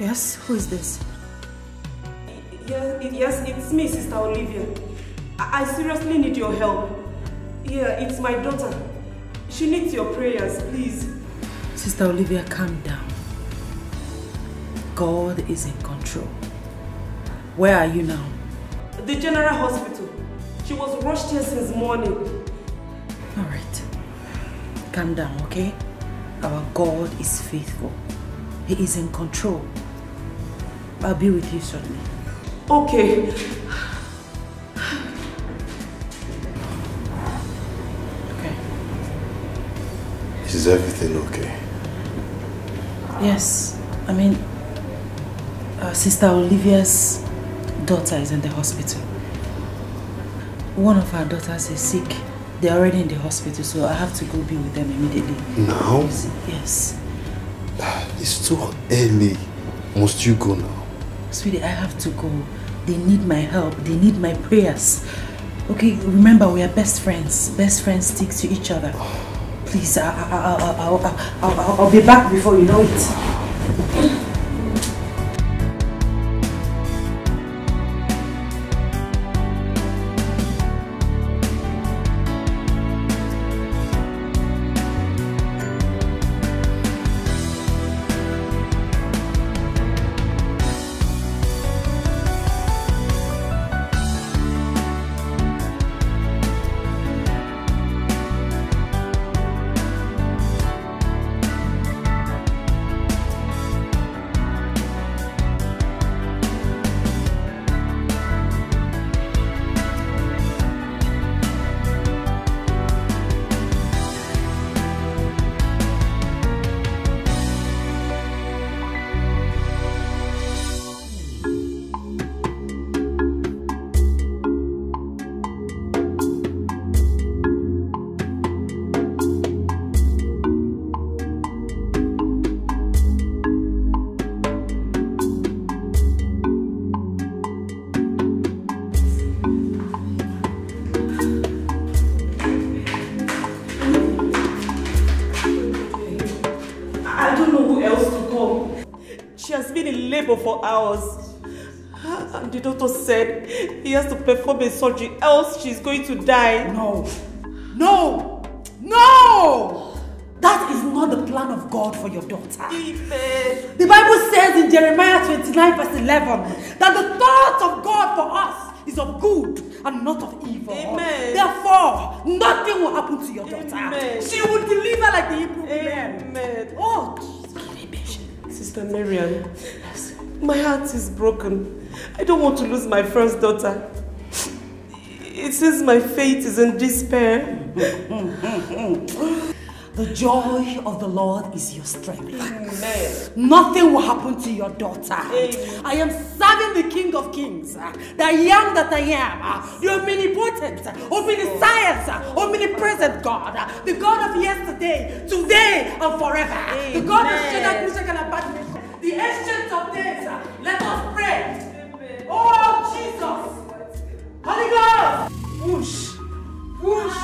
Yes? Who is this? Yes, it's me, Sister Olivia. I seriously need your help. Yeah, it's my daughter. She needs your prayers, please. Sister Olivia, calm down. God is in control. Where are you now? The General Hospital. She was rushed here since morning. Alright. Calm down, okay? Our God is faithful. He is in control. I'll be with you shortly. Okay. Okay. Is everything okay? Yes. I mean, Sister Olivia's daughter is in the hospital. One of our daughters is sick. They're already in the hospital, so I have to go be with them immediately. Now? Yes. It's too early. Must you go now? Sweetie, I have to go. They need my help. They need my prayers. Okay, remember we are best friends. Best friends stick to each other. Please, I'll be back before you know it. For hours, and the doctor said he has to perform a surgery, else she's going to die. No, no, no! That is not the plan of God for your daughter. Amen. The Bible says in Jeremiah 29 verse 11 that the thoughts of God for us is of good and not of evil. Amen. Therefore, nothing will happen to your daughter. Amen. She will deliver like the Hebrew women. Amen. Oh, Jesus. Be patient. Sister Marian, my heart is broken. I don't want to lose my first daughter. It seems my fate is in despair. The joy of the Lord is your strength. Amen. Nothing will happen to your daughter. Amen. I am serving the King of Kings, the I am that I am, the omnipotent, omniscience, omnipresent God, the God of yesterday, today, and forever. Amen. The God of Shadrach, Meshach, and Abednego, the ancient of days. Let us pray. Amen. Oh, Jesus! Holy Ghost! Push! Push!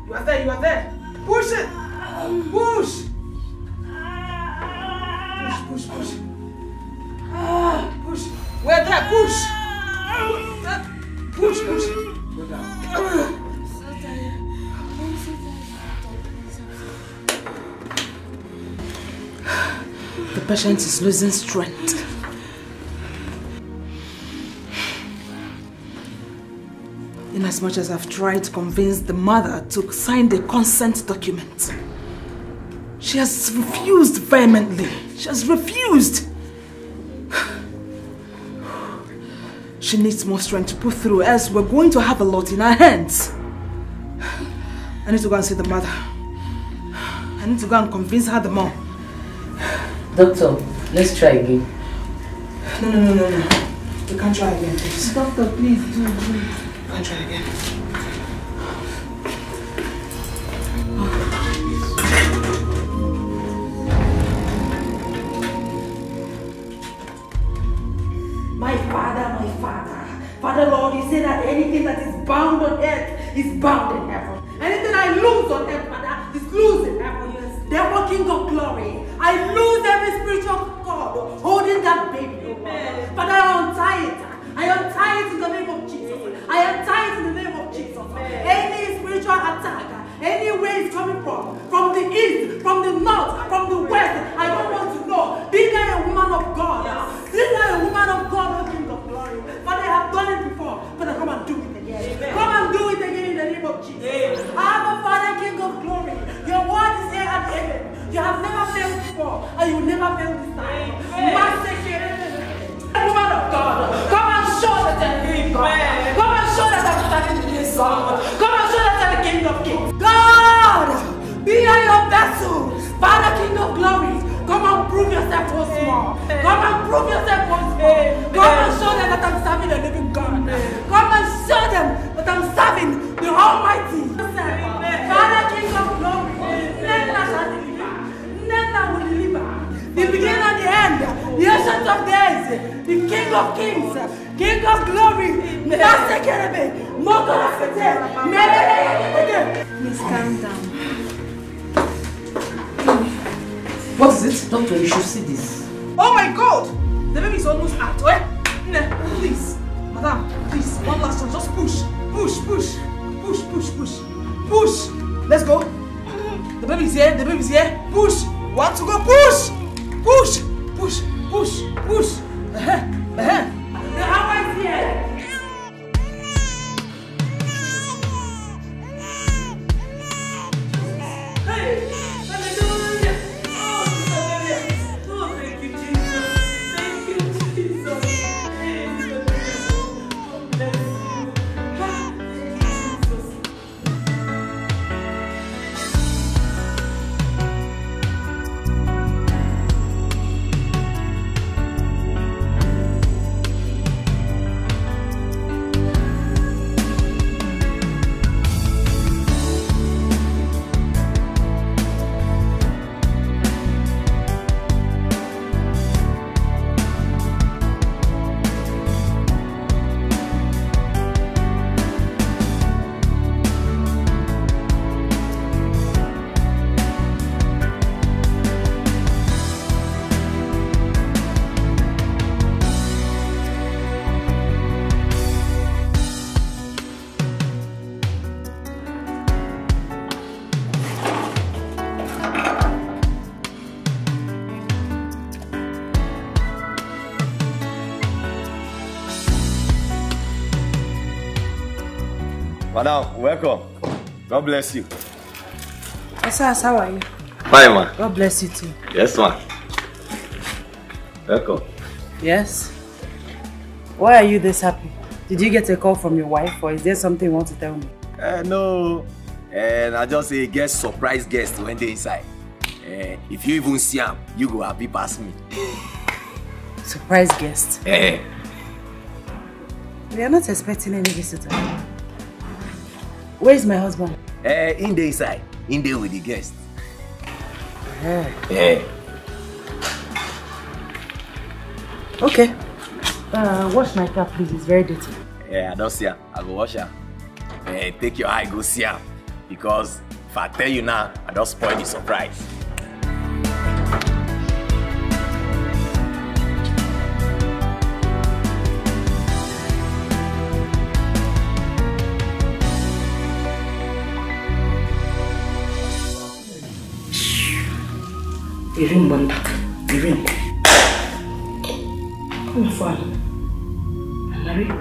You are there, you are there. Push it! Push! Push, push, push. Push. We're there, push! Push, push. Go down. The patient is losing strength. In as much as I've tried to convince the mother to sign the consent document, she has refused vehemently. She has refused. She needs more strength to put through, else we're going to have a lot in our hands. I need to go and see the mother. I need to go and convince her the more. Doctor, let's try again. No. We can't try again, please. Doctor, please do. We can't try again. My Father, Father Lord, you say that anything that is bound on earth is bound in heaven. Anything I lose on earth, Father, is loose in heaven. Therefore, King of Glory, I lose every spiritual cord holding that and you will never fail this time. Woman of God, come and show that you're God. Come and show that I'm standing in this God. Come and show that you're the King of Kings. God, be your vessel. Father, King of Glory, come and prove yourself once more. Come and prove yourself once more. Come and show them that I'm serving the living God. Come and show them that I'm serving the Almighty. Father, King of Glory, never shall deliver. Never will deliver. The beginning and the end, the Ancient of Days, the King of Kings, King of Glory, Master Kerebe, Mother of the Day. Please calm down. What is it? Doctor, you should see this. Oh my God! The baby is almost out. Please, madam, please, one last time. Just push. Push. Let's go. The baby's here. Push. Want to go? Push. The hammer is here. Madam, welcome. God bless you. Sir, how are you? Fine, man. God bless you too. Yes, man. Welcome. Yes? Why are you this happy? Did you get a call from your wife, or is there something you want to tell me? No. And I just say guest, surprise guest when they inside. If you even see him, you go happy past me. Surprise guest? We are not expecting any visitor. Where is my husband? In the inside. In there with the guest. Okay. Wash my car, please. It's very dirty. I don't see her. I go wash her. Take your eye, go see her. Because if I tell you now, I don't spoil the surprise. The ring went back. The ring. Come on, I'm married.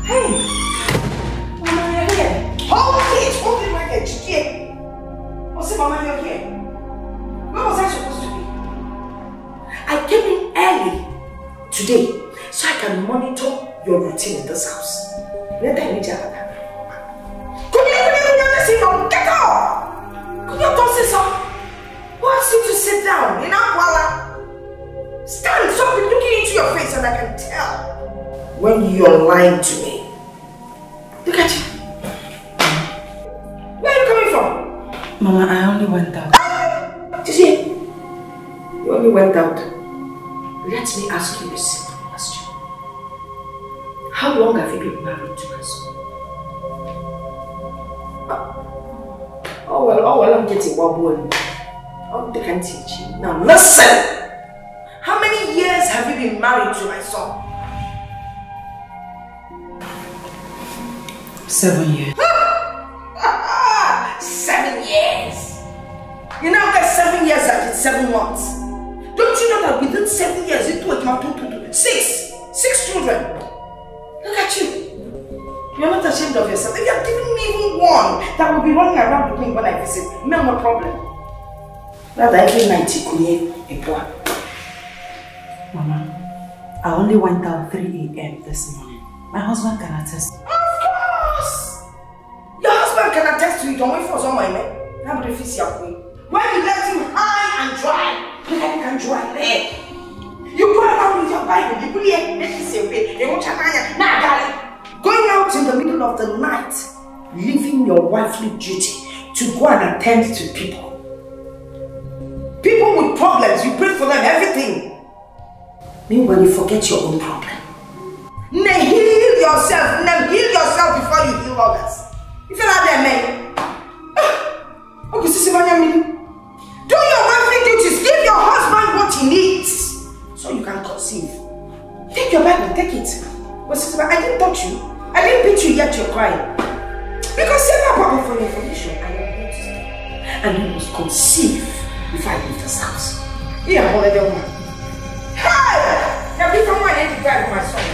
Hey! Mama, you're here. Hold it right there, Chiki. What's it, Mama, you're here? Where was I supposed to be? I came in early today so I can monitor your routine in this house. Let that meet you. Get up! Could you don't say so? Who asked you to sit down? You know, Walla? Stand, stop looking into your face and I can tell when you're lying to me. Look at you. Where are you coming from? Mama, I only went out. Did you? You only went out. Let me ask you a simple question. How long have you been married to my son? Oh well, I'm getting wobble. They can teach you. Now listen! How many years have you been married to my son? 7 years. 7 years! You know that 7 years that is 7 months. Don't you know that within 7 years you do it, 6 children. Look at you. You're not ashamed of yourself. If you have given me even one that will be running around with me when I visit, no problem. Rather, every night you could hear a boy. Mama, I only went out 3 a.m. this morning. My husband can attest. Of course! Your husband can attest to it. Don't wait for someone, man. When you left him high and dry, black and dry there. You go around with your Bible, you put it going out in the middle of the night, leaving your wifely duty to go and attend to people. People with problems, you pray for them, everything. Meanwhile, you forget your own problem. Heal yourself before you heal others. You feel like that, man? Okay, Sissy, do your wifely duties. Give your husband what he needs so you can conceive. Take your Bible, take it. But Sissy, I didn't touch you. I didn't beat you yet, you're crying. Because say that Bible for your information, I am going to stay. And you must conceive before I leave this house. Here, I'm already one. Hey! Now, before I end the guy with my son.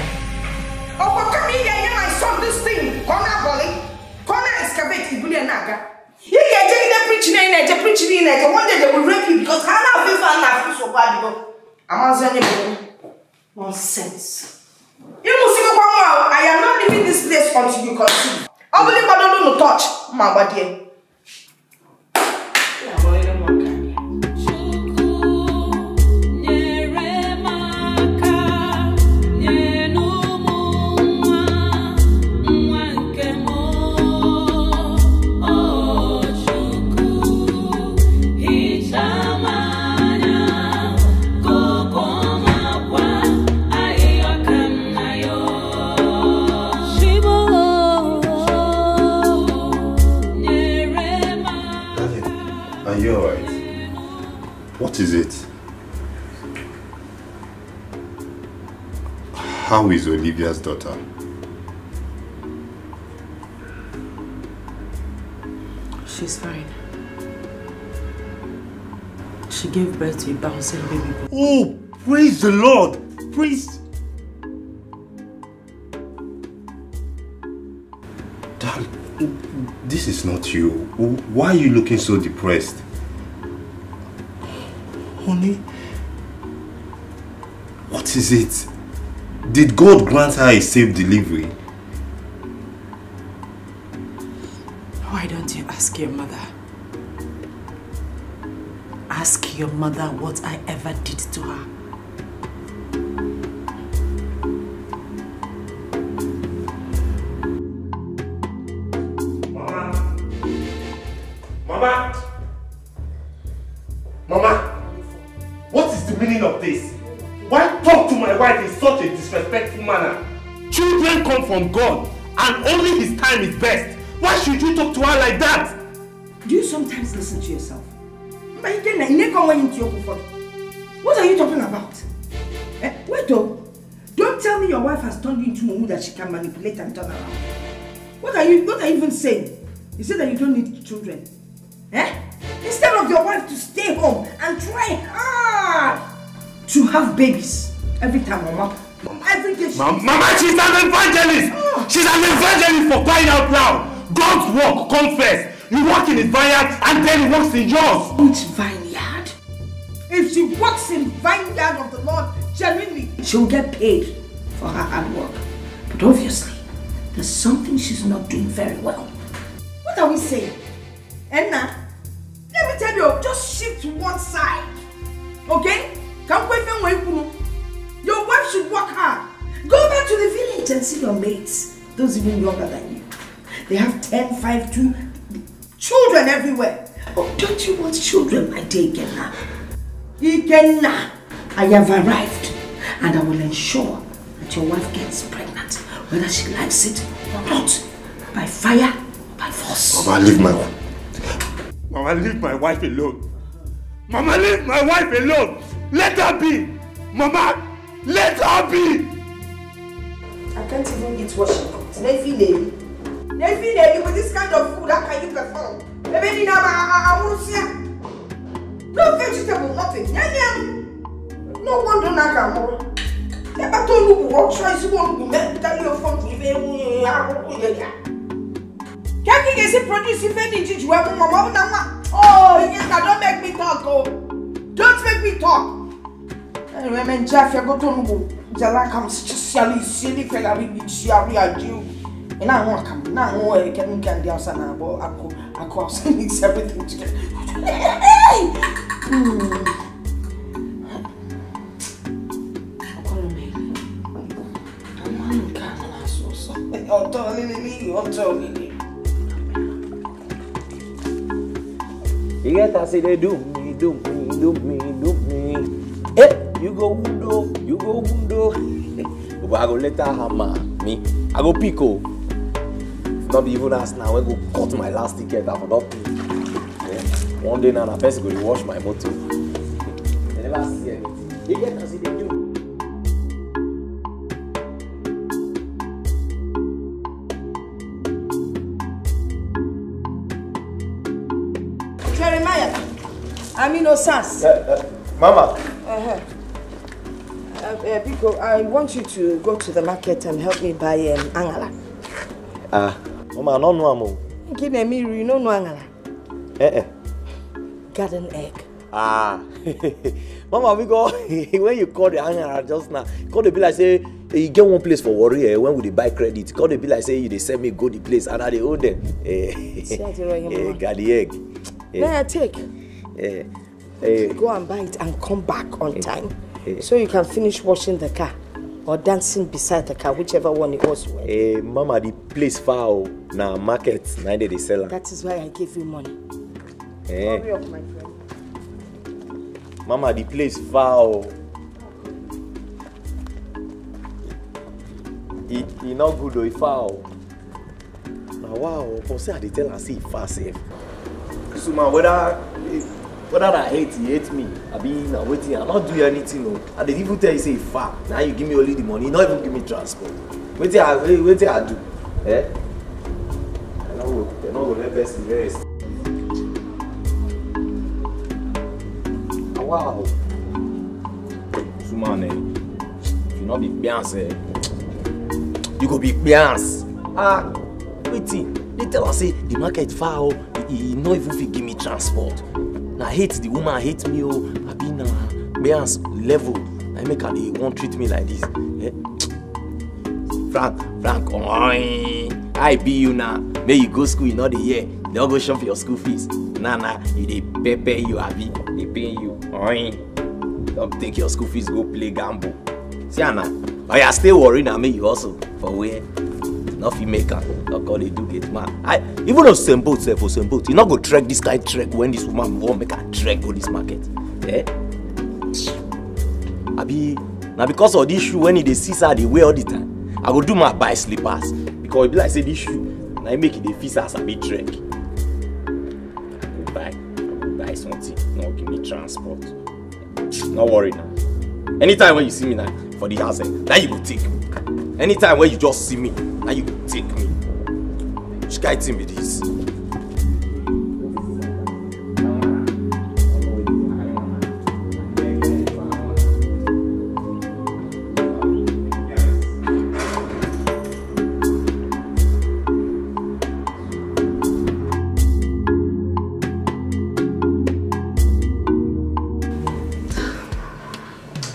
Oh, but come here, my son, this thing. Corner volley. Corner excavate, Ibulia Naga. You get the preaching in it, one day they will rape you because I now feel so bad. I'm answering nonsense. You must see one more. I am not leaving this place until you conceive. I believe I don't touch my body. What is it? How is Olivia's daughter? She's fine. She gave birth to a bouncing baby. Oh, praise the Lord! Praise... Darling, this is not you. Why are you looking so depressed? Honey, what is it? Did God grant her a safe delivery? Why don't you ask your mother? Ask your mother what I ever did to her. Mama, what is the meaning of this? Why talk to my wife in such a disrespectful manner? Children come from God and only His time is best. Why should you talk to her like that? Do you sometimes listen to yourself? What are you talking about? Wait though. Don't tell me your wife has turned you into a woman that she can manipulate and turn around. What are you even saying? You said that you don't need children. Instead of your wife to stay home and try hard to have babies every time, Mama. Every day. Mama, she's an evangelist. She's an evangelist for crying out loud. God's work comes first. You work in His vineyard and then He works in yours. Which vineyard? If she works in vineyard of the Lord, genuinely, she'll get paid for her hard work. But obviously, there's something she's not doing very well. What are we saying? Enna, let me tell you, just shift to one side. Okay? Your wife should work hard. Go back to the village and see your mates. Those even younger than you. They have 10, 5, 2 children everywhere. Oh, don't you want children, my dear Ikenna? Ikenna, I have arrived and I will ensure that your wife gets pregnant, whether she likes it or not, by fire or by force. Mama, leave my wife. Mama, leave my wife alone. Mama, leave my wife alone. Let her be. Mama, let her be. I can't even eat what she cooks. Nevi with this kind of food, how can you perform? Baby, now I won't see. No vegetable, nothing. No wonder I can. I told you what choice you want to tell your phone to can't you get produce if any teach you have mama? Oh, yes, now don't make me talk, oh. Don't make me talk. Anyway, man, Jeff, you're going to go. Jala comes just silly fella with you. And I want to come now. I can get the outside now, but I could mix everything together. You get to say they do me. Hey, you go window. But I go later hammer me. I go pico. Not be even ask now. I go cut my last ticket. I forgot. One day now, I best go to wash my motor. They never see anything. You get to say they do. Jeremiah, I mean no sense. Mama. Biko, I want you to go to the market and help me buy angala. Mama, I don't know amo. Give me you don't know angala. Garden egg. Mama, we go when you call the angala just now, call the bill like say you get one place for worry when we buy credit. Call the bill like say you they send me go the place and I they owe them. Got the egg. May I take? Go and buy it and come back on time. So you can finish washing the car or dancing beside the car, whichever one it was. Mama, the place far now market, now they sell. That is why I give you money. Hurry up, my friend. Mama, the place far. It not good though, it far. Now wow, but say I dey tell her say it far safe. So man, whether I hate me, I be now waiting, I not do anything, no. And they even tell you say far. Now you give me only the money, you not even give me transport. Wait till I do. They're not gonna let best rest. Wow. So man, you not be Beyonce. You go be Beyonce. Waiting. They tell us say the market far, he not even fit give me transport. Now I hate the woman, I hate me, I be na Beyonce level. I make her they won't treat me like this. Frank, I be you now. May you go school, you know the year. They all go shop for your school fees. Nah, you they pay you, Abi. They pay you. Don't take your school fees, go play gamble. See Anna, but you still worried now, me you also for where? Nothing maker. Look how they do get man. Even though same boat, you not go trek this kind of trek when this woman won't make her trek go this market. Abi, now because of this shoe, when they see her, they wear all the time. I go do my buy slippers because it be like say this shoe, now I make it the fit as a big trek. I go buy something. Now give me transport. No worry now. Anytime when you see me now for the house, now you go take me. Anytime when you just see me, now you go take me. Which guy team it is?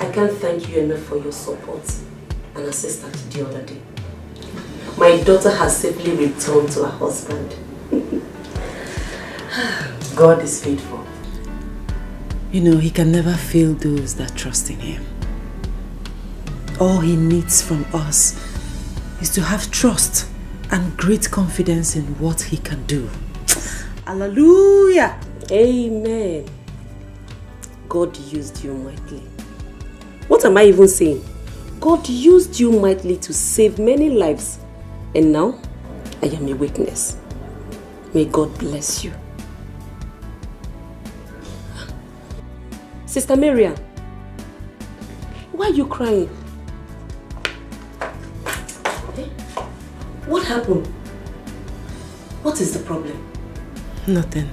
I can't thank you enough for your support and assistance the other day. My daughter has safely returned to her husband. God is faithful. You know, he can never fail those that trust in him. All he needs from us is to have trust and great confidence in what he can do. Hallelujah! Amen. God used you mightily. What am I even saying? God used you mightily to save many lives. And now, I am a witness. May God bless you. Sister Miriam, why are you crying? What happened? What is the problem? Nothing.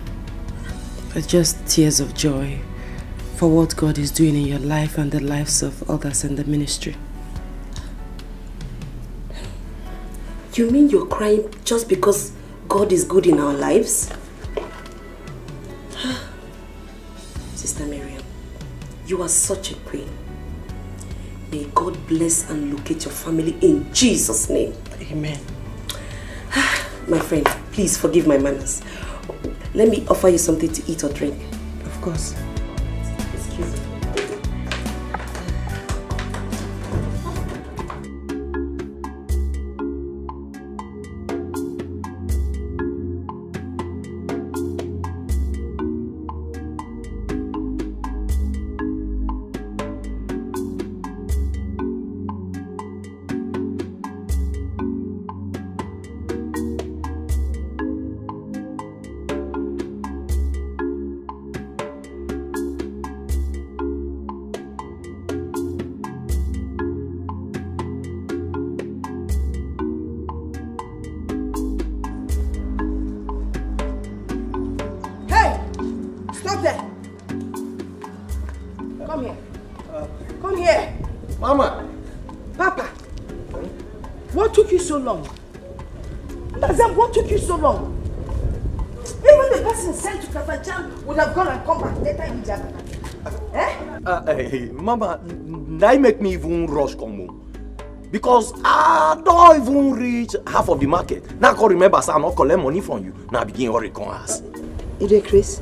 But just tears of joy for what God is doing in your life and the lives of others in the ministry. You mean you're crying just because God is good in our lives? Sister Miriam, you are such a queen. May God bless and locate your family in Jesus' name. Amen. My friend, please forgive my manners. Let me offer you something to eat or drink. Of course. Excuse me. So long? What took you so long? Even the person sent to Kafajam would have gone and come back later in Japan. Hey, Mama, that make me even rush come home. Because I don't even reach half of the market. Now I can remember say I not collect money from you. Now I begin worry come ask. Chris,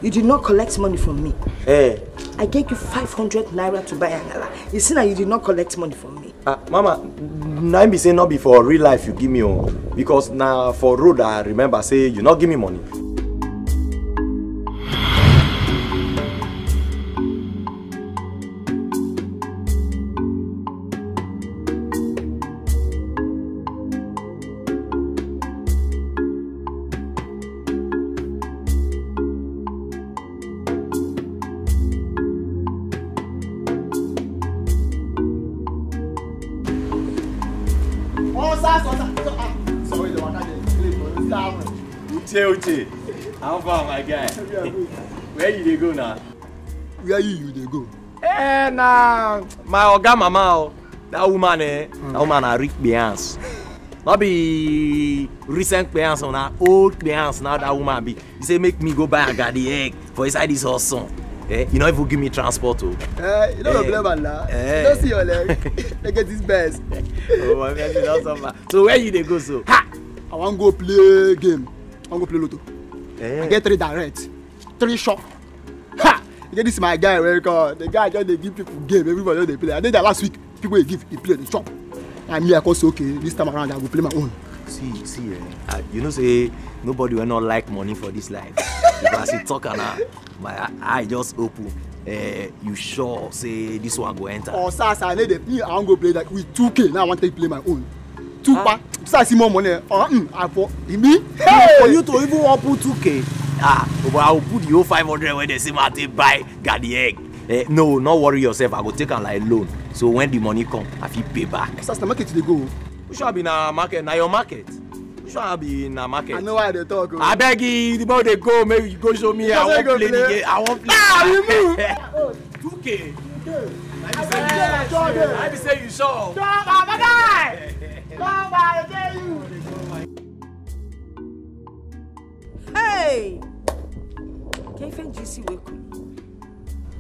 you did not collect money from me. Hey. I gave you 500 naira to buy Angala. You see now you did not collect money from me. Mama, now be say not be for real life you give me because now for road I remember say you not give me money. Uche, how far my guy? Where you dey go now? Where you dey go? Nah, my oga mama, that woman that woman a rich Beyonce. Not be recent Beyonce, na old Beyonce now that woman be. He say make me go buy and got the egg for inside this horse son. You know if you give me transport you don't blame her now. You don't see your leg. They get this best. Oh my God, that's so bad. So where you dey go so? Ha! I want to go play game. I want to play lotto. I get 3 direct, 3 shop. Ha! You get this my guy where the guy just they give people game. Everybody they play. I did that last week. People they give, they play, they chop. And me I cause okay. This time around I will play my own. See, you know say nobody will not like money for this life. Because you talk and my eye just open. You sure say this one go enter? Oh, sir, I need it. I want to go play that with 2K. Now I want to play my own. 2 pack. So I see more money. I for me. Hey! For you to even want put 2K. But I will put the whole 500 when they say I take buy got the egg. No, not worry yourself. I go take am like loan. So when the money come, I fit pay back. So the market they go. You should be in a market. Now your market. You should be in a market. I know why they talk. I beg you, the more they go, maybe you go show me. I won't play the game. I won't play. Remove. 2K. I be say you sure. Hey!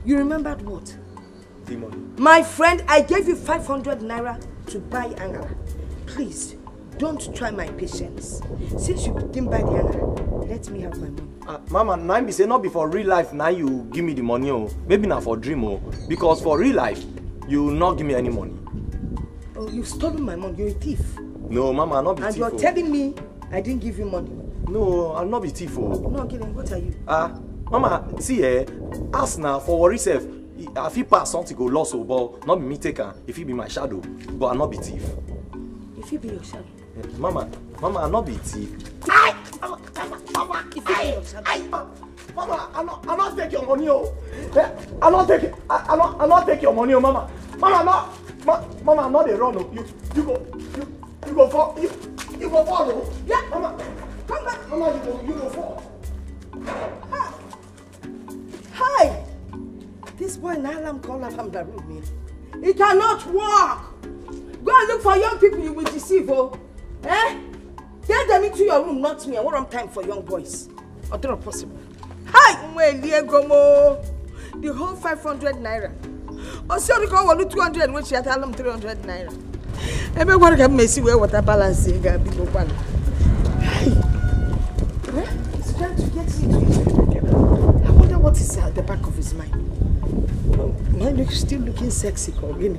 You remembered what? The money. My friend, I gave you 500 naira to buy Angala. Please, don't try my patience. Since you didn't buy the Angala, let me have my money. Mama, now be say not be for real life. Now you give me the money, maybe not for dream, because for real life, you will not give me any money. Oh, you've stolen my money. You're a thief. No, Mama, I'm not be thief. And you're telling me I didn't give you money. No, I'll not be thief. No, Gideon, what are you? Mama, see, ask now for worry self. If he pass something go lost, but not be me taker. If he be my shadow, but I'll not be thief. If he be your shadow. Mama, I'll not be thief. Mama, if he be your shadow. Mama, I'll not take your money, I'll not take it. I'll not take your money, Mama. Mama, I'm not a run. You go fall. You go fall. Yeah, Mama, come back. Mama, you go fall. Hi! This boy Nalam call up from the room. It cannot work. Go and look for young people you will deceive. Eh? Get them into your room, not me. I want time for young boys. Or not possible. Hi! The whole 500 naira. Or so you go 200, which you tell them 300 naira. Everyone can messy where water balance is going to be one. He's trying to get into it. I wonder what is at the back of his mind. Mine is still looking sexy, Corinne.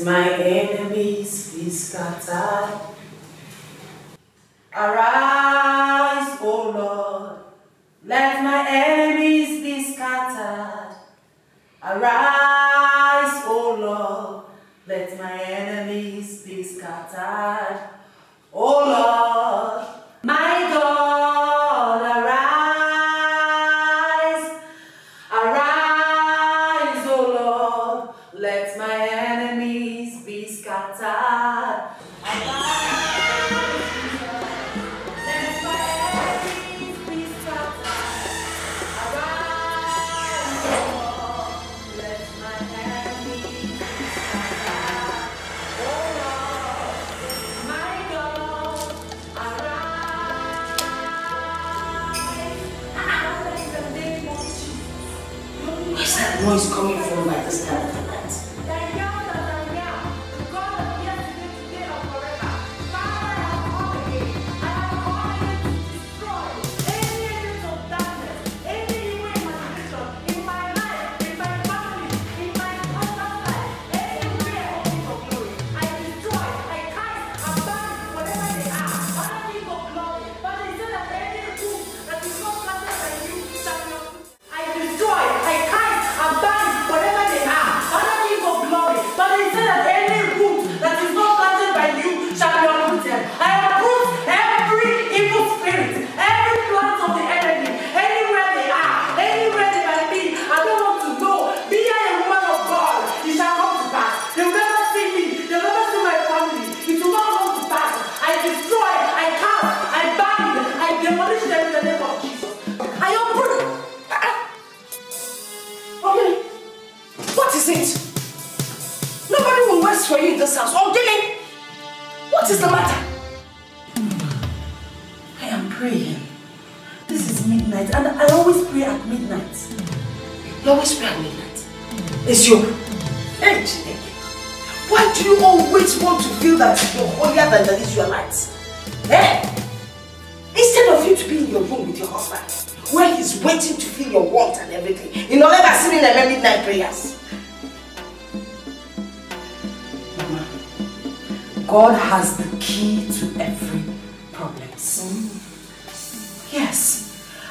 My enemies be scattered. Arise, O Lord, let my enemies be scattered. Arise, O Lord, let my enemies be scattered. O Lord, my God, arise. Arise, O Lord, let my enemies be scattered. Where's that noise coming from by this time of the night? For you in this house. Oh, Dilly! What is the matter? I am praying. This is midnight and I always pray at midnight. You always pray at midnight? It's you. Hey, Why do you always want to feel that you're holier than the Israelites? Eh? Instead of you to be in your room with your husband, where he's waiting to feel your warmth and everything, in order to see in the midnight prayers. Mama, God has the key to every problem. Yes.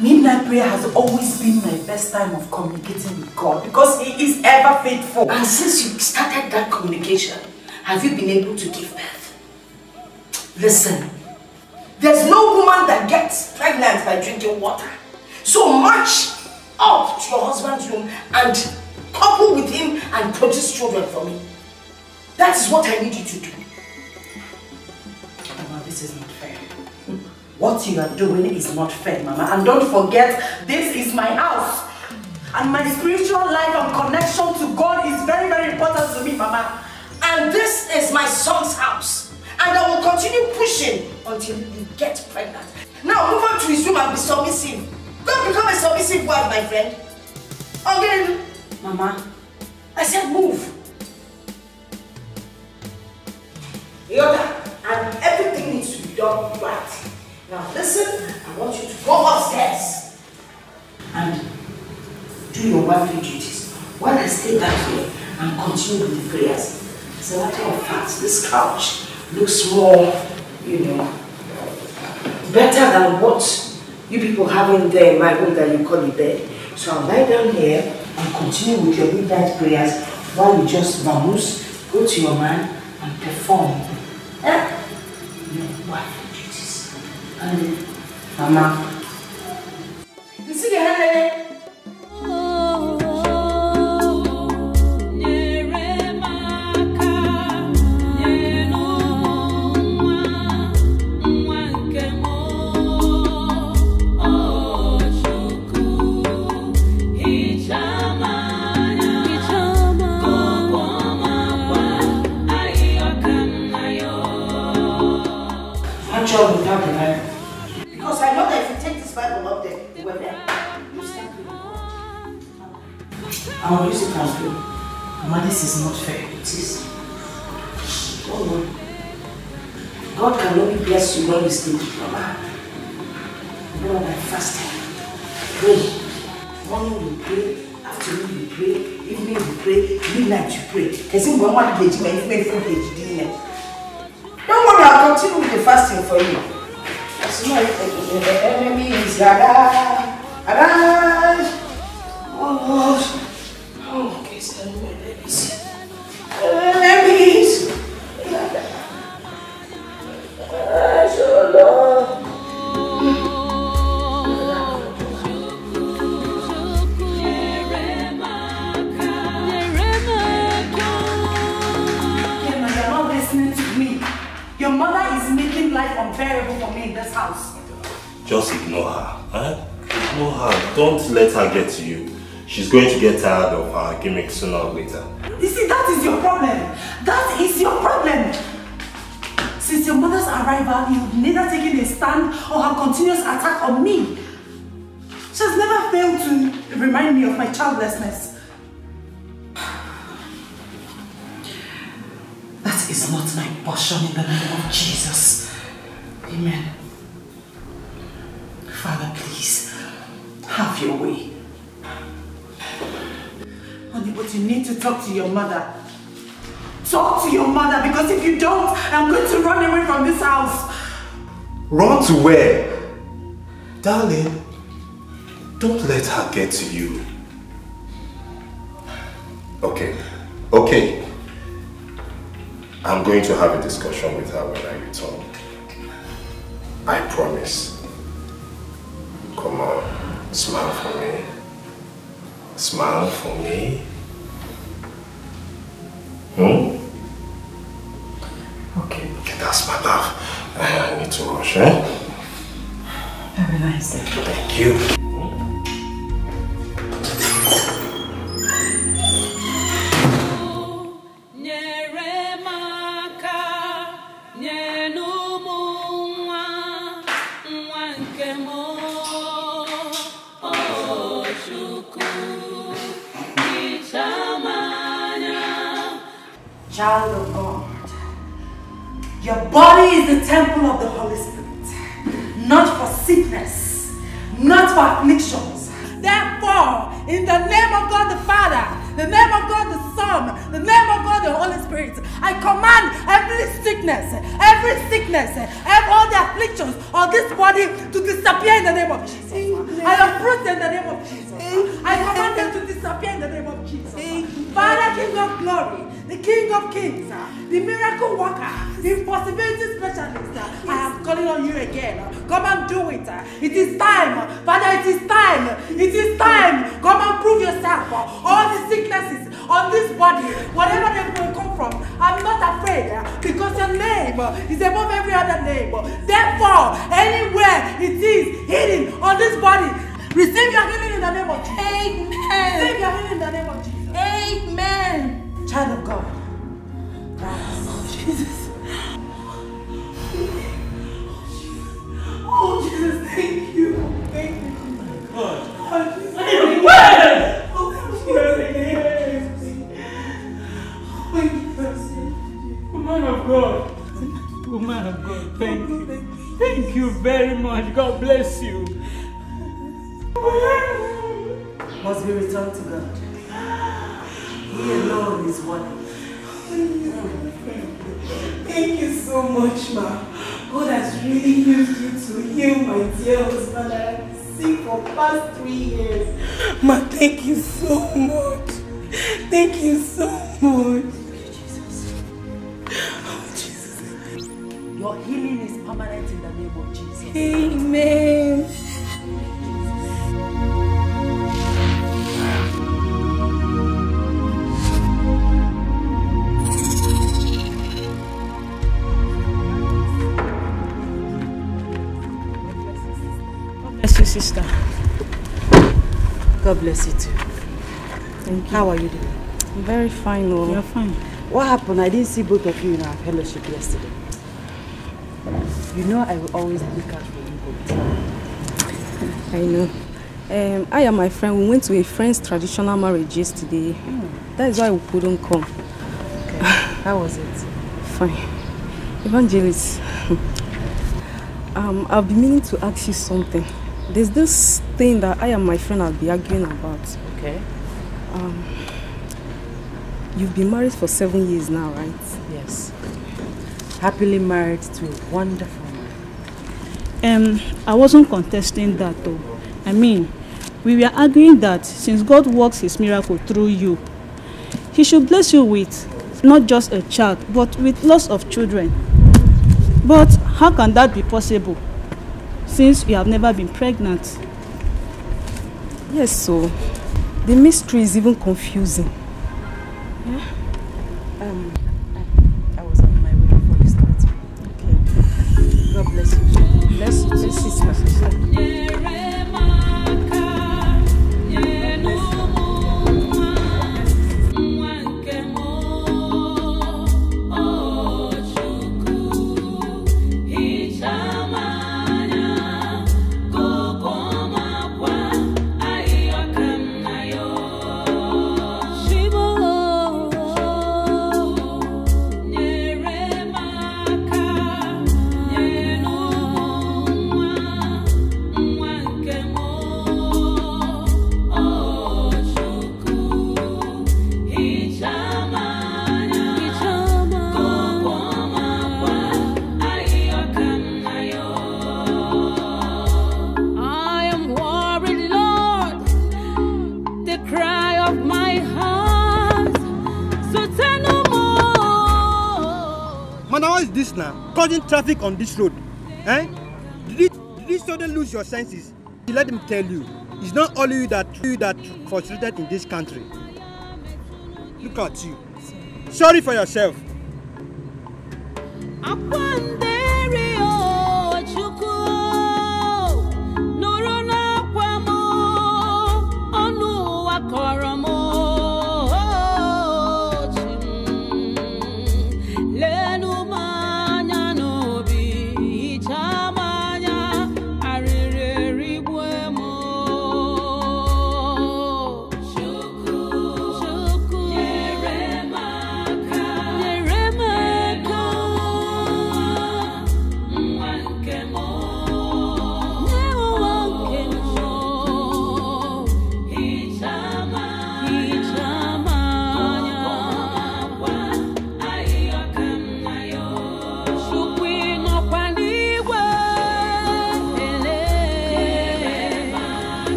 Midnight prayer has always been my best time of communicating with God because He is ever faithful. And since you started that communication, have you been able to give birth? Listen, there's no woman that gets pregnant by drinking water. So march up to your husband's room and couple with him and produce children for me. That is what I need you to do. Mama, this is not fair. What you are doing is not fair, Mama. And don't forget, this is my house. And my spiritual life and connection to God is very, very important to me, Mama. And this is my son's house. And I will continue pushing until you get pregnant. Now move on to his room and be submissive. Don't become a submissive wife, my friend. Okay, Mama. I said move. Yoda, and everything needs to be done right. Now listen, I want you to go upstairs and do your wifely duties while I stay back here and continue with the prayers. As a matter of fact, this couch looks more, better than what you people have in there in my room that you call a bed. So I'll lie down here and continue with your midnight prayers while you just vamoose, go to your man and perform your wifely duties. And Mama, you see the hand? Without the Bible. Because I know that if you take this Bible up there, you were there. You stand with God. I will use it as well. Mama, this is not fair. It is. Oh no. God can only bless you when you stay with Mama. Lord, I fasted. Pray. Morning you pray, afternoon you pray, evening you pray, midnight you pray. Don't worry, I'll continue with the fasting for you. As soon as the enemy is arise. Oh, okay, so enemies. So Lord. Your mother is making life unbearable for me in this house. Just ignore her. Eh? Ignore her. Don't let her get to you. She's going to get tired of her gimmick sooner or later. You see, that is your problem. That is your problem. Since your mother's arrival, you've neither taken a stand or her continuous attack on me. She has never failed to remind me of my childlessness. That is not my portion in the name of Jesus. Amen. Father, please, have your way. Honey, but you need to talk to your mother. Talk to your mother, because if you don't, I'm going to run away from this house. Run to where? Darling, don't let her get to you. Okay. I'm going to have a discussion with her when I return. I promise. Come on, smile for me. Smile for me. Okay, that's my love. I need to rush, eh? Have a nice day. Thank you. Child of God, your body is the temple of the Holy Spirit, not for sickness, not for afflictions. Therefore, in the name of God the Father, the name of God the Son, the name of God the Holy Spirit, I command every sickness, all the afflictions of this body to disappear in the name of Jesus. I uproot them in the name of Jesus. I command them to disappear in the name of Jesus. Father, King of glory, the King of kings, the miracle worker, the impossibility specialist, I am calling on you again. Come and do it. It is time. Father, it is time. It is time. Come and prove yourself. All the sicknesses on this body, whatever they will come from, I'm not afraid because your name is above every other name. Therefore, anywhere it is hidden on this body, receive your healing in the name of Jesus. Amen. Receive your healing in the name of Jesus. Amen. Child of God. Oh, Jesus. Oh, Jesus, thank you. Thank you. God. Oh, Jesus. Oh, Woman of God. Woman of God, thank you. Thank you very much. God bless you. Must be returned to God. He alone is worthy. Thank you so much, ma. God has really used you to heal my dear husband. I have been sick for past 3 years. Ma, thank you so much. Thank you so much. Your healing is permanent in the name of Jesus. Amen. God bless you, sister. God bless you too. Thank you. How are you doing? I'm very fine. Oh. You're fine. What happened? I didn't see both of you in our fellowship yesterday. You know I will always look out for you. I know. I and my friend, we went to a friend's traditional marriage yesterday. That is why we couldn't come. Okay. How was it? Fine. Evangelist, I've been meaning to ask you something. There's this thing that I and my friend have been arguing about. Okay. You've been married for 7 years now, right? Yes. Happily married to a wonderful man. I wasn't contesting that though. I mean, we were arguing that since God works his miracle through you, he should bless you with not just a child, but with lots of children. But how can that be possible since you have never been pregnant? Yes, so the mystery is even confusing. Yeah? I was on my way before you started. Okay. God bless you. Bless you, sister. This now, causing traffic on this road. Eh? Did you suddenly lose your senses? Let him tell you, it's not only you that frustrated in this country. Look at you. Sorry for yourself.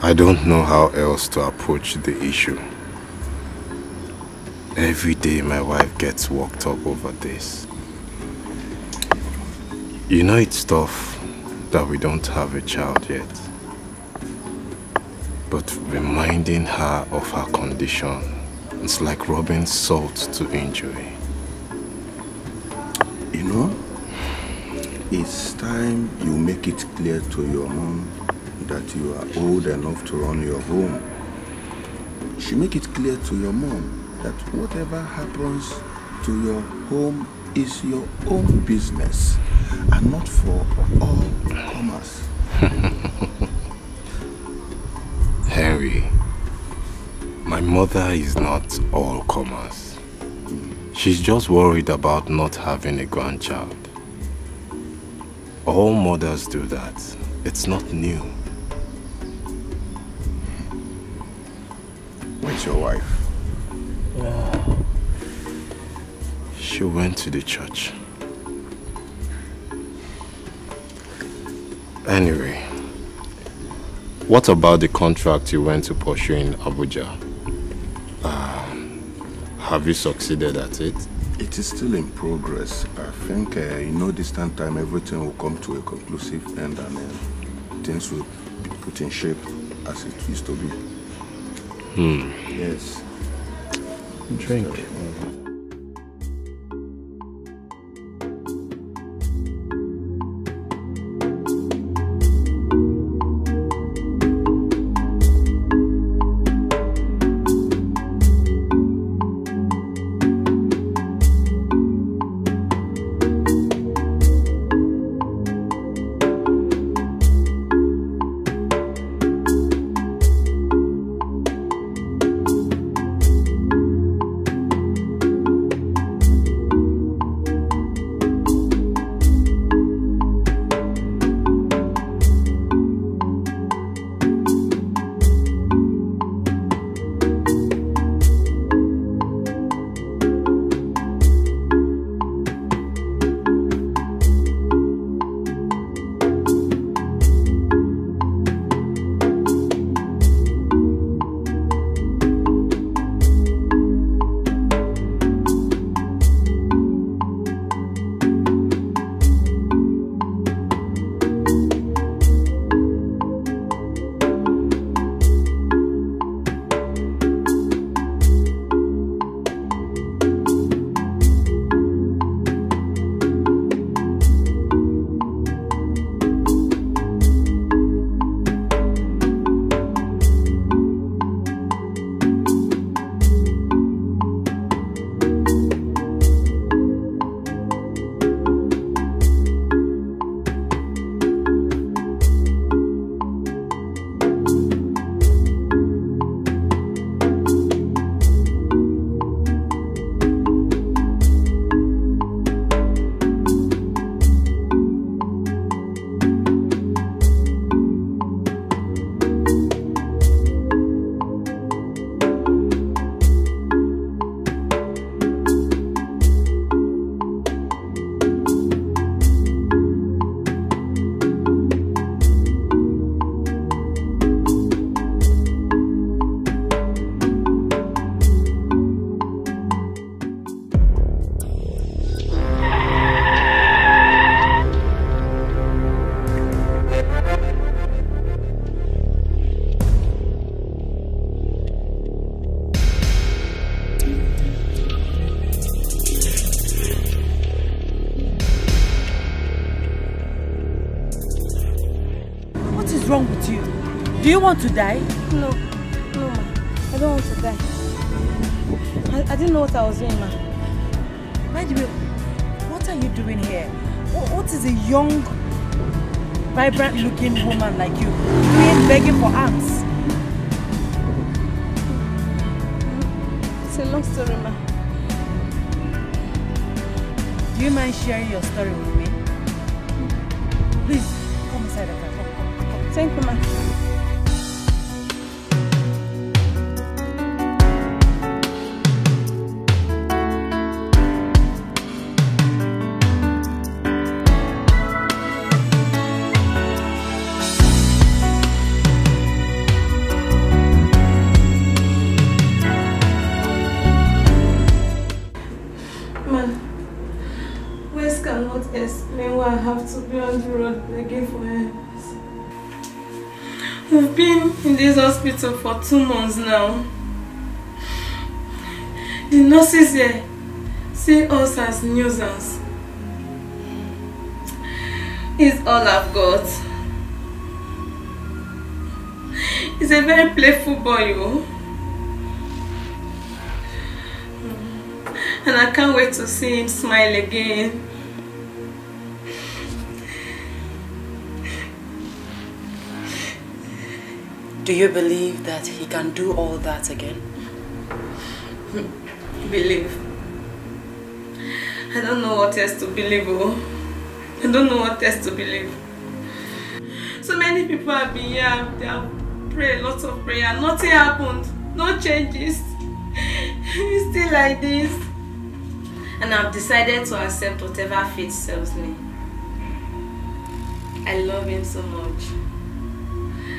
I don't know how else to approach the issue. Every day my wife gets worked up over this. You know it's tough that we don't have a child yet. But reminding her of her condition, it's like rubbing salt to injury. You know, it's time you make it clear to your mom that you are old enough to run your home. You should make it clear to your mom that whatever happens to your home is your own business and not for all comers. Henry, my mother is not all comers. She's just worried about not having a grandchild. All mothers do that. It's not new. Where's your wife? She went to the church. Anyway, what about the contract you went to pursue in Abuja? Have you succeeded at it? It is still in progress. I think in no distant time everything will come to a conclusive end and things will be put in shape as it used to be. Yes. Drink. wrong with you? Do you want to die? No, ma. I don't want to die. I didn't know what I was doing, ma. By the way, what are you doing here? What is a young, vibrant-looking woman like you doing begging for alms? It's a long story, ma. Do you mind sharing your story with me? Please, come inside the car. Come. Thank you, ma. cannot explain why I have to be on the road begging for help. We've been in this hospital for 2 months now. The nurses here see us as nuisance. It's all I've got. He's a very playful boy, oh. And I can't wait to see him smile again. Do you believe that he can do all that again? Believe. I don't know what else to believe, oh. I don't know what else to believe. So many people have been here, they have prayed lots of prayer, nothing happened, no changes. It's still like this. And I've decided to accept whatever fate serves me. I love him so much.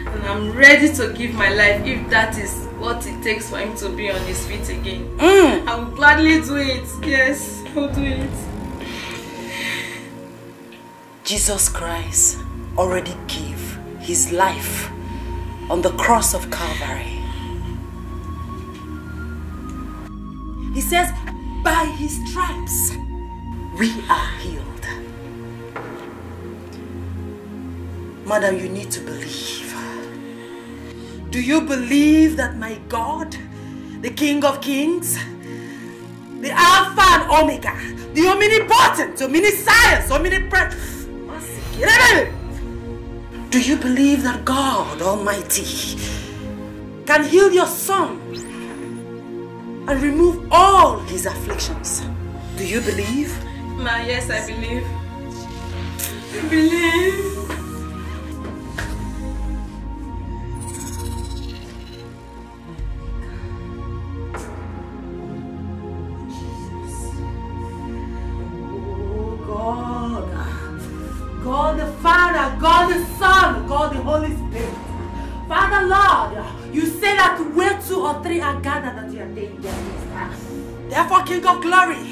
And I'm ready to give my life if that is what it takes for him to be on his feet again. I will gladly do it. Yes, I'll do it. Jesus Christ already gave his life on the cross of Calvary. He says, by his stripes, we are healed. Madam, you need to believe. Do you believe that my God, the King of Kings, the Alpha and Omega, the omnipotent, omniscience, omnipresent, do you believe that God Almighty can heal your son and remove all his afflictions? Do you believe? Ma, yes, I believe. I believe. God the Father, God the Son, God the Holy Spirit. Father Lord, you say that where 2 or 3 are gathered that you are there. Therefore, King of Glory,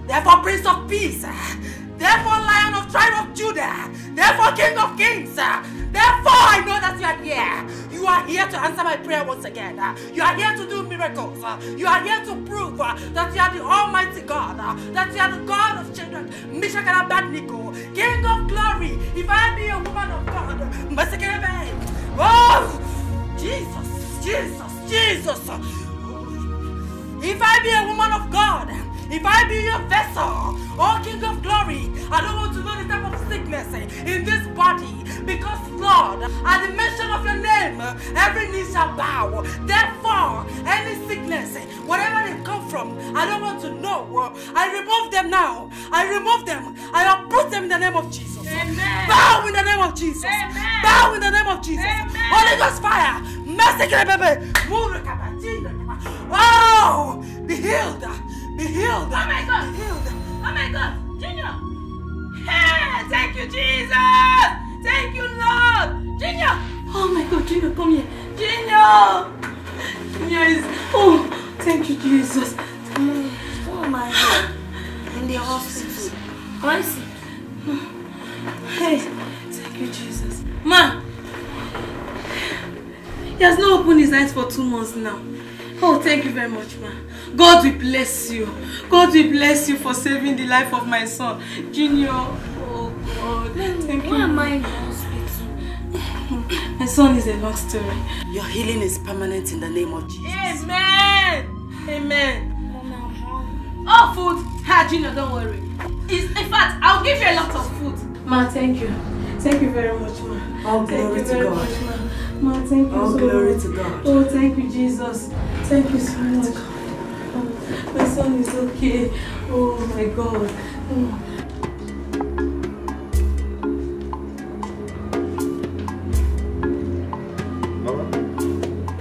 therefore, Prince of Peace, therefore, Lion of Tribe of Judah, therefore, King of Kings, therefore, I know that you are here. You are here to answer my prayer once again. You are here to do miracles. You are here to prove that you are the Almighty God, that you are the God of children, Meshach and Abednego, King of Glory. If I be a woman of God, oh, Jesus, Jesus, Jesus. If I be a woman of God, if I be your vessel, oh King of Glory, I don't want to know the type of sickness in this body, because Lord, at the mention of your name, every knee shall bow. Therefore, any sickness, wherever they come from, I don't want to know. I remove them now. I remove them. I uproot them in the name of Jesus. Amen. Bow in the name of Jesus. Amen. Bow in the name of Jesus. Amen. Holy Ghost fire. Oh, be healed. Be healed. Oh my God. Be healed. Oh my God. Junior. Hey, thank you, Jesus. Thank you, Lord. Junior. Oh my God, Junior, come here. Junior. Junior is... Oh, thank you, Jesus. Oh my God. In the hospital. I see. Hey, thank you, Jesus. Ma. He has not opened his eyes for 2 months now. Oh, thank you very much, ma. God will bless you. God will bless you for saving the life of my son, Junior. Oh, God. Thank you. Why am I in the hospital? My son is a long story. Your healing is permanent in the name of Jesus. Amen. Amen. Oh, food. Ha, Junior, don't worry. In fact, I'll give you a lot of food. Ma, thank you. Thank you very much, ma. All glory to God. Ma, thank you All so glory much. to God. Oh, thank you, Jesus. Thank you so much. Oh, my son is okay. Oh, my God. Oh.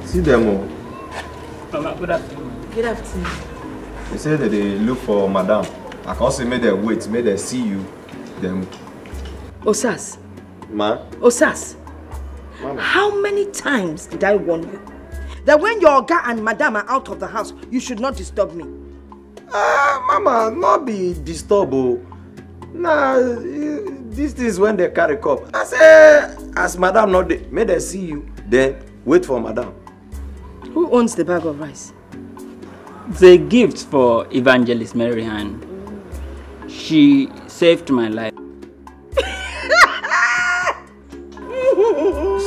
See them all. Mama, good afternoon. Good afternoon. They say that they look for madam. I can't say make them wait, make them see you. Them. Osas. Ma? Osas. Mama. How many times did I warn you that when your Oga and madam are out of the house, you should not disturb me? Mama, not be disturbed. Nah, this is when they carry cup. I say, as madam not there, may they see you, then wait for madam. Who owns the bag of rice? The gift for Evangelist Mary Ann. She saved my life.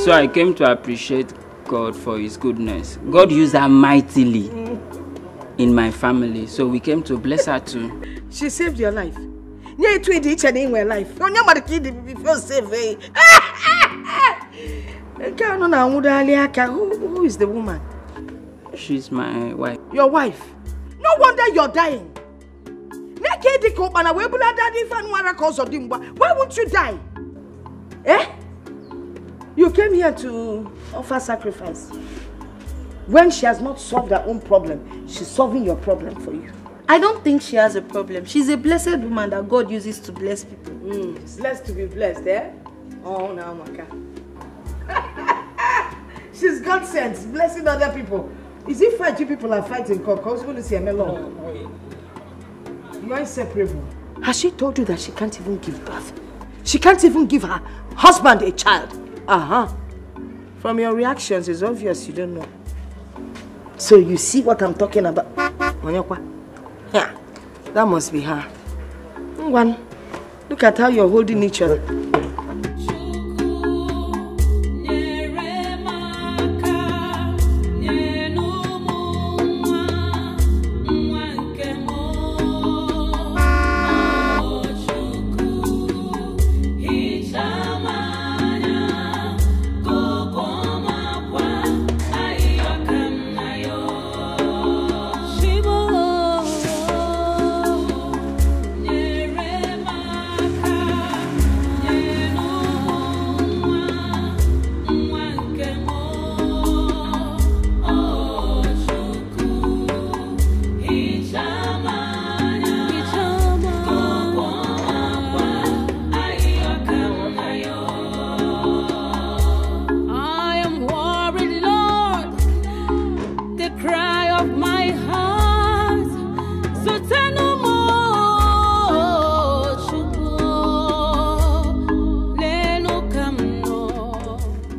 So I came to appreciate God for his goodness. God used her mightily in my family, so we came to bless her too. She saved your life. You tweet each and in my life. Who is the woman? She's my wife. Your wife? No wonder you're dying. Why won't you die? Eh? You came here to offer sacrifice. When she has not solved her own problem, she's solving your problem for you. I don't think she has a problem. She's a blessed woman that God uses to bless people. Blessed to be blessed, eh? Oh, now, Maka. She's God sent, blessing other people. Is it fair you people are fighting? Because you see a You're inseparable. Has she told you that she can't even give birth? She can't even give her husband a child? From your reactions, it's obvious you don't know. So you see what I'm talking about? Yeah, that must be her. One, look at how you're holding each other.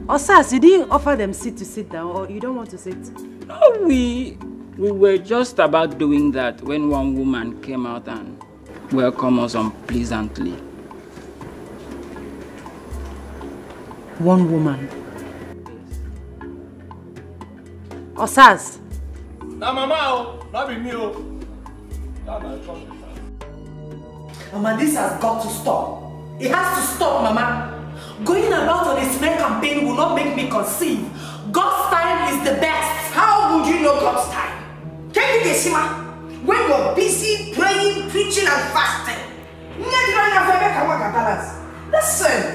Osas, you didn't offer them seat to sit down, or you don't want to sit? No, we were just about doing that when one woman came out and welcomed us unpleasantly. One woman? Osas? Now, Mama, not be me. Mama, this has got to stop. It has to stop, Mama. Going about on a smear campaign will not make me conceive. God's time is the best. How would you know God's time? Can you get when you're busy praying, preaching, and fasting?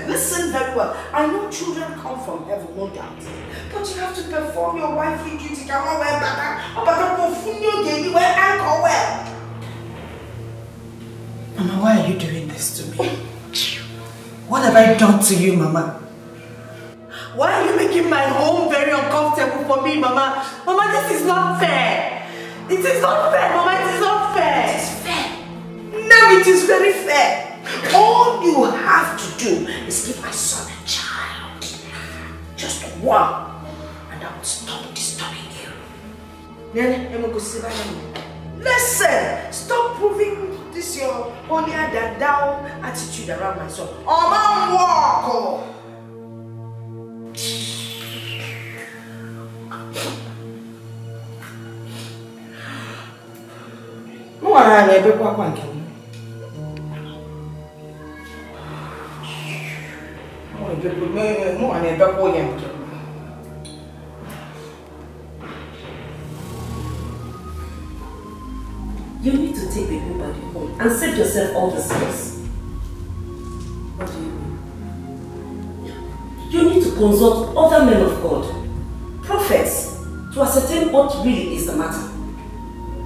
Listen very well. I know children come from heaven, no doubt. But you have to perform your wifely duty. Mama, why are you doing this to me? What have I done to you, Mama? Why are you making my home very uncomfortable for me, Mama? Mama, this is not fair. It is not fair, Mama. It is not fair. It is fair. No, it is very fair. All you have to do is give my son a child. Just one. And I will stop disturbing you. Listen, stop proving this your holier than thou attitude around my son. Oh, man, walk! You need to take everybody home and save yourself all the stress. What do you mean? You need to consult other men of God, prophets, to ascertain what really is the matter.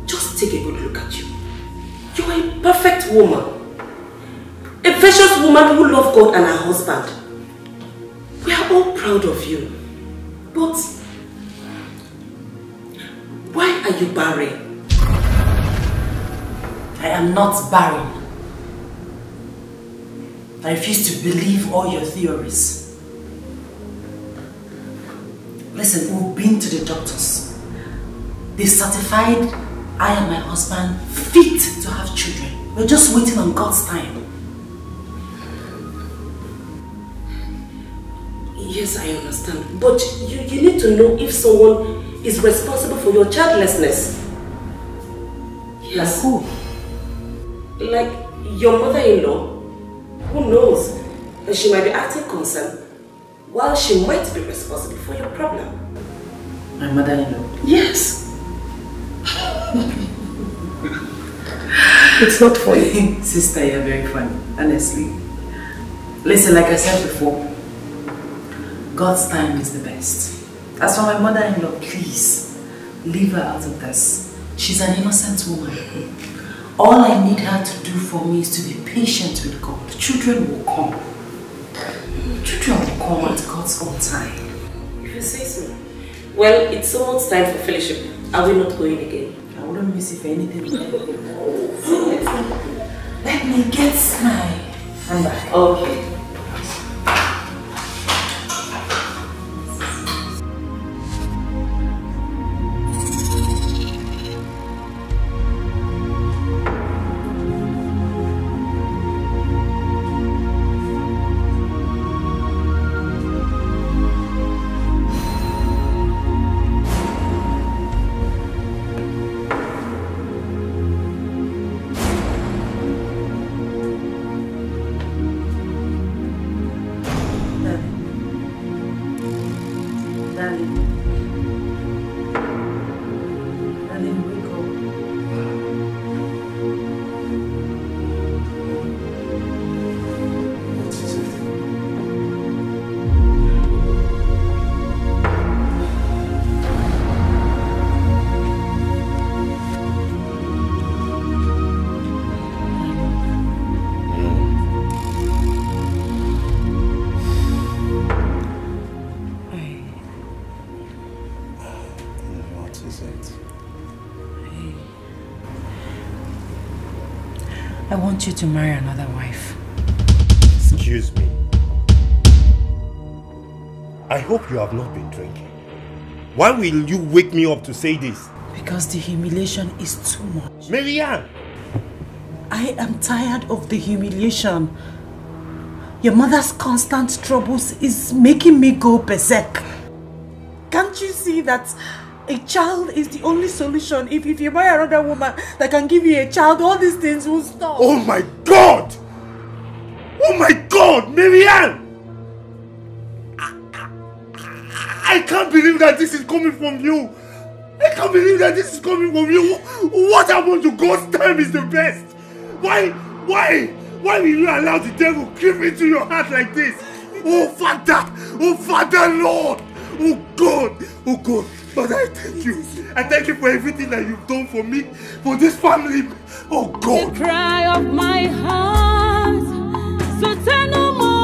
Just take a good look at you. You are a perfect woman. A precious woman who loves God and her husband. We are all proud of you. But why are you barren? I am not barren. I refuse to believe all your theories. Listen, we've been to the doctors. They certified I and my husband fit to have children. We're just waiting on God's time. Yes, I understand. But you need to know if someone is responsible for your childlessness. Yes. Like who? Like your mother-in-law. Who knows? And she might be acting concerned while she might be responsible for your problem. My mother-in-law? Yes. It's not funny. Sister, you're very funny, honestly. Listen, like I said before, God's time is the best. As for my mother-in-law, please, leave her out of this. She's an innocent woman. All I need her to do for me is to be patient with God. Children will come. Children will come at God's own time. If you say so. Well, it's almost time for fellowship. Are we not going again? I wouldn't miss it for anything. Let me get my handbag. Okay. I want you to marry another wife. Excuse me. I hope you have not been drinking. Why will you wake me up to say this? Because the humiliation is too much. Marianne! I am tired of the humiliation. Your mother's constant troubles is making me go berserk. Can't you see that a child is the only solution? If you marry another woman that can give you a child, all these things will stop. Oh my God! Oh my God, Marianne! I can't believe that this is coming from you. I can't believe that this is coming from you. What happened to God's time is the best. Why will you allow the devil creep into your heart like this? Oh Father, Lord, oh God, Father, I thank you. I thank you for everything that you've done for me, for this family. Oh God. The cry of my heart, so tell no more.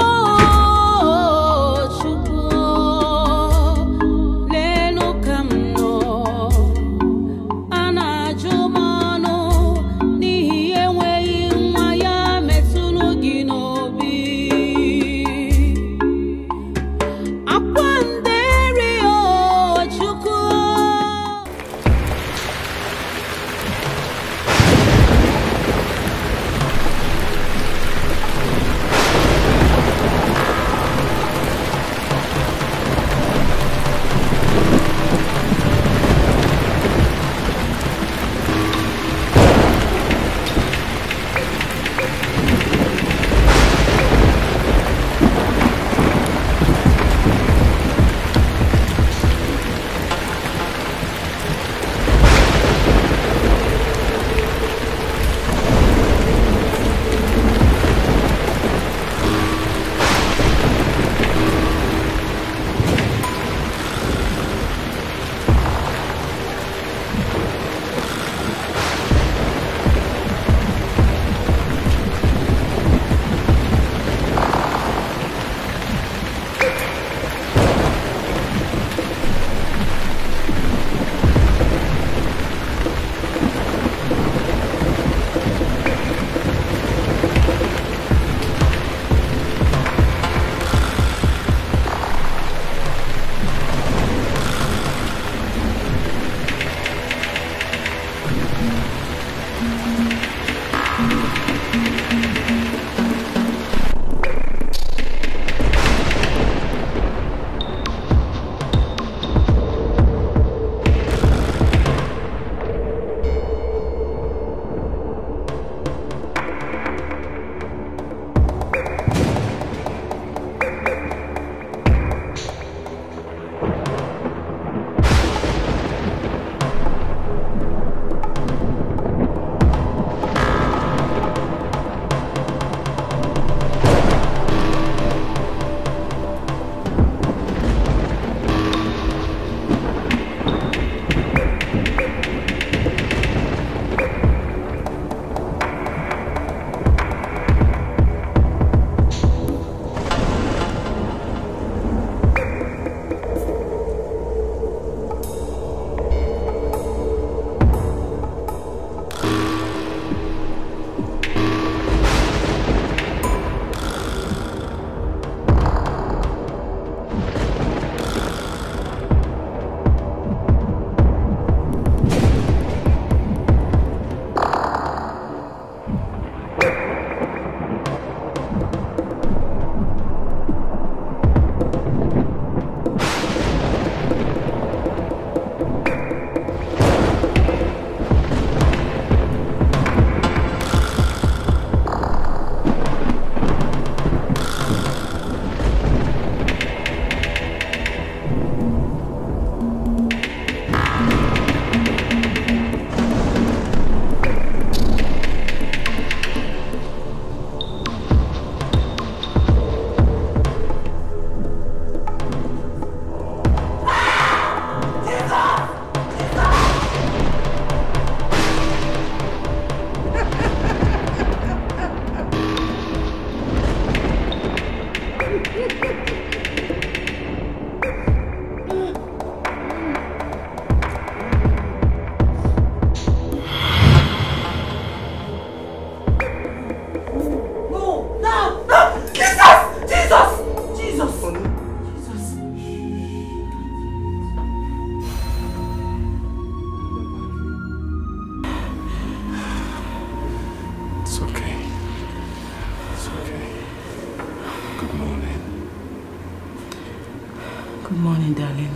Good morning, darling.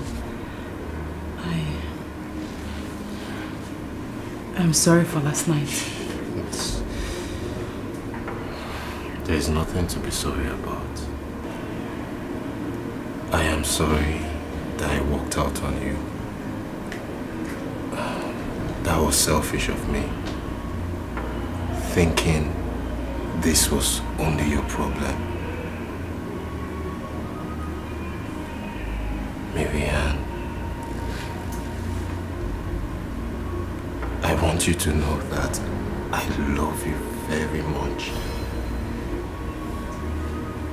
I'm sorry for last night. There's nothing to be sorry about. I am sorry that I walked out on you. That was selfish of me. Thinking this was only your problem. Marianne, I want you to know that I love you very much.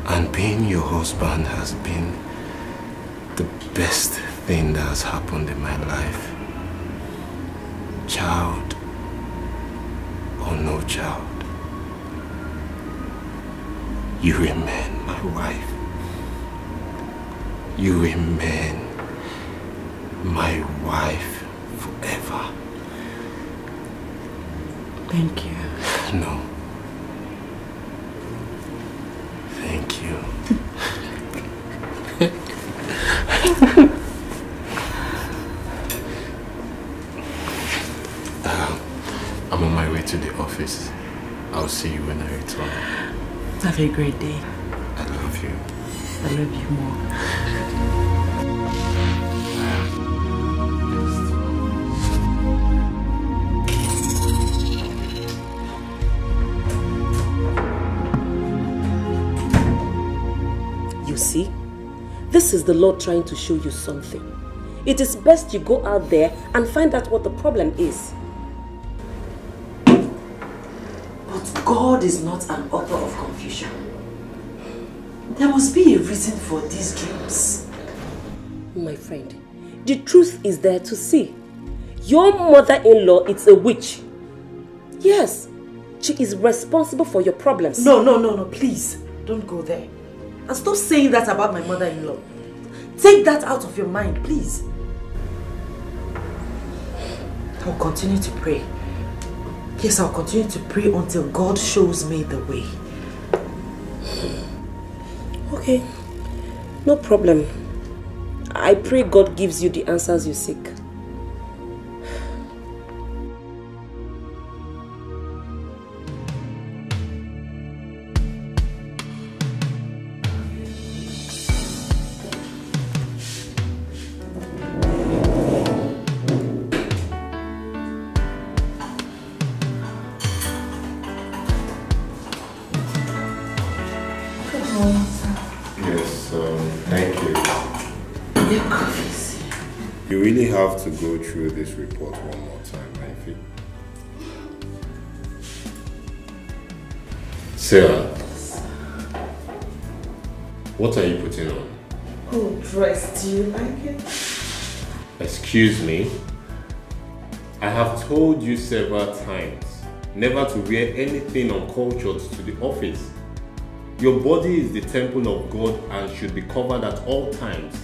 And being your husband has been the best thing that has happened in my life. Child or no child, you remain my wife. You remain my wife forever. Thank you. No. Thank you. I'm on my way to the office. I'll see you when I return. Have a great day. I love you. I love you more. You see, this is the Lord trying to show you something. It is best you go out there and find out what the problem is. But God is not an author of confusion. There must be a reason for these dreams. My friend, the truth is there to see. Your mother-in-law is a witch. Yes, she is responsible for your problems. No, please. Don't go there. And stop saying that about my mother-in-law. Take that out of your mind, please. I'll continue to pray. Yes, I'll continue to pray until God shows me the way. Okay, no problem. I pray God gives you the answers you seek. You really have to go through this report one more time, I think. Sarah, what are you putting on? Oh, dress, do you like it? Excuse me? I have told you several times never to wear anything uncultured to the office. Your body is the temple of God and should be covered at all times.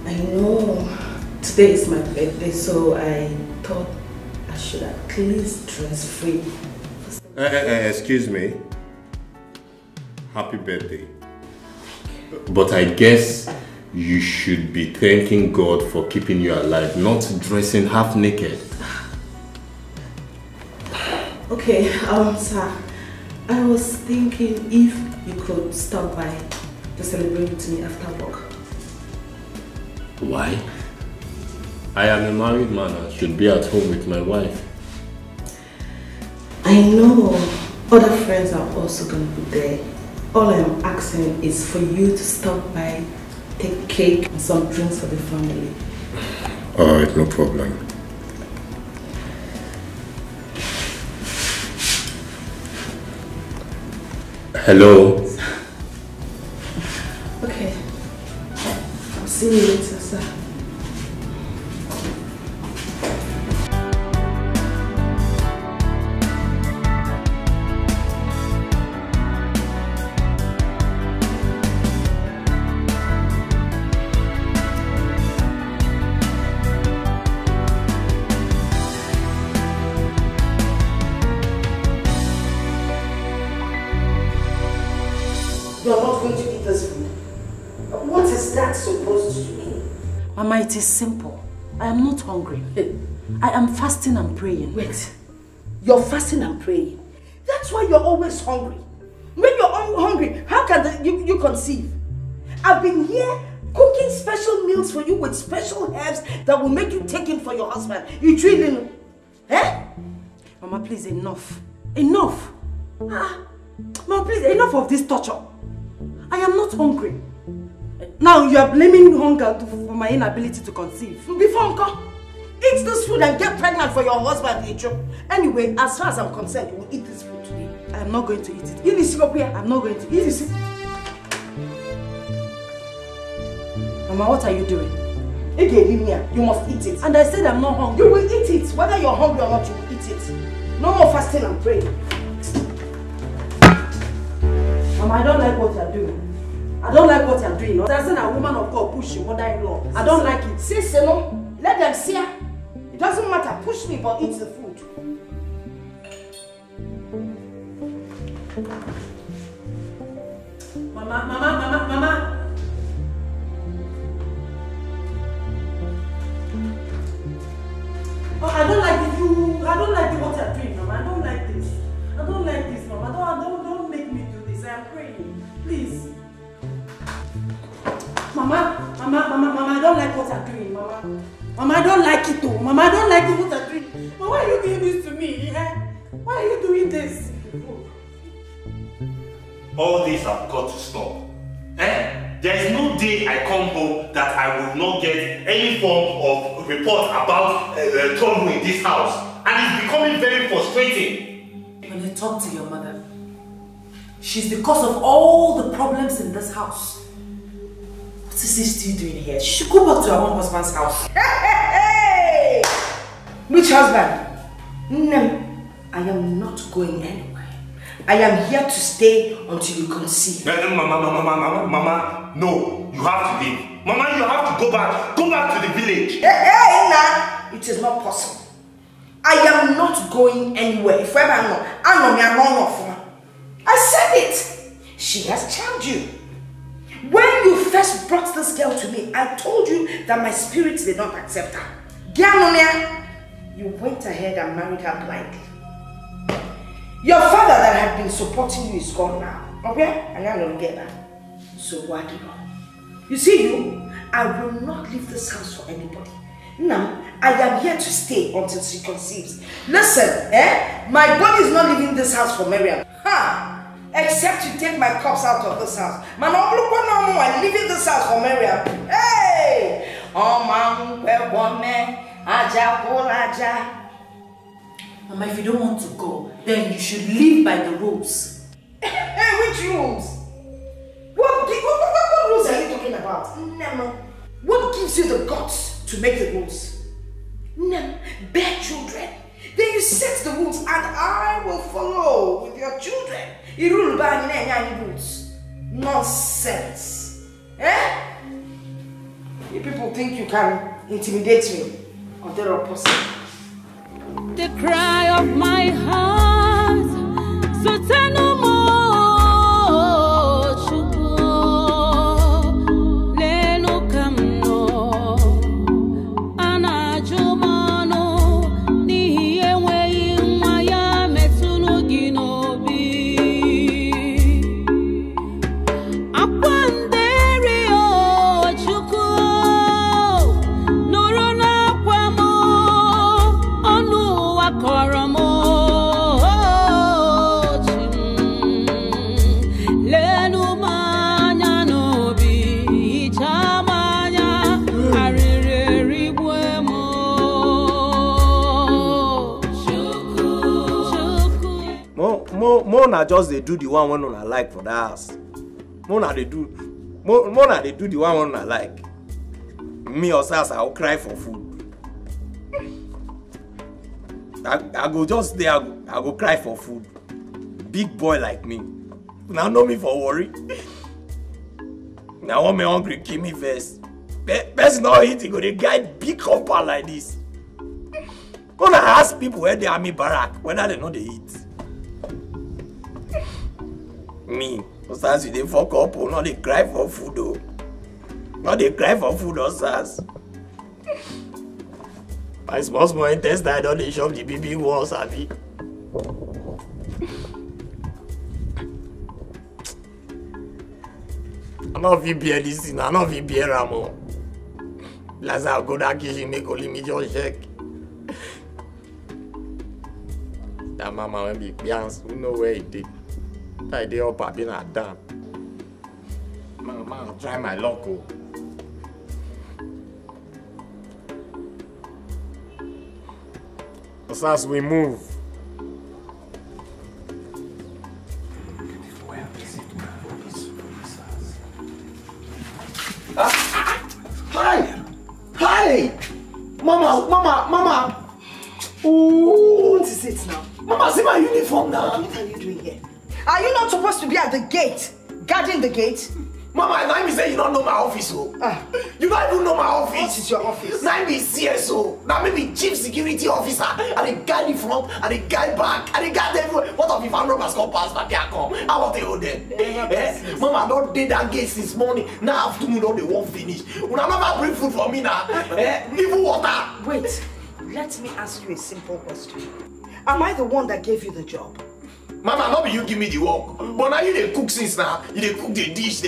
I know. Today is my birthday, so I thought I should at least dress free. Excuse me. Happy birthday. But I guess you should be thanking God for keeping you alive, not dressing half naked. Okay, sir. I was thinking if you could stop by to celebrate with me after work. Why? I am a married man and should be at home with my wife. I know other friends are also going to be there. All I'm asking is for you to stop by, take cake and some drinks for the family. Alright, no problem. Hello? Okay. I'll see you later, sir. You are not going to eat this food. What is that so Mama, it is simple. I am not hungry. I am fasting and praying. Wait. You're fasting and praying. That's why you're always hungry. When you're hungry, how can you conceive? I've been here cooking special meals for you with special herbs that will make you take in for your husband. You treating him. Eh? Mama, please, enough. Enough. Mama, please, enough of this torture. I am not hungry. Now you are blaming hunger for my inability to conceive. Before Uncle, eat this food and get pregnant for your husband, Uche. Anyway, as far as I'm concerned, you will eat this food today. I am not going to eat it. I'm not going to eat it. Mama, what are you doing? You must eat it. And I said I'm not hungry. You will eat it. Whether you're hungry or not, you will eat it. No more fasting and praying. Mama, I don't like what you're doing. I don't like what you're doing. I said a woman of God push your mother-in-law. I don't like it. Sis, no. Let them see her. It doesn't matter. Push me, but eat the food. Mama. Oh, I don't like what you're doing, Mama. I don't like this. Mama. Don't make me do this. I am praying. Please. Mama, I don't like what you're doing, Mama. Mama, I don't like it too. Mama, I don't like it what you're doing. Mama, why are you doing this to me? Why are you doing this? All this have got to stop. There is no day I come home that I will not get any form of report about trouble in this house. And it's becoming very frustrating. When you talk to your mother, she's the cause of all the problems in this house. What is this still doing here? She should go back to her own husband's house. Hey! Which husband? No, I am not going anywhere. I am here to stay until you conceive. Mama, no, you have to leave. Mama, you have to go back. Go back to the village. Hey, nah, it is not possible. I am not going anywhere. If ever I said it. She has charmed you. When you first brought this girl to me, I told you that my spirit did not accept her. You went ahead and married her blindly. Your father that had been supporting you is gone now. Okay? And I don't get that. So what do you know? You see you, I will not leave this house for anybody. Now, I am here to stay until she conceives. Listen, my body is not leaving this house for Mariam. Except you take my cups out of this house. Man, I'm leaving this house for Mariam. Hey! Mama, if you don't want to go, then you should live by the rules. Hey, which rules? What rules are you talking about? Never. What gives you the guts to make the rules? Never. Bear children. Then you set the rules and I will follow with your children. You rule by any rules. Nonsense. You people think you can intimidate me or the opposite. The cry of my heart, so tell no more, Chuko, le no kamno, anajumano, ni ewe imaya metunu ginobi, akwanderi o Chuko, norona kwamo, onu wakoromo. Mona just they do the one when I like for the house. Mona they do the one when I like. Me or Sas, I'll cry for food. I go just there, I go cry for food. Big boy like me. Now know me for worry. Now when me hungry, kill me first. Best not eating, go they guide big compound like this. When I ask people where they are me barrack, whether they know they eat. Me, Osas, you dey fuck up, not they cry for food though. Not they cry for food, Osas. My small intestine don't they shove the big ones, Abby. I don't feel beer this thing, I don't feel beer Ramo. Last time I go to kitchen, make only me just check. That mama when be pians, who know where it did. I did up a been a damn. Mama, try my luck. As we move. Hi! Mama! Ooh. What is it now? Mama, see my uniform now. What are you doing here? Are you not supposed to be at the gate? Guarding the gate? Mama, now me say you don't know my office, oh. You don't even know my office. What is your office? Now me CSO. Now maybe chief security officer. And the guy in front, and the guy back, and the guy everywhere. What if I'm robbers come pass back here come? How about they hold them? Mama, don't did that gate since morning. Now afternoon, all they won't finish. When I never bring food for me now. Even water. Wait, let me ask you a simple question. Am I the one that gave you the job? Mama, not be you give me the work. But now you dey cook since now. You dey cook the dish,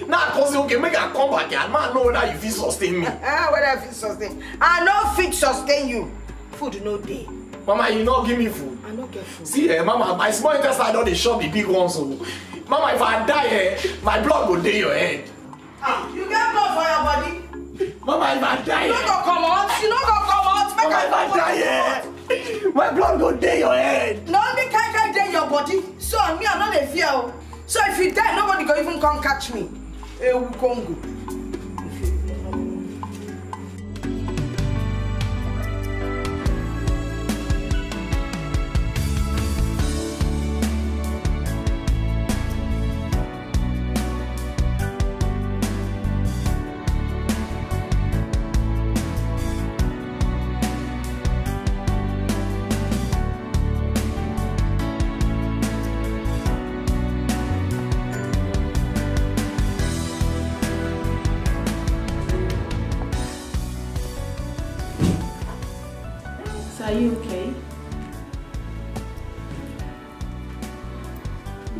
Now I say, okay, make I come back here. Man, know whether you fit sustain me. Whether I fit sustain. I no fit sustain you. Food no day. Mama, you not give me food. I no get food. See, Mama, my small intestine don't dey shop the big ones. So. Mama, if I die, my blood go dey your head. You get blood for your body? Mama, if I die, you no go come out. You no go come out. Mama, if I die, my blood go dey your head. No, me can't dey your body. So me, I no dey fear. So if you die, nobody go even come catch me. Congo. Are you okay?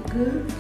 Good.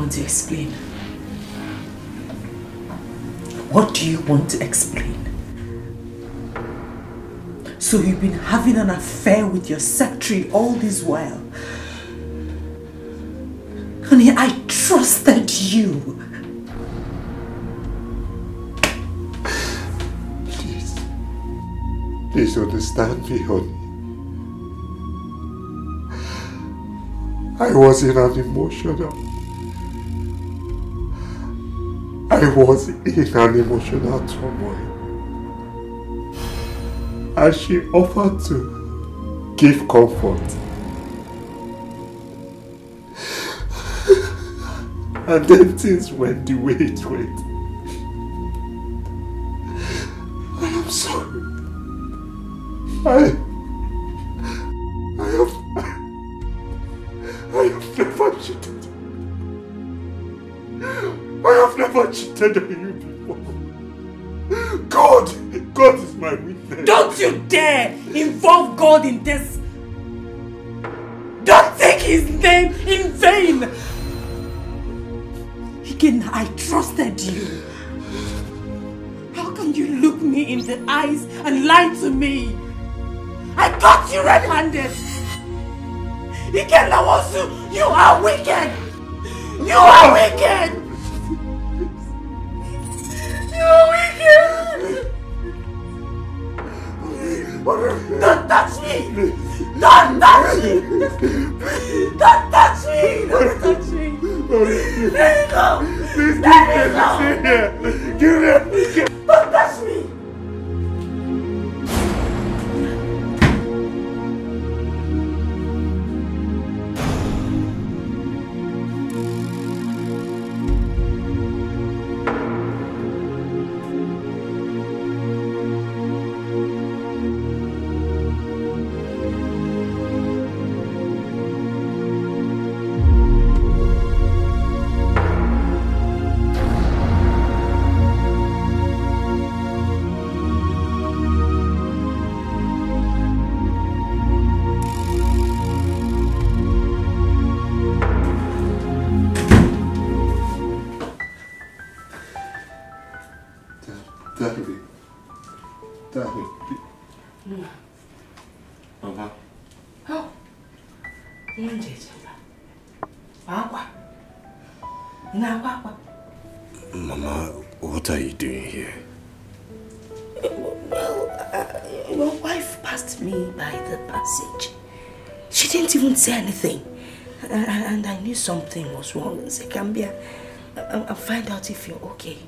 Explain. What do you want to explain? So you've been having an affair with your secretary all this while. Honey, I trusted you. Please understand me, honey. I was in an emotional turmoil. And she offered to give comfort. And then things went the way it went. I am sorry. I have never cheated. I have never cheated on you before. God is my witness. Don't you dare involve God in this. Don't take his name in vain. Again, I trusted you. How can you look me in the eyes and lie to me? I caught you red-handed. Again, you are wicked. You are wicked. You are wicked. Don't touch me. Don't touch me. Don't touch me. Don't touch me. Let me go. Please let me go. Give me. Don't touch me. Mama, what are you doing here? Well, your wife passed me by the passage. She didn't even say anything. And I knew something was wrong. So come here and find out if you're okay.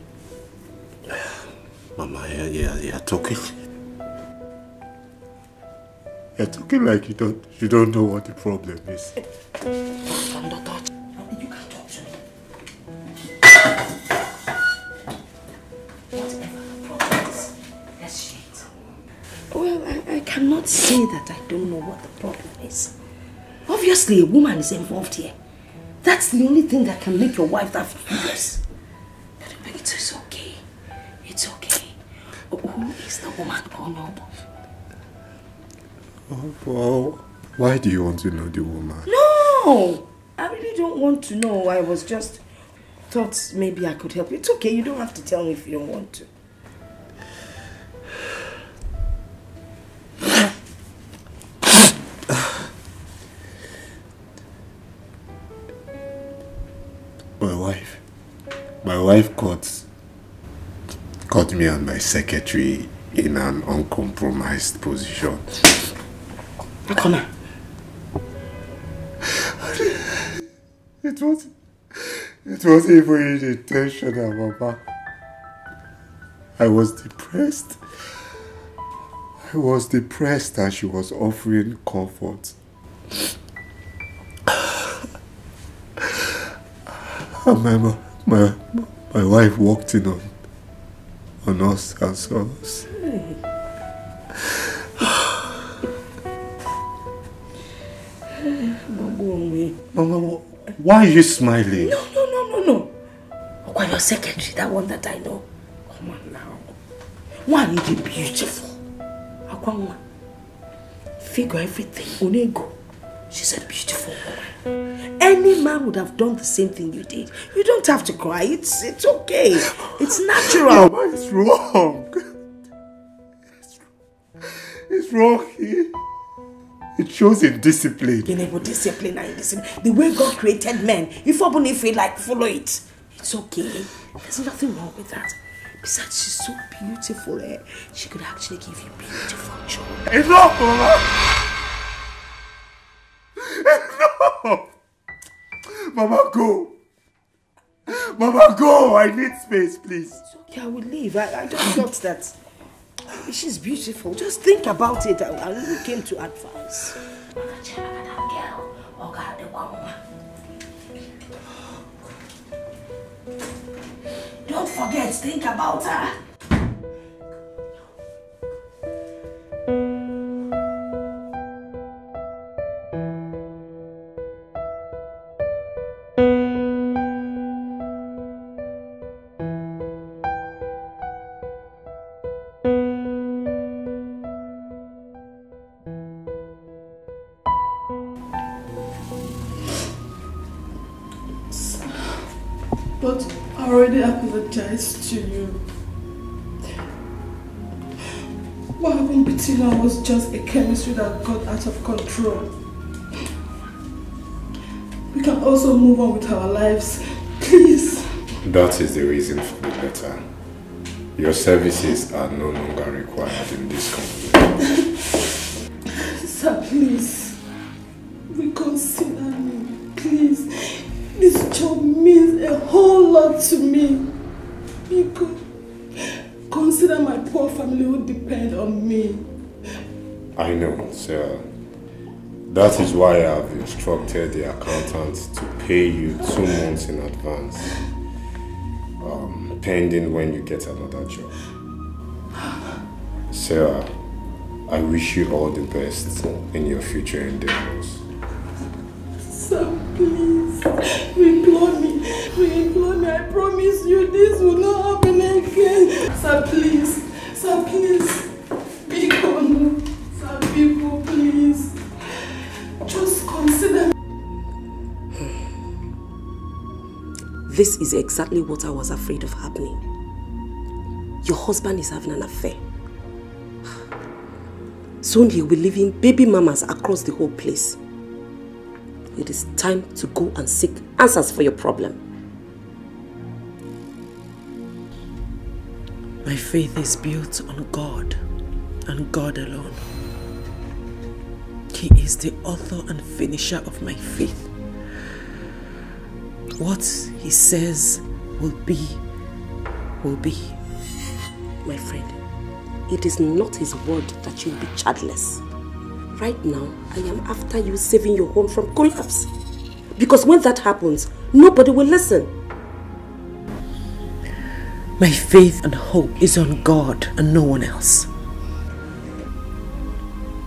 Mama, you're talking. You're talking like you don't know what the problem is. Don't touch. You can't talk to me. Whatever the problem is, let's share it. Well, I cannot say that I don't know what the problem is. Obviously, a woman is involved here. That's the only thing that can make your wife that furious. But it's okay. It's okay. Who is the woman, Bonobo? Oh, well, why do you want to know the woman? No! I really don't want to know. I was just thought maybe I could help you. It's okay. You don't have to tell me if you don't want to. My wife caught me and my secretary in an uncompromised position. Come on. It wasn't even intentional, Mama. I was depressed and she was offering comfort. And my wife walked in on us and saw us. Mama, why are you smiling? No. Why your secretary, that one that I know. Come on now. Why is it beautiful? Figure everything. Onego. She's a beautiful woman. Any man would have done the same thing you did. You don't have to cry. It's okay. It's natural. Mama, it's wrong. It's wrong. It shows indiscipline. Discipline and indiscipline. The way God created men, if you feel like follow it, it's okay. There's nothing wrong with that. Besides, she's so beautiful. She could actually give you beautiful children. Enough, Mama! Enough! Mama, go! Mama, go! I need space, please. It's okay, I will leave. I don't doubt that. She's beautiful. Just think about it. I really came to advise. Don't forget, think about her. But I already apologized to you. What happened between us was just a chemistry that got out of control. We can also move on with our lives, please. That is the reason for the letter. Your services are no longer required in this company. Sir, please. Reconsider me, please. This job means a whole lot to me. Because consider my poor family who depend on me. I know, sir. That is why I have instructed the accountant to pay you 2 months in advance, pending when you get another job. Sarah, I wish you all the best in your future endeavors. Sir, please, implore me, I promise you this will not happen again. Sir, please, be gone. Sir, people, please, just consider. This is exactly what I was afraid of happening. Your husband is having an affair. Soon he'll be leaving baby mamas across the whole place. It is time to go and seek answers for your problem. My faith is built on God and God alone. He is the author and finisher of my faith. What he says will be, will be. My friend, it is not his word that you'll be childless. Right now, I am after you saving your home from collapse. Because when that happens, nobody will listen. My faith and hope is on God and no one else.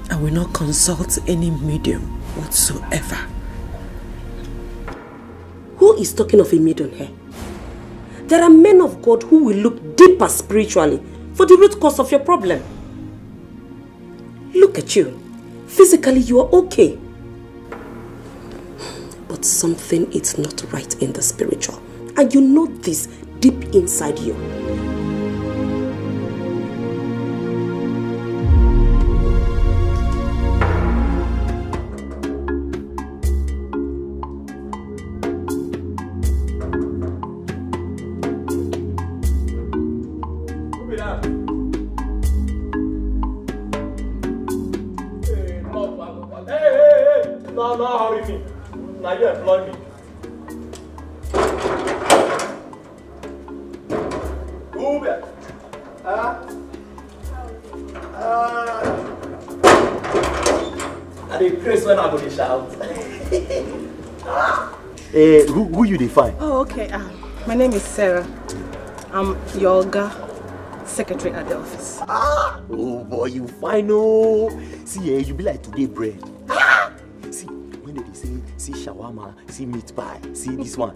I will not consult any medium whatsoever. Who is talking of a medium here? There are men of God who will look deeper spiritually for the root cause of your problem. Look at you. Physically, you are okay. But something is not right in the spiritual. And you know this deep inside you. Who you define? Oh, okay. My name is Sarah. I'm your secretary at the office. Oh boy, you fine, oh. See, you be like today bread. See, when they say, see shawarma, see meat pie, see this one,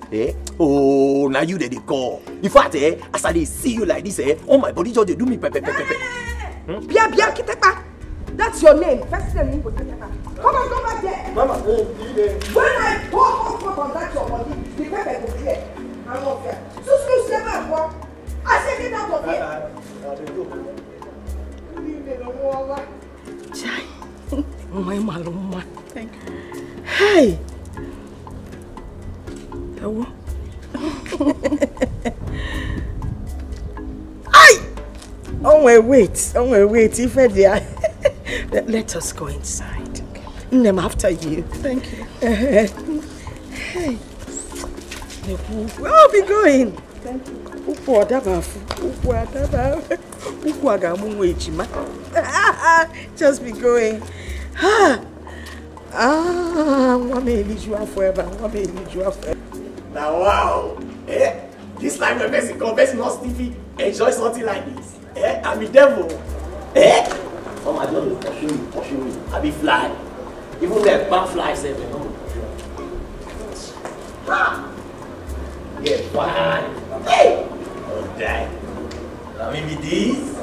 oh, now you they call. In fact, as I see you like this, oh my body just they do me pepe. Bia, Kitepa. That's your name. First name, come on, go back there. Mama, when I pop on that your body, the pepper will clear. I'm not here. So you never walk. I said get out of here. Oh my maluma. Thank you. Hey. Oh wait. If let us go inside. Okay. I'm after you. Thank you. Hey. Where are we going? Thank you. Just be going. What may lead you forever? What may lead you forever? Now, wow. This time the Mexican best not Stevie enjoy something like this. I'm a devil. Oh my God, pursue you. I be fly. Even the back flies every yeah, fine. Hey! Okay. Now maybe this.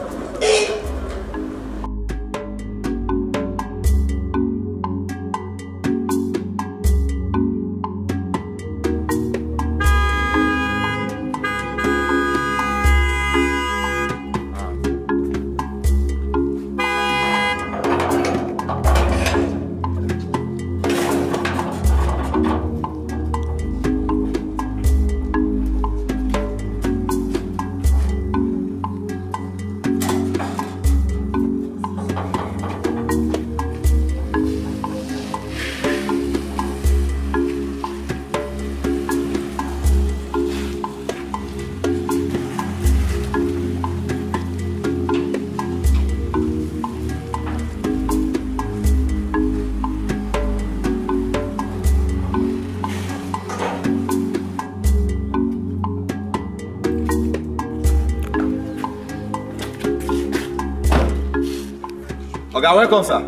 Okay, welcome, sir.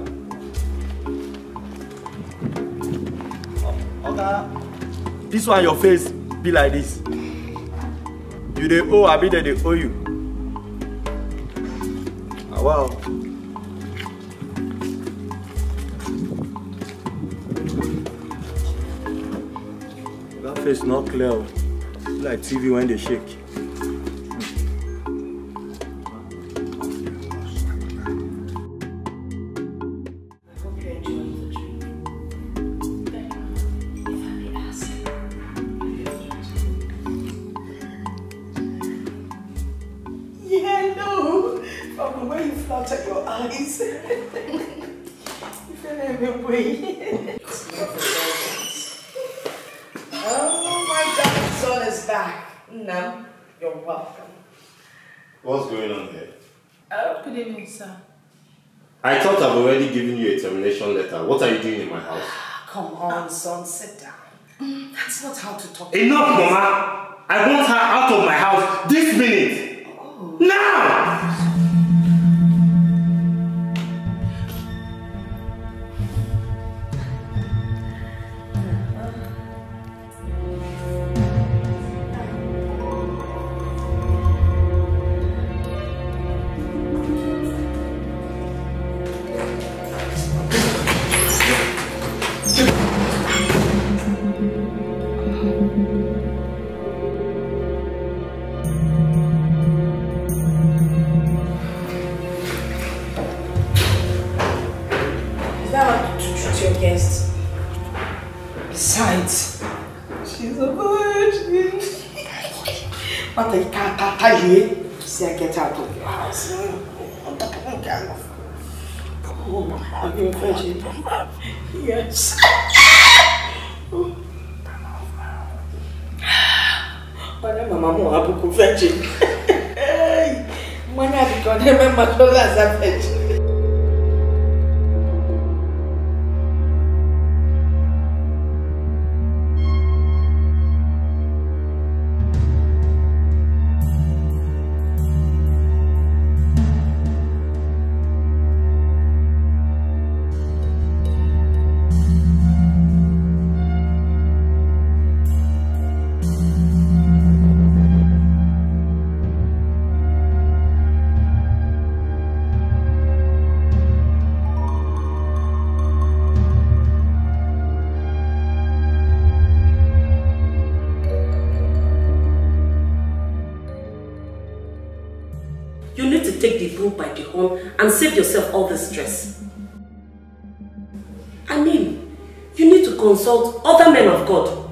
Okay. This one, your face be like this. You they owe, I be there they owe you. Oh, wow. That face not clear. It's like TV when they shake. What's going on here? Good evening, sir. I thought I've already given you a termination letter. What are you doing in my house? Come on, son, sit down. That's not how to talk. Enough, Mama! I want her out of my house this minute! Oh. Now! See, I get out of your house. Oh, are you a virgin? Yes. Mama, I'm a virgin. When I become a virgin. Take the bull by the horn and save yourself all the stress. I mean, you need to consult other men of God,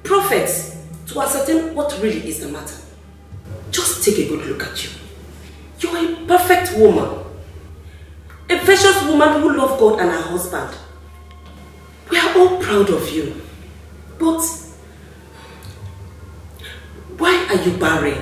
prophets, to ascertain what really is the matter. Just take a good look at you. You're a perfect woman. A virtuous woman who loves God and her husband. We are all proud of you. But Why are you barren?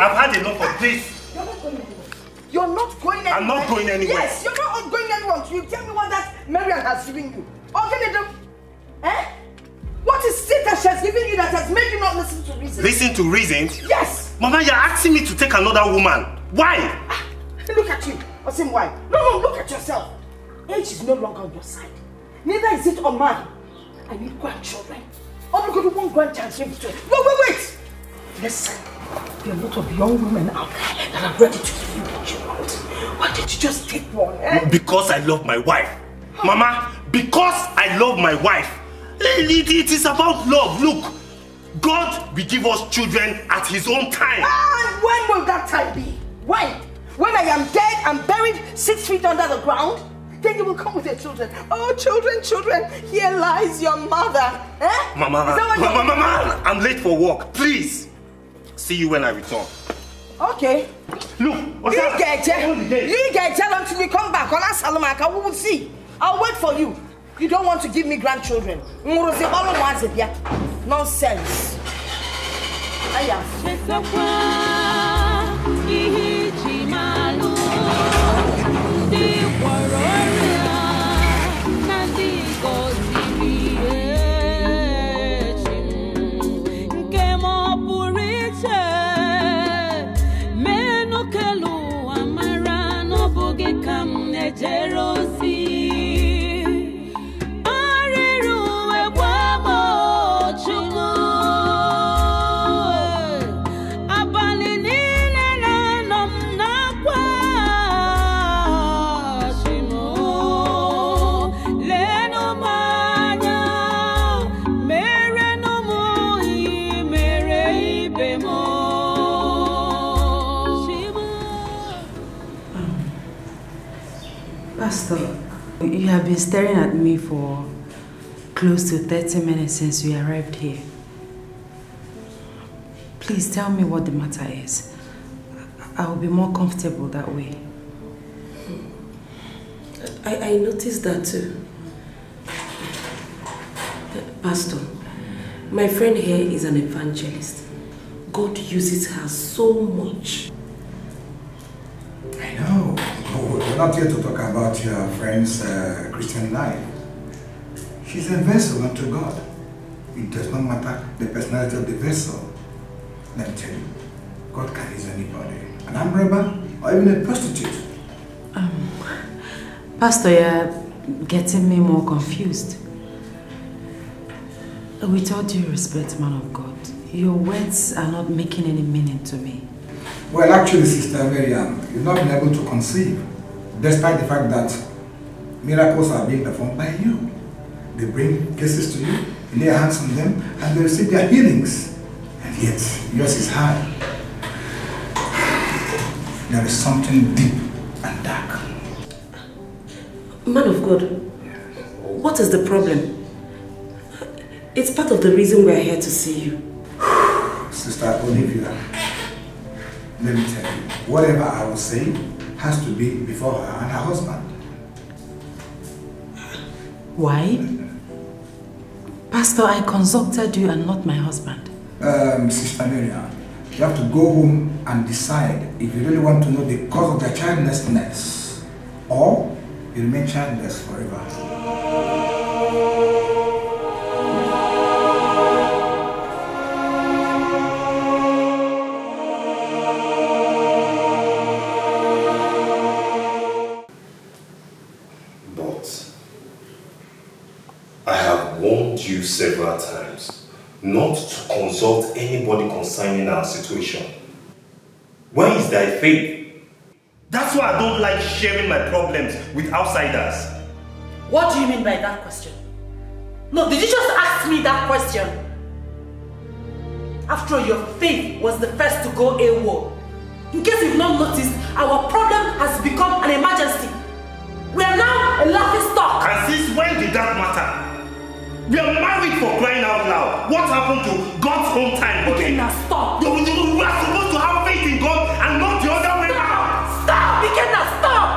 I've had enough of this. You're not going anywhere. I'm not going anywhere. Yes, you're not going anywhere. You tell me what that Marian has given you. Eh? What is it that she has given you that has made you not listen to reason? Listen to reason? Yes. Mama, you're asking me to take another woman. Why? Look at you. Osim, why? No, look at yourself. Age is no longer on your side. Neither is it on mine. I need grandchildren. Oh, look at one grandchild. Wait. Listen. There are a lot of young women out there that are ready to give you what you want. Why did you just take one? Because I love my wife. Mama, because I love my wife. It is about love. Look, God will give us children at His own time. And when will that time be? When? When I am dead and buried 6 feet under the ground? Then you will come with your children. Oh, children, here lies your mother. Mama, I'm late for work. Please. See you when I return. Okay. Look, you get until you come back. We will see. I'll wait for you. You don't want to give me grandchildren. Nonsense. Pastor, you have been staring at me for close to 30 minutes since we arrived here. Please tell me what the matter is. I will be more comfortable that way. I noticed that too. Pastor, my friend here is an evangelist. God uses her so much. I know. We're not here to talk about your friend's Christian life. She's a vessel unto God. It does not matter the personality of the vessel. Let me tell you, God can use anybody. An armed robber or even a prostitute. Pastor, you're getting me more confused. With all due respect, man of God, your words are not making any meaning to me. Well, actually, Sister Miriam, you've not been able to conceive, despite the fact that miracles are being performed by you. They bring cases to you, you lay hands on them, and they receive their healings. And yet, yours is hard. There is something deep and dark. Man of God, what is the problem? It's part of the reason we're here to see you. Sister Olivia, let me tell you, whatever I will say has to be before her and her husband. Why? Pastor, I consulted you and not my husband. Sister Miriam, you have to go home and decide if you really want to know the cause of their childlessness, or you remain childless forever. You several times not to consult anybody concerning our situation. Where is thy faith? That's why I don't like sharing my problems with outsiders. What do you mean by that question? No, did you just ask me that question? After all, your faith was the first to go AWOL. In case you've not noticed, our problem has become an emergency. We are now a laughing stock. And since God's own time, okay? Now stop. You are supposed to have faith in God and not the other way around. Stop! Ikenna, stop!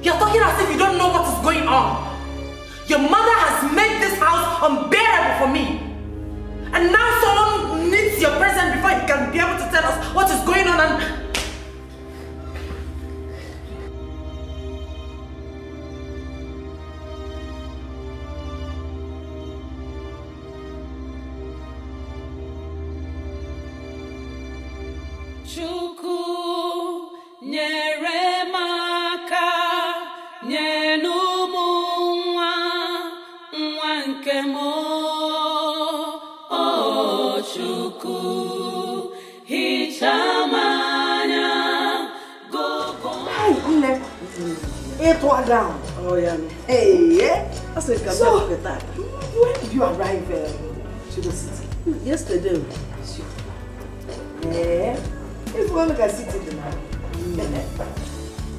You're talking as if you don't know what is going on. Your mother has made this house unbearable for me. And now someone needs your presence before he can be able to tell us what is going on and... Chukwu nyere m aka nyenu m nwa nke m o Chukwu hichaa m anya gogo. Hi, Nne. It was down. Oh, yeah. Hey, I said, come so, back with that. When did you arrive to the city? Yesterday. Yeah. It's one look at city now.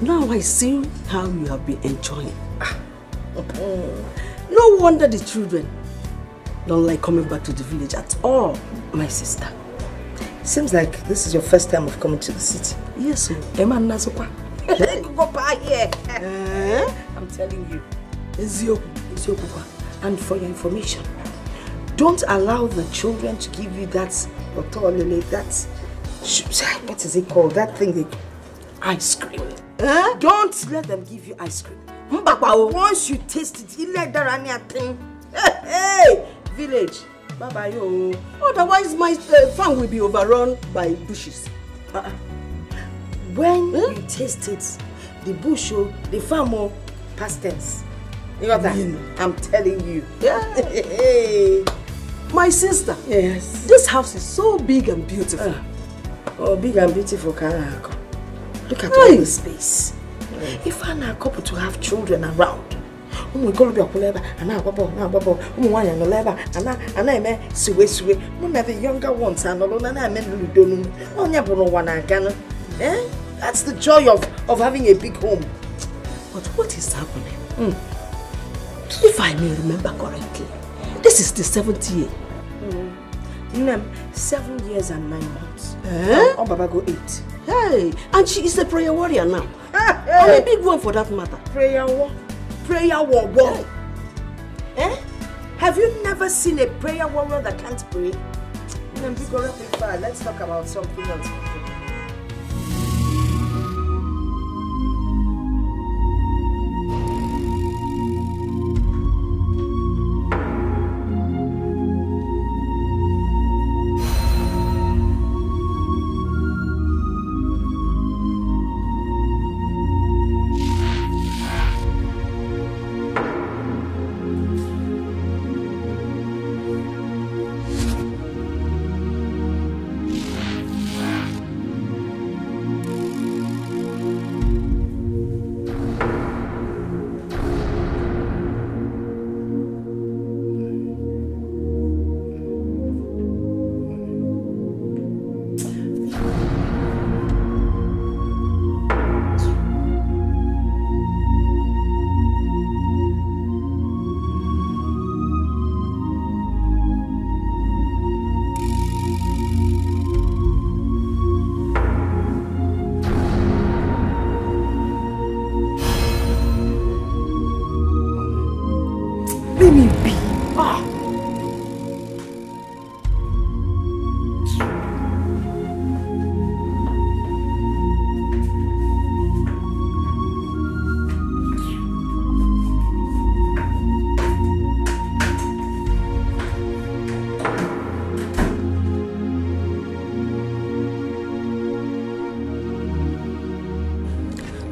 Now I see how you have been enjoying. No wonder the children don't like coming back to the village at all. My sister, seems like this is your first time of coming to the city. Yes, sir. Emma Nasokwa. I'm telling you. And for your information, don't allow the children to give you that, what is it called? That thing, ice cream. Don't let them give you ice cream. Once you taste it, you let that thing. Hey, village. Bye-bye, yo. Otherwise, my farm will be overrun by bushes. When you taste it, the bush, the farm, past tense. You got that? I'm telling you. Yeah. My sister. Yes. This house is so big and beautiful. Oh, big and beautiful, Kanako. Look at all the space. If I'm a couple to have children around, we go to the and the younger ones and that's the joy of having a big home. But what is happening? If I may remember correctly, this is the 7th year. 7 years and 9 months. Oh, Baba go 8. Hey, and she is a prayer warrior now. And a big one for that matter. Prayer war. Have you never seen a prayer warrior that can't pray? Let's talk about something else.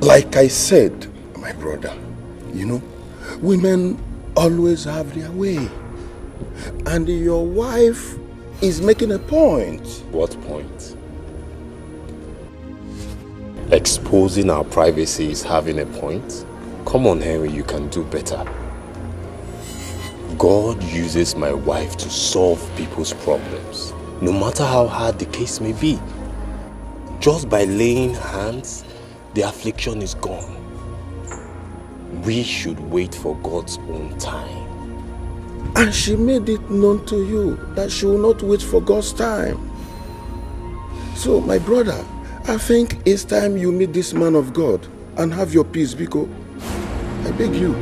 Like I said, my brother, you know, women always have their way. And your wife is making a point. What point? Exposing our privacy is having a point? Come on, Henry, you can do better. God uses my wife to solve people's problems, no matter how hard the case may be. Just by laying hands, the affliction is gone. We should wait for God's own time. And she made it known to you that she will not wait for God's time. So, my brother, I think it's time you meet this man of God and have your peace, Biko. I beg you.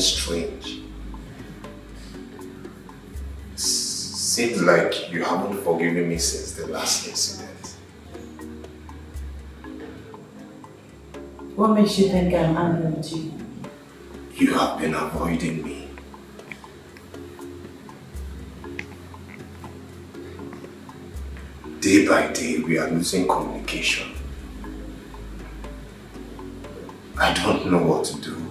Strange. Seems like you haven't forgiven me since the last incident. What makes you think I'm angry with you? You have been avoiding me. Day by day, we are losing communication. I don't know what to do.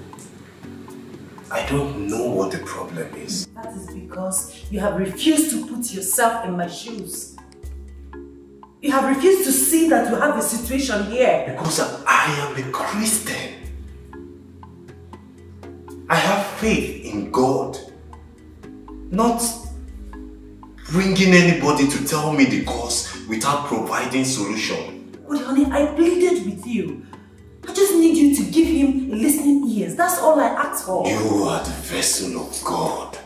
I don't know what the problem is. That is because you have refused to put yourself in my shoes. You have refused to see that you have a situation here. Because I am a Christian. I have faith in God. Not bringing anybody to tell me the cause without providing solution. But honey, I pleaded with you. I just need you to give him listening ears. That's all I asked for. You are the vessel of God.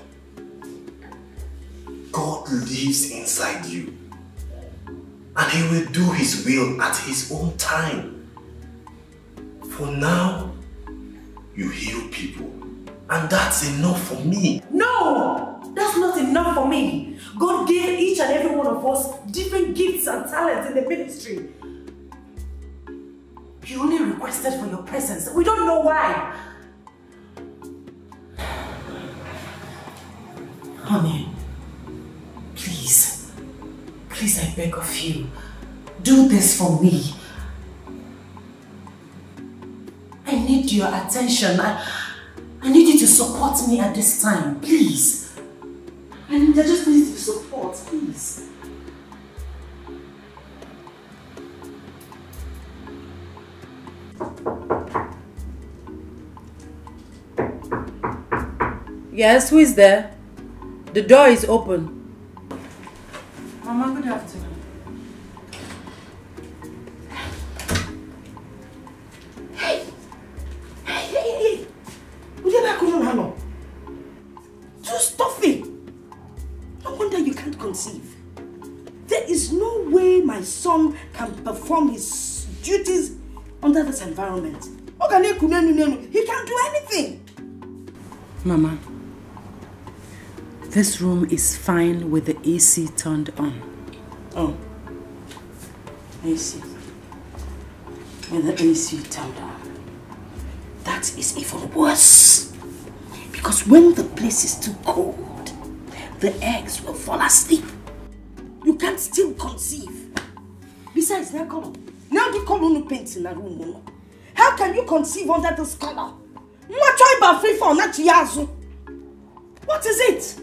God lives inside you. And he will do his will at his own time. For now, you heal people. And that's enough for me. No! That's not enough for me. God gave each and every one of us different gifts and talents in the ministry. You only requested for your presence. We don't know why. Honey, please. Please, I beg of you. Do this for me. I need your attention. I need you to support me at this time. Please. I just need your support, please. Yes, who is there? The door is open. Mama, good afternoon. Hey! Too stuffy! No wonder you can't conceive. There is no way my son can perform his duties under this environment. He can't do anything. Mama, this room is fine with the AC turned on. Oh. AC. With the AC turned on. That is even worse. Because when the place is too cold, the eggs will fall asleep. You can't still conceive. Besides, now the color no paint in the room. How can you conceive under this color? What is it?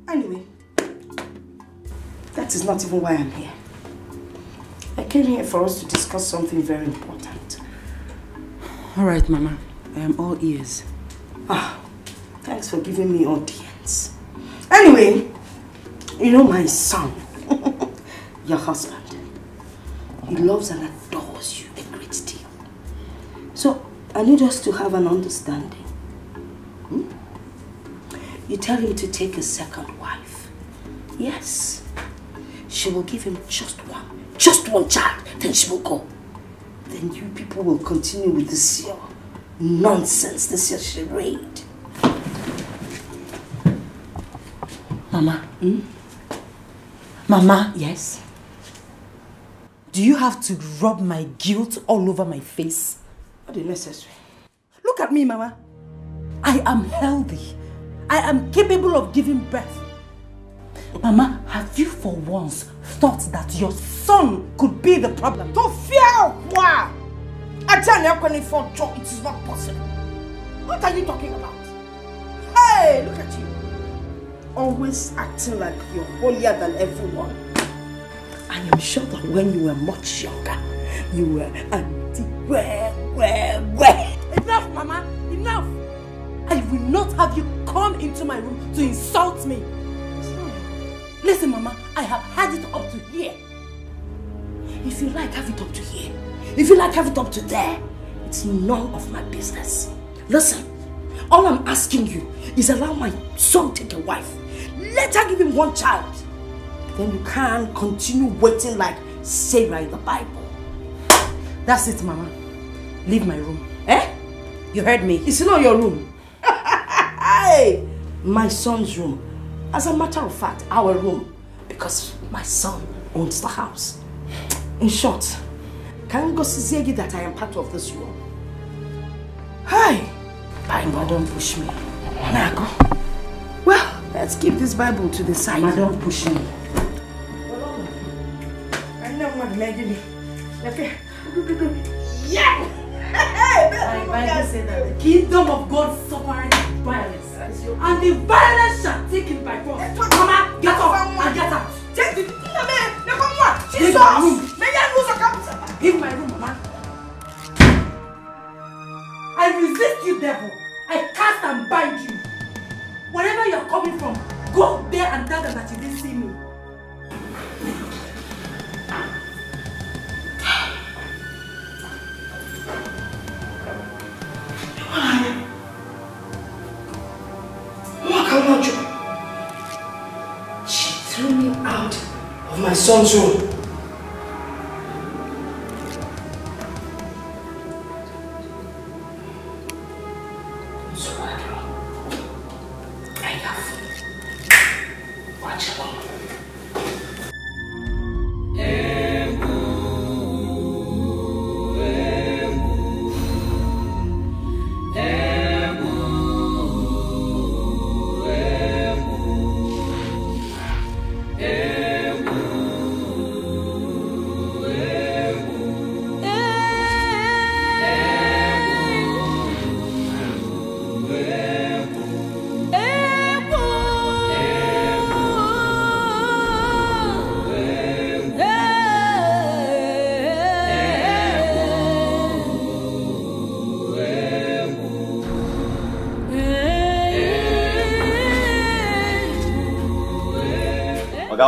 Anyway, that is not even why I'm here. I came here for us to discuss something very important. Alright, Mama. I am all ears. Thanks for giving me audience. Anyway, you know my son, your husband, he loves and adores you a great deal. So, I need us to have an understanding. You tell him to take a second wife. Yes. She will give him just one child, then she will go. Then you people will continue with this your nonsense, this your charade. Mama. Mama, yes? Do you have to rub my guilt all over my face? Not necessary. Look at me, Mama. I am healthy. I am capable of giving birth. Mama, have you for once thought that your son could be the problem? To fear what? I tell you, it is not possible. What are you talking about? Hey, look at you. Always acting like you're holier than everyone. I am sure that when you were much younger, you were auntie, where. Enough, Mama, enough. I will not have you come into my room to insult me. Listen, Mama, I have had it up to here. If you like, have it up to here. If you like, have it up to there. It's none of my business. Listen, all I'm asking you is allow my son take a wife. Let her give him one child. Then you can't continue waiting like Sarah in the Bible. That's it, Mama. Leave my room. Eh? You heard me. It's not your room. Hey, my son's room. As a matter of fact, our room. Because my son owns the house. In short, can go see that I am part of this room. Hi. Bible, don't push me. Now go. Well, let's keep this Bible to the side. Mama, don't push me. I know what made me. Okay. Yeah! Bible said that the kingdom of God suffereth violence, and the violence shall take it by force. Mama, get up and get out. Leave my room. Leave my room, Mama. I resist you, devil. I cast and bind you. Wherever you're coming from, go there and tell them that you didn't see me. She threw me out of my son's room.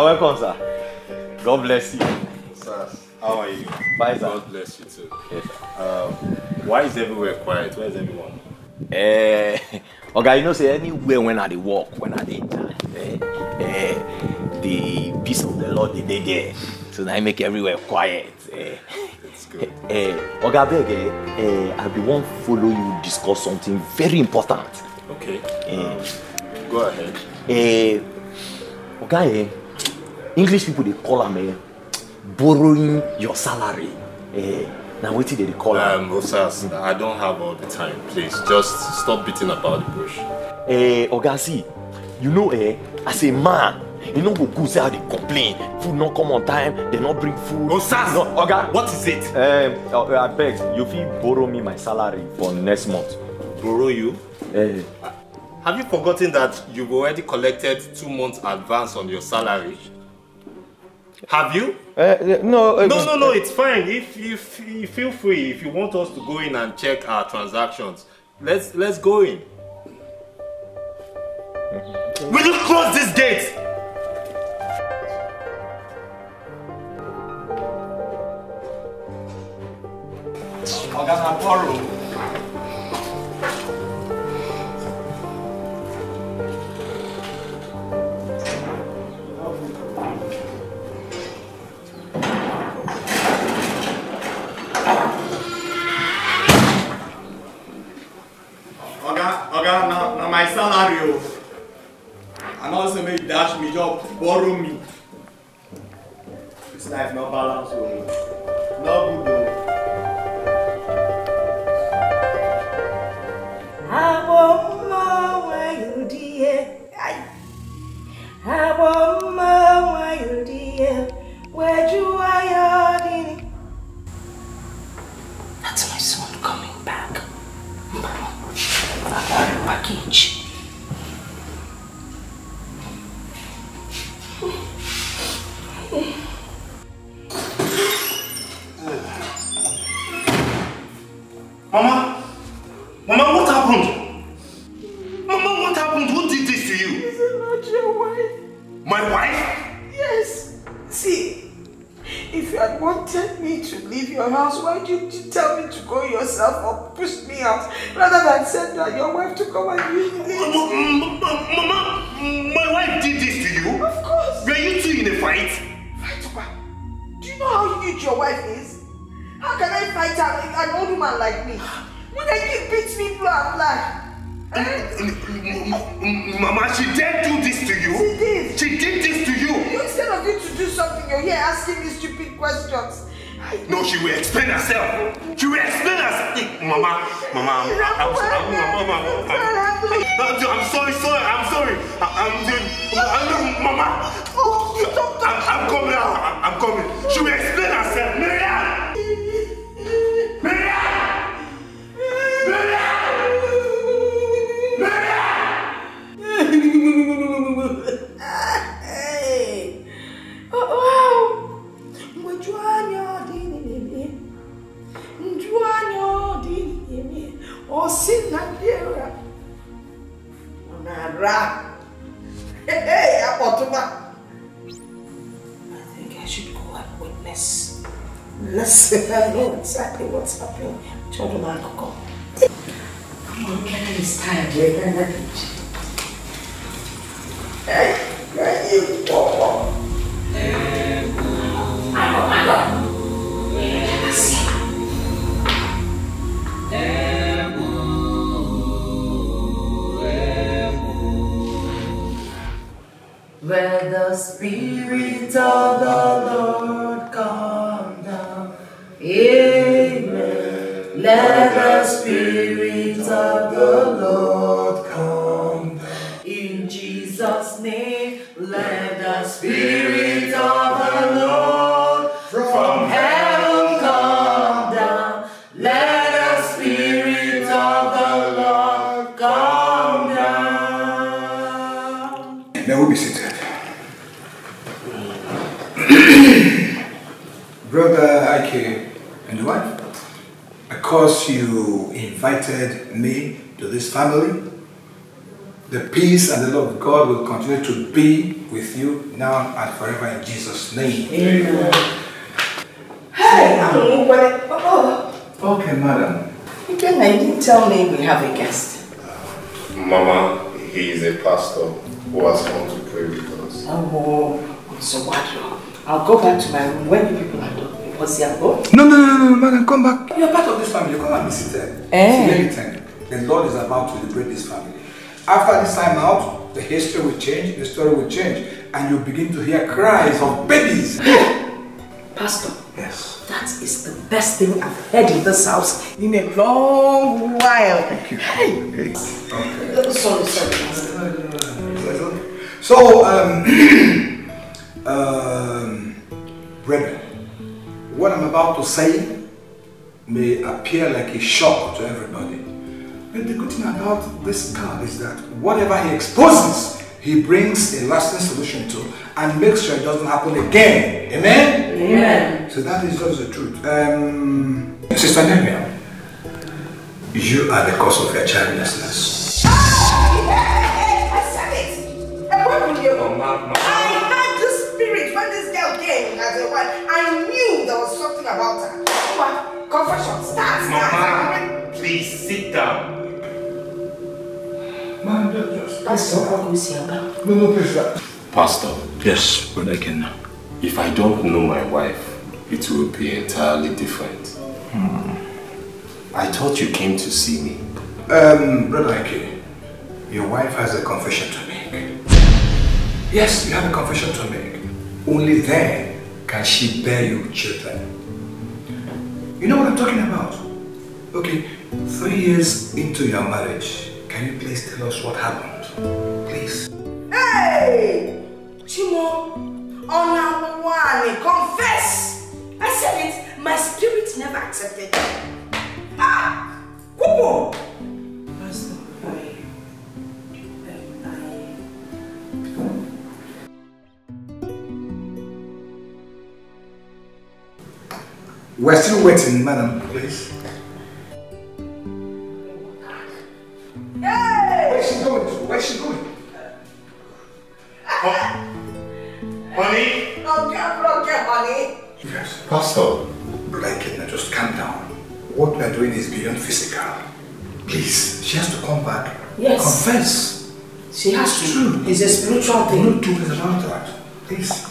Welcome, sir. God bless you. Sir, how are you? Bye, sir. God bless you too. Yes, why is everywhere quiet? Where is everyone? Okay, you know, say anywhere when I dey walk, when I dey the peace of the Lord they there. So now I make everywhere quiet. That's good. Okay, I be want follow you discuss something very important. Okay. Go ahead. Okay. English people they call them borrowing your salary. Now what did they call them? Osas, I don't have all the time. Please, just stop beating about the bush. Ogasi, you know, as a man, you know go say how they complain. Food not come on time, they not bring food. Osas, no, okay. What is it? I beg, you feel borrow me my salary for next month. Borrow you? Have you forgotten that you've already collected 2 months advance on your salary? Have you? No, it's fine. If you feel free, if you want us to go in and check our transactions, let's go in. Will you close this gate? I got my borrow. Now my salary, and also make dash me job, borrow me. This life no balance. double though. That's my son coming back. Package. Mama, what happened? Mama, what happened? Who did this to you? Is it not your wife? My wife? Yes. See, if you had wanted me to leave your house, why did you tell me to go yourself or push me out rather than send your wife to come and leave me? Mama, my wife did this to you? Of course. Were you two in a fight? Fight what? Do you know how huge your wife is? How can I fight an old woman like me? When she beats me blue and black. Mama, she did do this to you? She did. She did this to you? Instead of you to do something, you're here asking me stupid questions. No, she will explain herself. She will explain herself. Mama, I'm sorry. Mama. I'm coming. She will explain herself. Miriam! Hey! Oh! Oh, sin Nigeria. Hey, Apotoma. I think I should go and witness. Listen, I know exactly what's happening. Children are go. Come on, Kennedy is tired. Hey, where you go? I know. Where the Spirit of the Lord come down, amen. Let the Spirit of the Lord come down. In Jesus' name, let the Spirit of the Lord from heaven come down. Let the Spirit of the Lord come down. May we be seated. Brother Ike and wife, because you invited me to this family, the peace and the love of God will continue to be with you now and forever in Jesus' name. Amen. Hey, okay, madam. Again, you didn't tell me we have a guest. Mama, he is a pastor who has come to pray with us. Oh, so what? I'll go back to my room when the people are done. What's the go? No, madam, come back. You're part of this family. Come and be seated. See anything. The Lord is about to liberate this family. After this time out, the history will change, the story will change, and you'll begin to hear cries of babies. Pastor. Yes. That is the best thing I've heard in this house in a long while. Thank you. Hey. Okay. Sorry. So, brethren, what I'm about to say may appear like a shock to everybody. But the good thing about this God is that whatever he exposes, he brings a lasting solution to and makes sure it doesn't happen again. Amen? Amen. So that is just the truth. Sister Nemia, you are the cause of your childlessness. I said it. And what will you? I had the spirit when this girl came as a wife. I knew there was something about her. What? Confession. Start. Mama, please sit down. Man, just Pastor, no, please. Pastor. Yes, Brother Ken. If I don't know my wife, it will be entirely different. I thought you came to see me. Brother Ike, your wife has a confession to make. Yes, you have a confession to make. Only then can she bear you children. You know what I'm talking about? Okay, 3 years into your marriage, can you please tell us what happened? Please. Hey! Chimo, honor one, confess! I said it, my spirit never accepted it. Ah! Kupo! Pastor, We're still waiting, madam, please. Hey! Where's she going? Where's she going? Honey? Okay, honey. Yes. Pastor. Like it, now just calm down. What we are doing is beyond physical. Please, she has to come back. Yes. Confess. She has to. True. It's a spiritual thing. Don't do this about that. Please.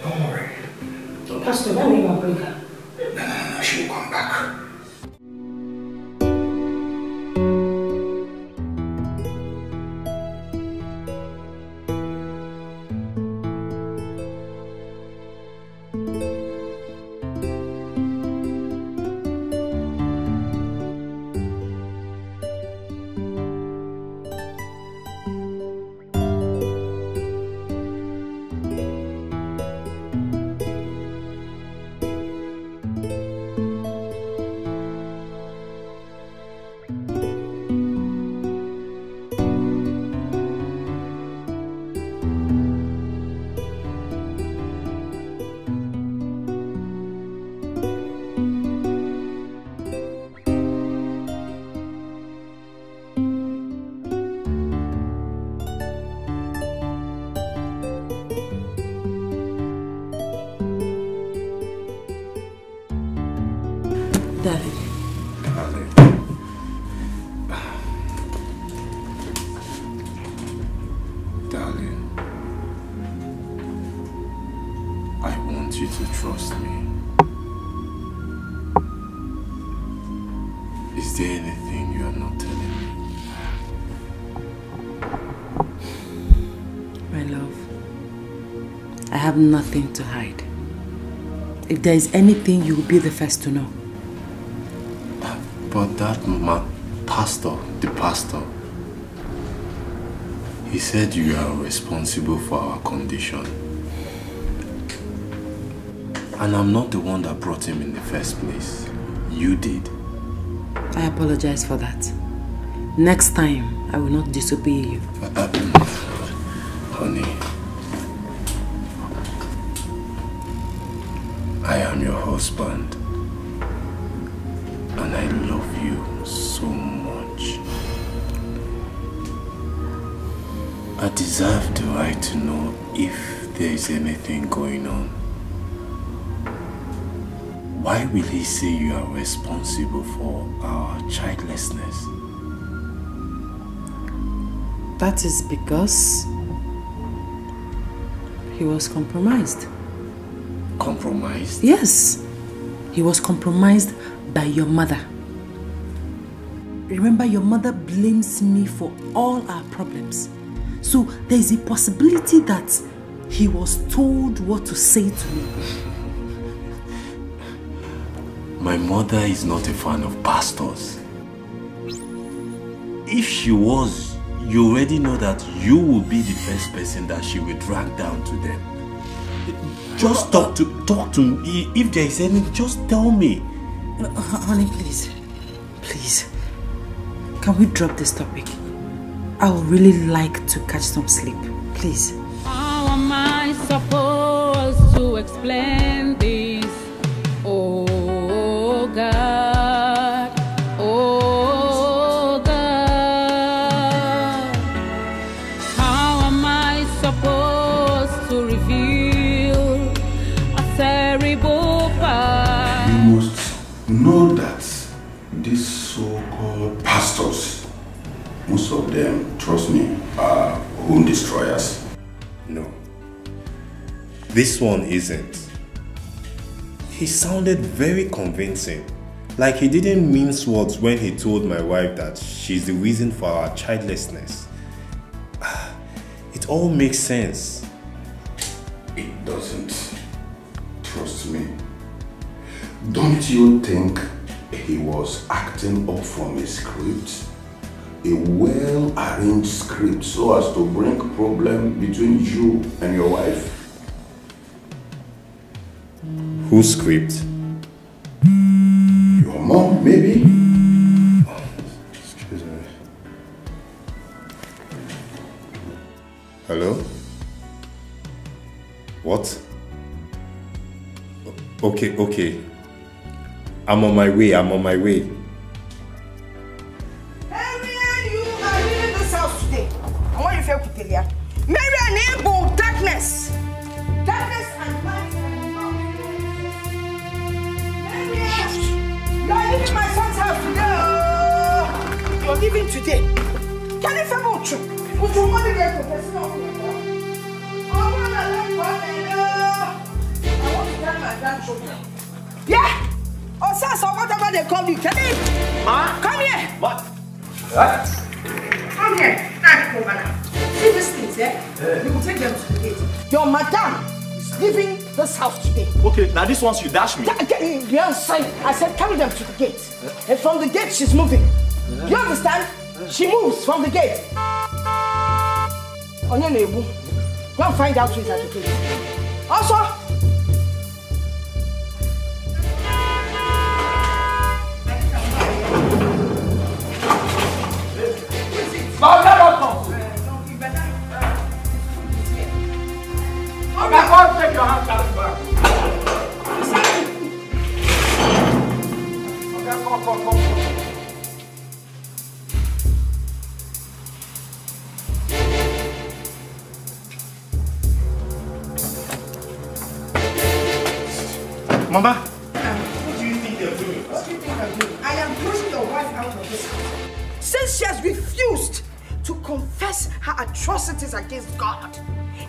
Don't worry. Pastor, let me go bring her. No, she will come back. Nothing to hide. If there is anything, you will be the first to know. But that the pastor, he said you are responsible for our condition. And I'm not the one that brought him in the first place. You did. I apologize for that. Next time, I will not disobey you. Honey. I am your husband, and I love you so much. I deserve the right to know if there is anything going on. Why will he say you are responsible for our childlessness? That is because he was compromised. Compromised? Yes. He was compromised by your mother. Remember, your mother blames me for all our problems. So there is a possibility that he was told what to say to me. My mother is not a fan of pastors. If she was, you already know that you will be the first person that she will drag down to them. Just talk to me. If there is anything, just tell me. Honey, please. Please. Can we drop this topic? I would really like to catch some sleep. Please. How am I supposed to explain this? Oh God. Oh God. How am I supposed to reveal a terrible part? You must know that these so-called pastors, most of them, trust me, are home destroyers. No. This one isn't. He sounded very convincing. Like he didn't mince words when he told my wife that she's the reason for our childlessness. It all makes sense. It doesn't. Trust me. Don't you think he was acting up from a script? A well-arranged script so as to bring problem between you and your wife? Whose script? Your mom, maybe? Excuse me. Hello? What? Okay. I'm on my way. Marian, you are leaving this house today. And what you feel to tell you? Marian, enable darkness. Darkness and light and love. Marian, you are leaving my son's house today. You're leaving today. Can you feel true? Would you want to get to the person? I want to tell my grandchildren. Yeah! Or sir, whatever they call you. Come in. Huh? Come here. What? Come here. Now go back. See these things, eh? You will take them to the gate. Your madam is leaving this house today. Okay, now this ones you dash me. Yes, I said carry them to the gate. And from the gate she's moving. You understand? She moves from the gate. On your neighbor. Go and find out who is at the gate. Also, Take your hands out back. Okay, come. Mama, what do you think you're doing? What do you think I'm doing? I am pushing your wife out of this house. Since she has refused to confess her atrocities against God.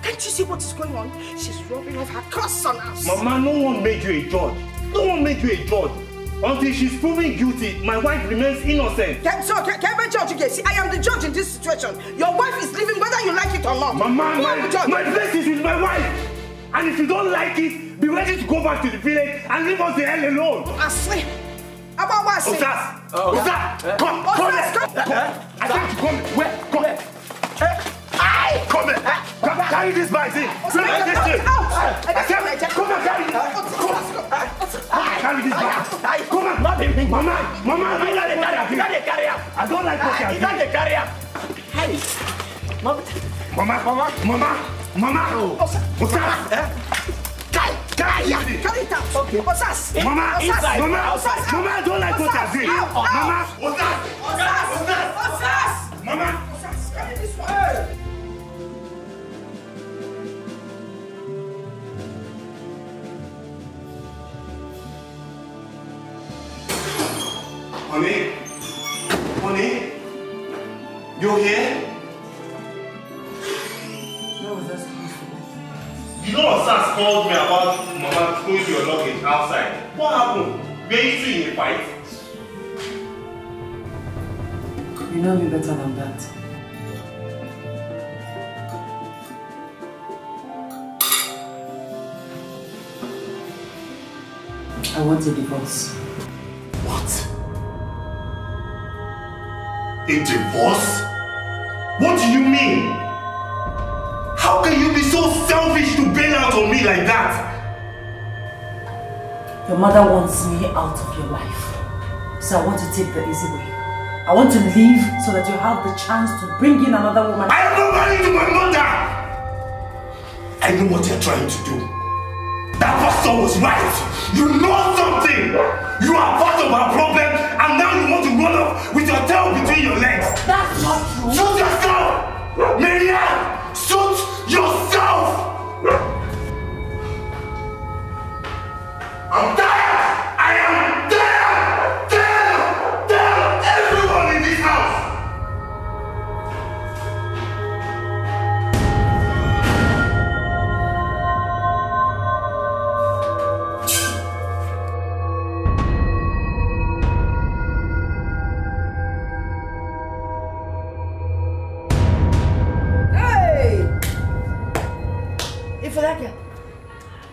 Can't you see what is going on? She's rubbing off her curse on us. Mama, no one made you a judge. No one made you a judge. Until she's proven guilty, my wife remains innocent. Can I judge again? See, I am the judge in this situation. Your wife is leaving whether you like it or not. Mama, my place is with my wife. And if you don't like it, be ready to go back to the village and leave us the hell alone. I swear. About what I say? Osas, come. I said to come. Where? Come. Come here. Carry this bag, see. Come and carry this bag. Come on. Mama, I don't like what you're doing. Mama. Carry it out. Okay. Osas. Mama, I don't like what you're doing. Mama. Osas. Mama. Carry this one. Honey, you here? No, that's you know Osas called me about Mama throwing your luggage outside. What happened? Were you two in a fight? You know me better than that. I want a divorce. What? A divorce? What do you mean? How can you be so selfish to bail out on me like that? Your mother wants me out of your life. So I want to take the easy way. I want to leave so that you have the chance to bring in another woman. I am not married to my mother! I know what you're trying to do. That pastor was right. You know something. You are part of our problem and now you want to run off with your tail between your legs. That's not true. Suit yourself! Marianne! Suit yourself! I'm tired! I am tired! Tired! Everyone in this house!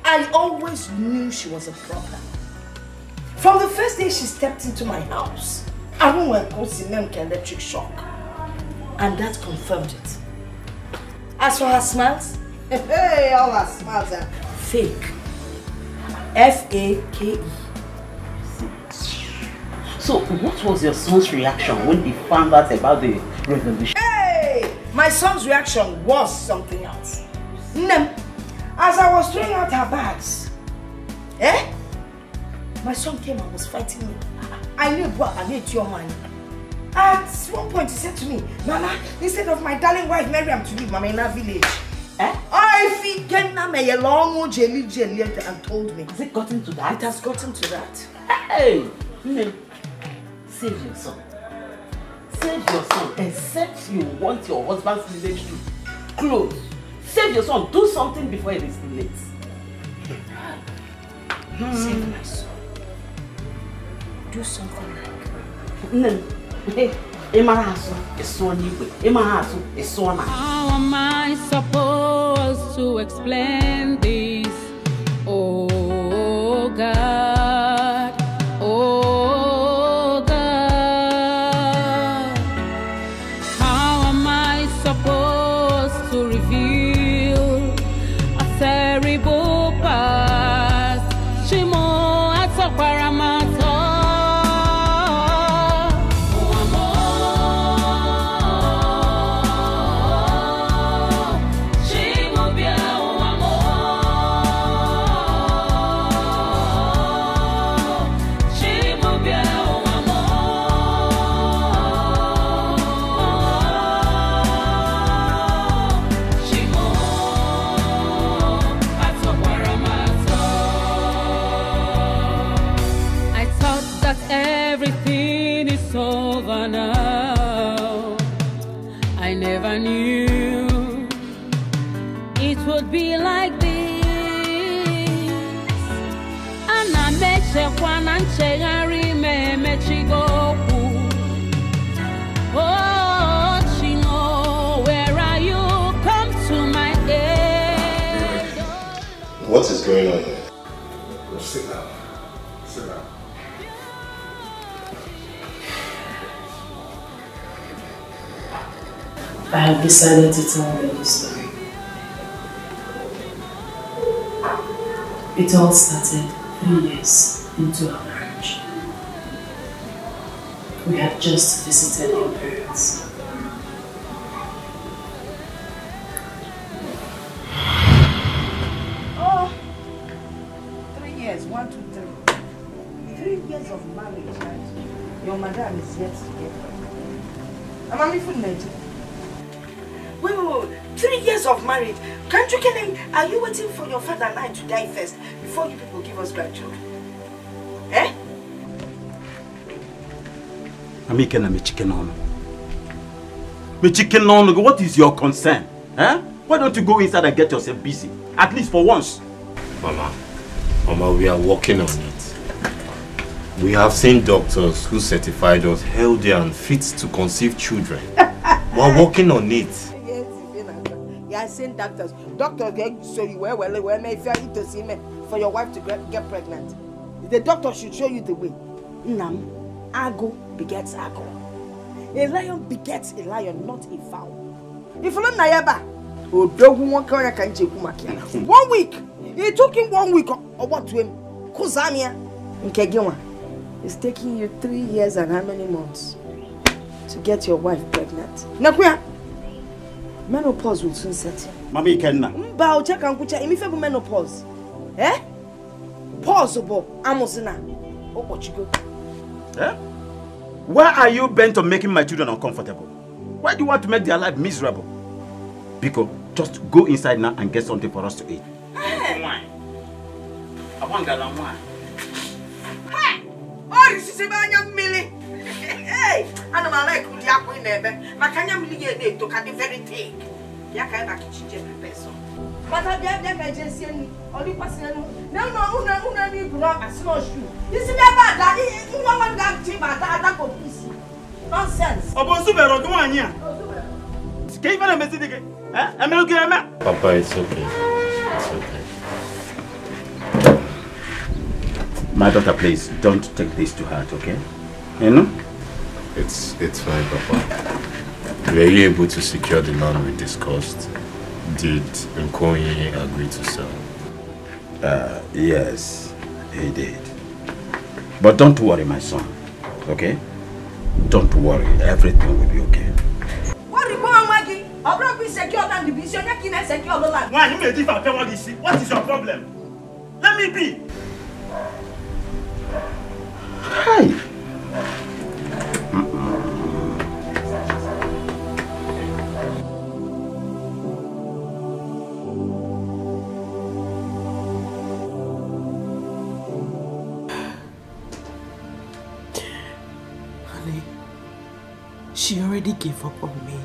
I always knew she was a problem. From the first day she stepped into my house, I don't want to go see electric shock. And that confirmed it. As for her smiles, hey, all her smiles are fake. F-A-K-E. So, what was your son's reaction when he found out about the revolution? Hey! My son's reaction was something else. As I was throwing out her bags, my son came and was fighting me. I knew what I need your money. At one point he said to me, Mama, instead of my darling wife Miriam to leave Mama in our village, I think a long jelly and told me. Has it gotten to that? It has gotten to that. Hey! Save your son. Save your son. Except you want your husband's village to close. Save your son. Do something before it is too late. Save my son. Do something like How am I supposed to explain this? Oh God, oh God. How am I supposed to reveal a terrible past? Shimo Atokwaramata. Everything is over now. I never knew it would be like this. And I met one and oh, Chino, where are you? Come to my aid. What is going on here? Go sit down. Sit down. I have decided to tell them the story. It all started 3 years into our marriage. We had just visited your parents. Oh, 3 years, 1, 2, 3. 3 years of marriage, right? Your madam is yet to get pregnant. I'm only for Nigeria. Wait. 3 years of marriage. Can't you get him? Are you waiting for your father and I to die first before you people give us grandchildren? What is your concern? Why don't you go inside and get yourself busy? At least for once. Mama, we are working on it. We have seen doctors who certified us healthy and fit to conceive children. We are working on it. You are saying doctors. Doctors get show you where may fail you to see me for your wife to get pregnant. The doctor should show you the way. Nam, Ago begets Ago. A lion begets a lion, not a fowl. If you don't know, 1 week. It took him 1 week or what to him? Kuzamia. It's taking you 3 years and how many months to get your wife pregnant? Nakuya. Menopause will soon set in. Mami Kenna. Bao check and kucha imifebu menopause. Possible. Amosina. What you go? Why are you bent on making my children uncomfortable? Why do you want to make their life miserable? Biko, just go inside now and get something for us to eat. Wine. I want gallon wine. Oh, this is a million. Hey, and I'm like Udiako in there. Macanya million to cut the very thing. Yaka back kitchen person. But I have that agency only person. No, need to not as no shoe. You see that bad, you want that cheap at that police. Nonsense. Obosubero, come on here. Can you find a message again? Papa, it's okay. It's okay. My daughter, please, don't take this to heart, okay? You know? It's fine, Papa. Were you able to secure the land we discussed? Did Nkoyi agree to sell? Yes, he did. But don't worry, my son, okay? Don't worry, everything will be okay. What is your problem? Let me be. Hi. She already gave up on me.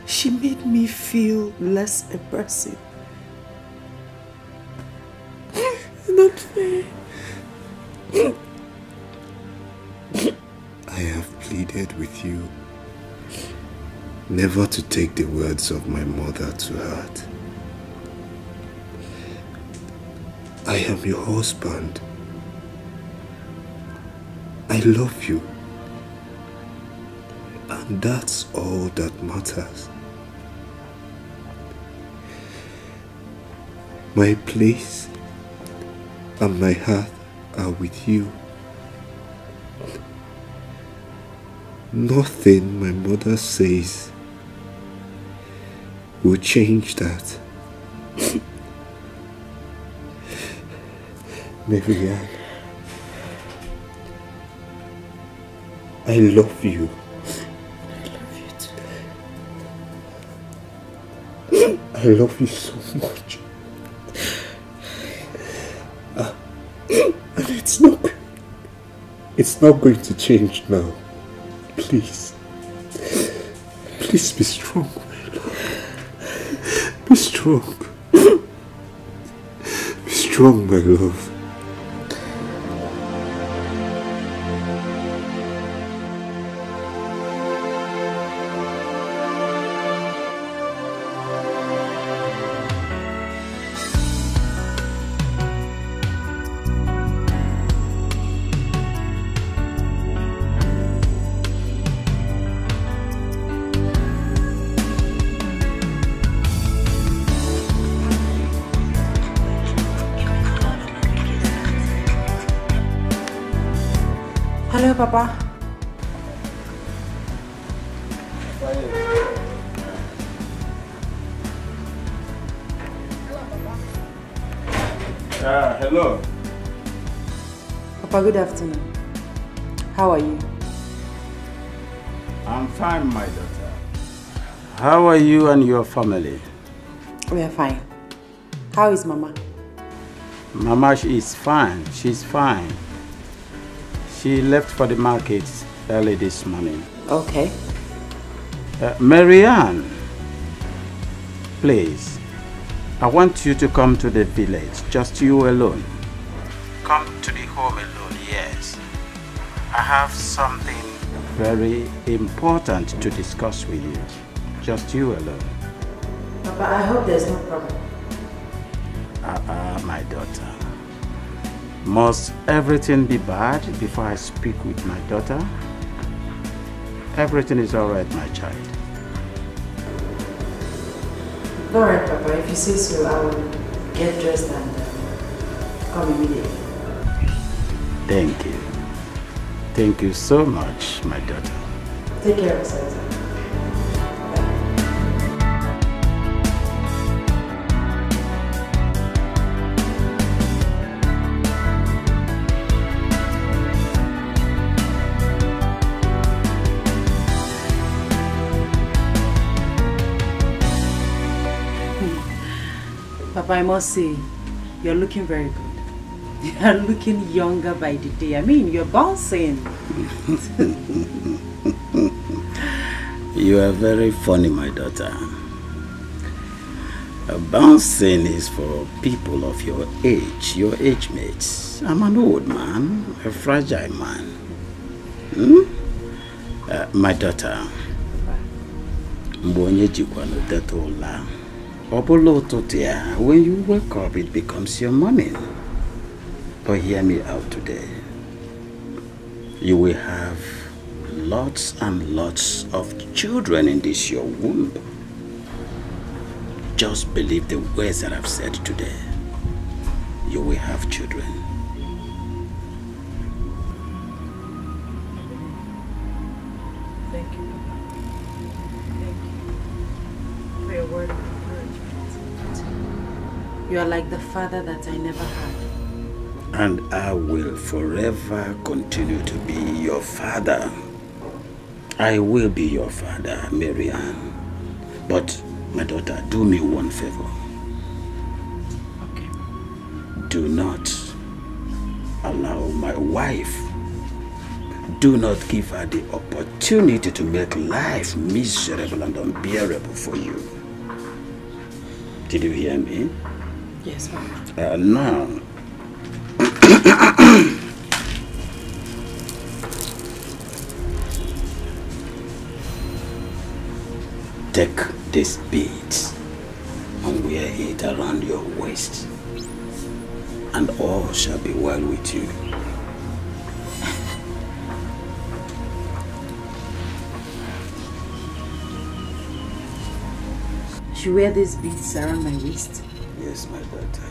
She made me feel less a person. It's not fair. I have pleaded with you never to take the words of my mother to heart. I am your husband. I love you. And that's all that matters. My place and my heart are with you. Nothing my mother says will change that. Marianne, I love you. I love you so much. And it's not going to change now. Please. Please be strong, my love. Be strong. Be strong, my love. Hello, Papa. Hello. Papa, good afternoon. How are you? I'm fine, my daughter. How are you and your family? We are fine. How is Mama? Mama is fine. She's fine. She left for the market early this morning. Okay. Marianne, please, I want you to come to the village, just you alone. Come to the home alone, yes. I have something very important to discuss with you. Just you alone. Papa, I hope there's no problem. My daughter. Must everything be bad before I speak with my daughter? Everything is alright, my child. Alright, Papa. If you say so, I will get dressed and come immediately. Thank you. Thank you so much, my daughter. Take care of yourself. Papa, I must say, you're looking very good. You're looking younger by the day. I mean, you're bouncing. You are very funny, my daughter. Bouncing is for people of your age mates. I'm an old man, a fragile man. My daughter, when you wake up, it becomes your morning. But hear me out today. You will have lots and lots of children in this your womb. Just believe the words that I've said today. You will have children. Thank you, Papa. Thank you for your word of encouragement. You are like the father that I never had. And I will forever continue to be your father. I will be your father, Marianne. But, my daughter, do me one favor. Okay. Do not allow my wife, do not give her the opportunity to make life miserable and unbearable for you. Did you hear me? Yes, Mama. Now, take this beads and wear it around your waist, and all shall be well with you. Should wear these beads around my waist? Yes, my daughter.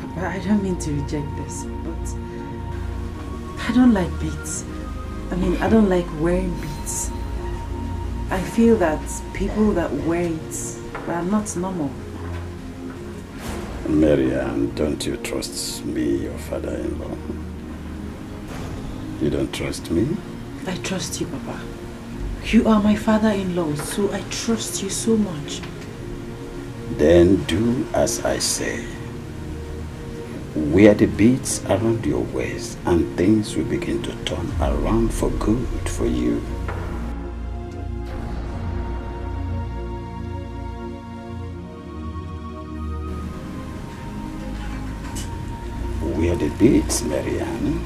Papa, I don't mean to reject this, but I don't like beads. I mean, I don't like wearing beads. I feel that people that wear it are not normal. Marianne, don't you trust me, your father-in-law? You don't trust me? I trust you, Papa. You are my father-in-law, so I trust you so much. Then do as I say. Wear the beads around your waist and things will begin to turn around for good for you. Wear the beads, Marianne.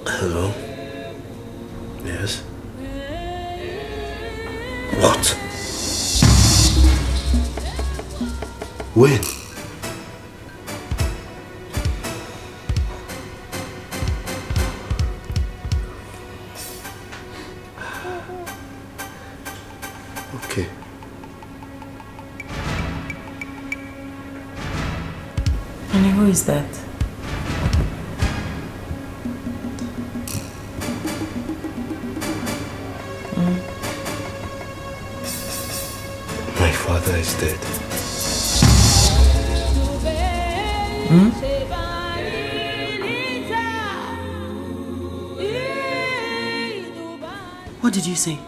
Hello? Yes? What? When? Okay. Honey, who is that? My father is dead. What did you say?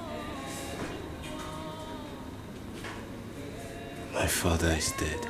My father is dead.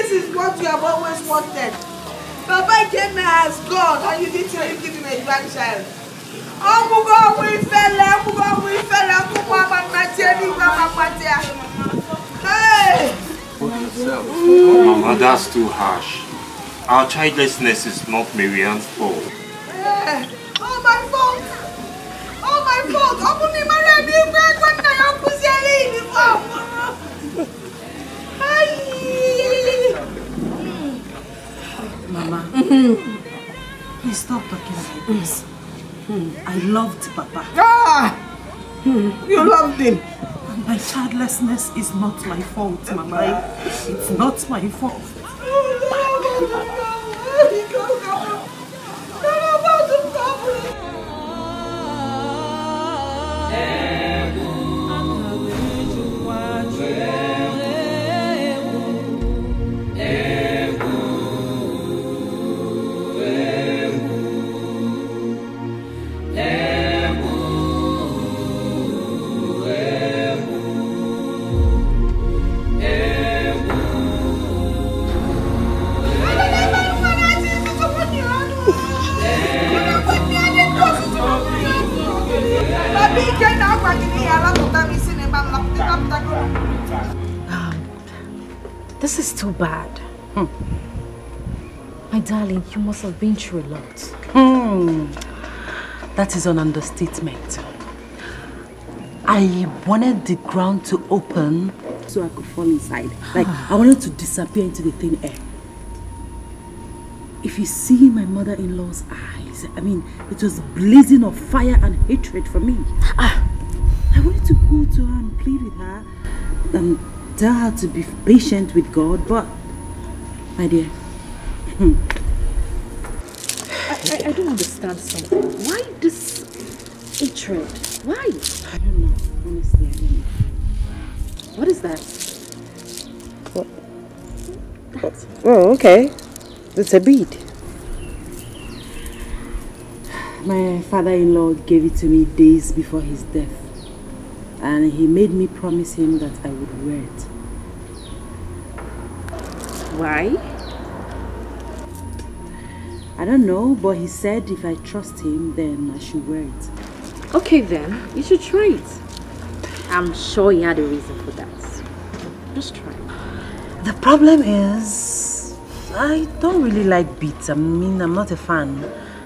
This is what you have always wanted. Papa came here as God and you didn't even give him a grandchild. Hey! Mama, that's too harsh. Our childlessness is not Marianne's fault. Hey! Oh, my fault! Oh, my fault! Open my baby back when I am pussy. Mama, please stop talking like this. I loved Papa. Ah! You loved him. And my childlessness is not my fault, Mama. It's not my fault. This is too bad. My darling, you must have been through a lot. That is an understatement. I wanted the ground to open so I could fall inside. Like, I wanted to disappear into the thin air. If you see my mother-in-law's eyes, I mean, it was blazing of fire and hatred for me. I wanted to go to her and plead with her and tell her to be patient with God, but, my dear, I don't understand something. Why this hatred? Why? I don't know. Honestly, I don't know. What is that? What? Oh, okay. It's a bead. My father-in-law gave it to me days before his death. And he made me promise him that I would wear it. Why? I don't know, but he said if I trust him, then I should wear it. Okay then, you should try it. I'm sure he had a reason for that. Just try it. The problem is, I don't really like beads. I mean, I'm not a fan.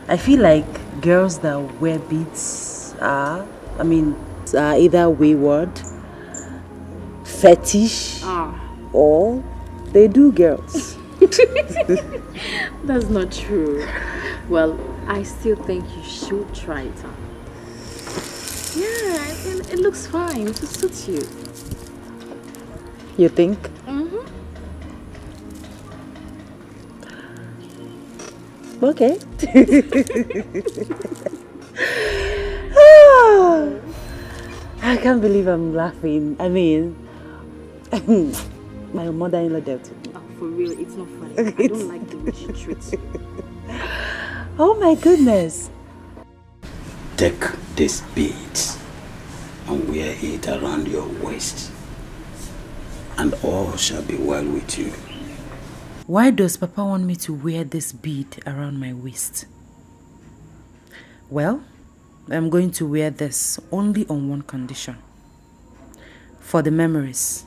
I feel like girls that wear beads are, either wayward, fetish, or they do girls. That's not true. Well, I still think you should try it on. Yeah, it looks fine. It suits you. You think? Mm-hmm. Okay. I can't believe I'm laughing. I mean, my mother-in-law dealt with me. Oh, for real, it's not funny. I don't like the way she treats you. Oh my goodness. Take this bead and wear it around your waist, and all shall be well with you. Why does Papa want me to wear this bead around my waist? Well, I'm going to wear this only on one condition. For the memories.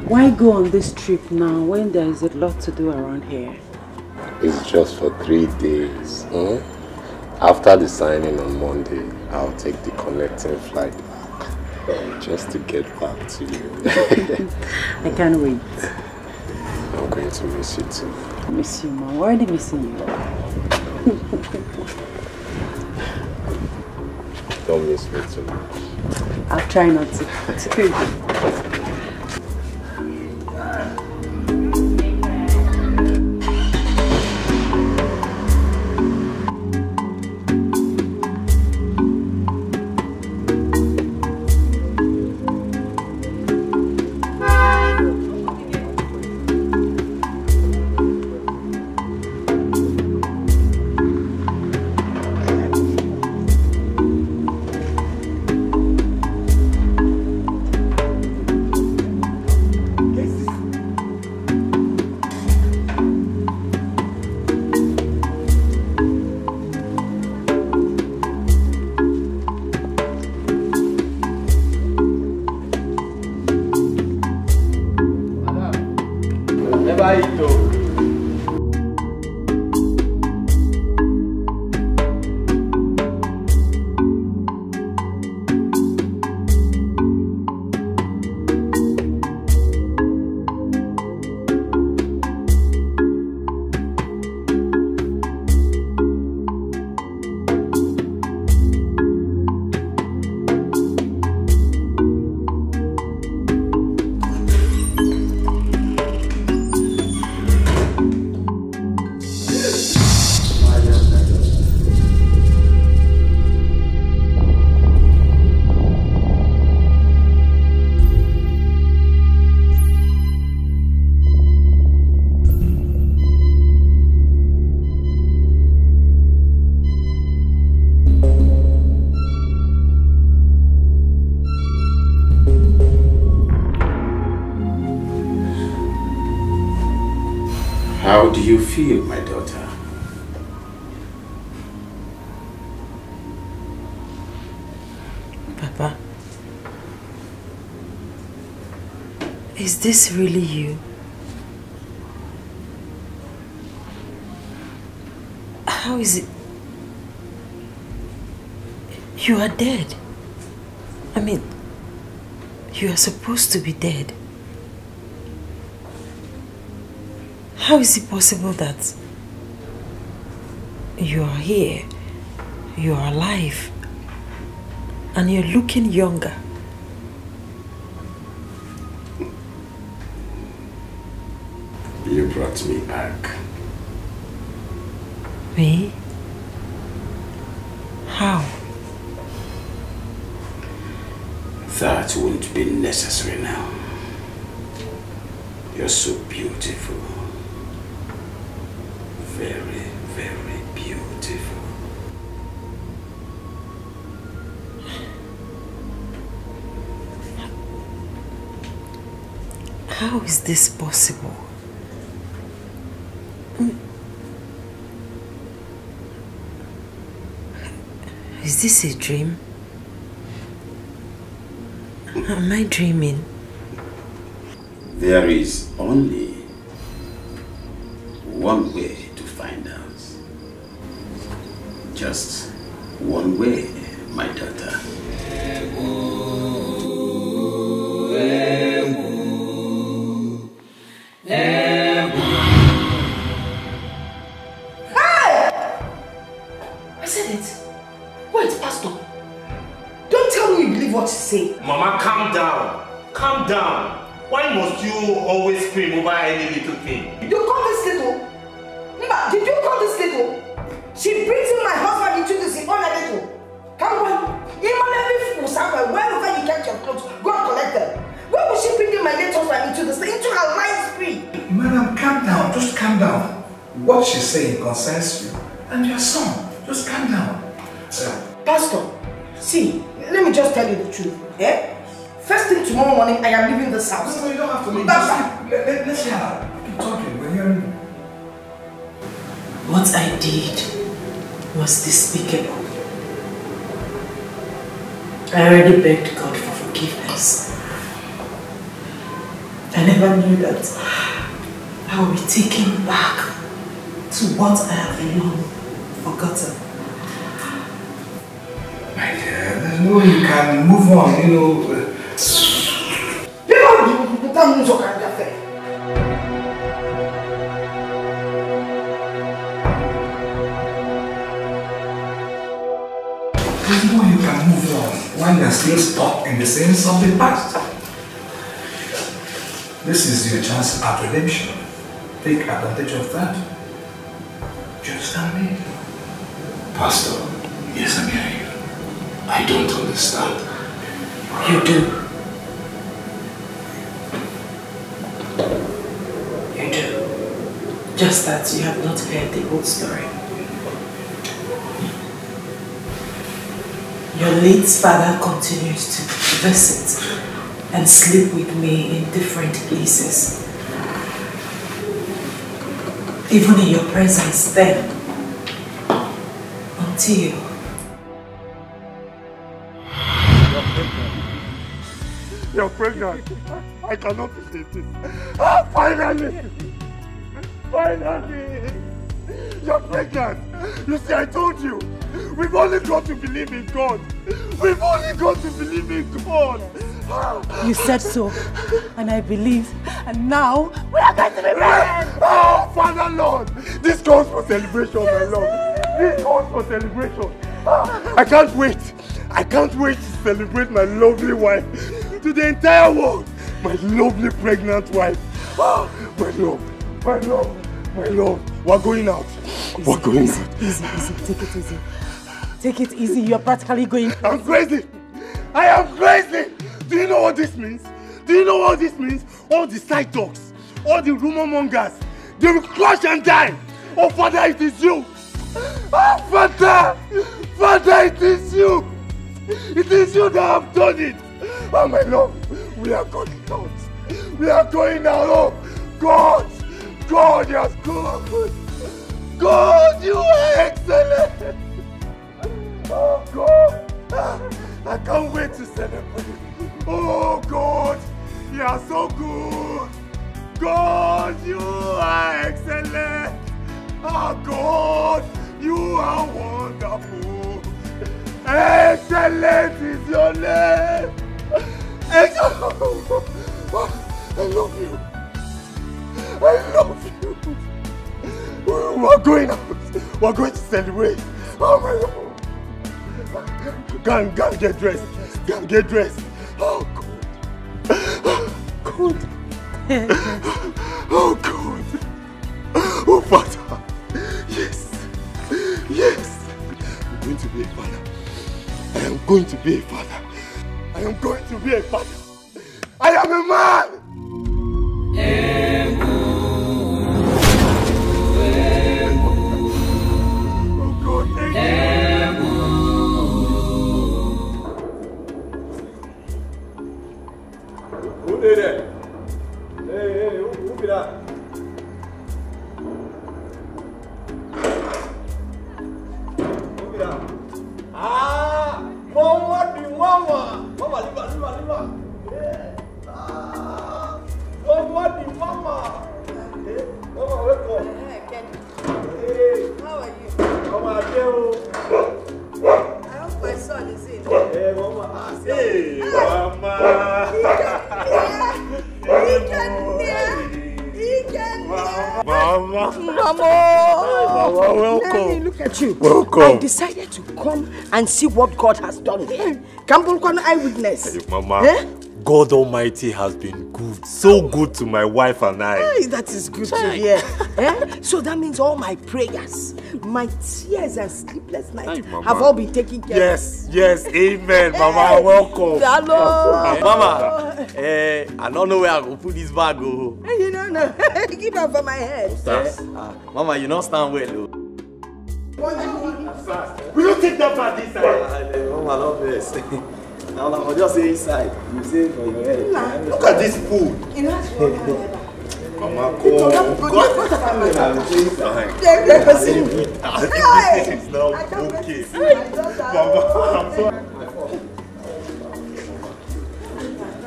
Why go on this trip now when there is a lot to do around here? It's just for 3 days. After the signing on Monday, I'll take the connecting flight back. Just to get back to you. I can't wait. I'm going to miss you too. I miss you, Mom. I'm already missing you. Don't miss me too much. I'll try not to. How do you feel, my daughter? Papa, is this really you? How is it? You are dead. I mean, you are supposed to be dead. How is it possible that you are here, you are alive, and you're looking younger? You brought me back. Me? How? That won't be necessary now. You're so beautiful. Very, very beautiful. How is this possible? Is this a dream? Am I dreaming? There is only one way to find out. Just one way, my daughter. I said it. Wait, Pastor. Don't tell me you believe what you say. Mama, calm down. Calm down. Why must you always scream over any little thing? You call this little? Mba, did you call this little? She brings in my husband into this in all a little. Come on. Wherever you get your clothes, go and collect them. Why would she bring in my late husband into this, into her life spree? Madam, calm down. Just calm down. What she's saying concerns you and your son. Just calm down. Pastor, see, let me just tell you the truth. Eh? First thing tomorrow morning, I am leaving this house. No, you don't have to leave. Let's hear her. Keep talking. We're hearing you. What I did was despicable. I already begged God for forgiveness. I never knew that I would be taken back to what I have long forgotten. My dear, there's no way you can move on, you know. There's no way you can move on when you're still stuck in the sins of the past. This is your chance at redemption. Take advantage of that. Do you understand me? Pastor, yes, I'm hearing you. I don't understand. You do. You do. Just that you have not heard the whole story. Your late father continues to visit and sleep with me in different places. Even in your presence then. Until you're pregnant. I cannot believe this. Ah, finally! Finally! You're pregnant! You see, I told you! We've only got to believe in God! We've only got to believe in God! you said so, and I believe, and now we are going to be married! Oh, Father Lord! This calls for celebration, my Lord! This calls for celebration! I can't wait! I can't wait to celebrate my lovely wife to the entire world! My lovely pregnant wife! Oh, my love! My love! My love! We're going out! We're going out! Easy, take it easy. Take it easy, you're practically going crazy. I'm crazy! I am crazy! Do you know what this means? Do you know what this means? All the side talks, all the rumor mongers, they will crush and die! Oh, Father, it is you! Oh, Father! Father, it is you! It is you that have done it! Oh, my love, we are going out! We are going out! Oh, God! God, you are good! God, you are excellent! Oh, God! I can't wait to celebrate! Oh, God! You are so good! God, you are excellent! Oh, God! You are wonderful! Excellent is your name! Excellent! I love you! I love you! We're going out! We're going to celebrate! Oh my Lord! Go and get dressed! Go and get dressed! Oh God! God! Oh God! Oh Father! Yes! Yes! I'm going to be a father! I am going to be a father! I am going to be a father! I am a man! Oh God, thank you! Who did it? Hey, who did that? Who did that? Ah, Mama, the Mama! Mama, yeah. Ah, Mama, the Mama! Hey, Mama, welcome. Hey, how are you? Mama, I hope my son is in. Hey, Mama. Hey, Mama. Mama, welcome. Look at you. Welcome. I decided to come and see what God has done here. Come eyewitness. Hey, Mama, God Almighty has been good, so good to my wife and I. Hey, that is good to hear. So that means all my prayers, my tears and sleepless nights have all been taken care of. Yes, amen. Mama, welcome. Hello. Mama, I don't know where I go put this bag. Oh. You don't know. Give up for my head. Mama, you don't stand well. Oh. Will you take that bag inside? Mama, love this. I'll just say inside. You say for your head. Look at this food. Mama, come. This is now okay. Mama, I'm sorry.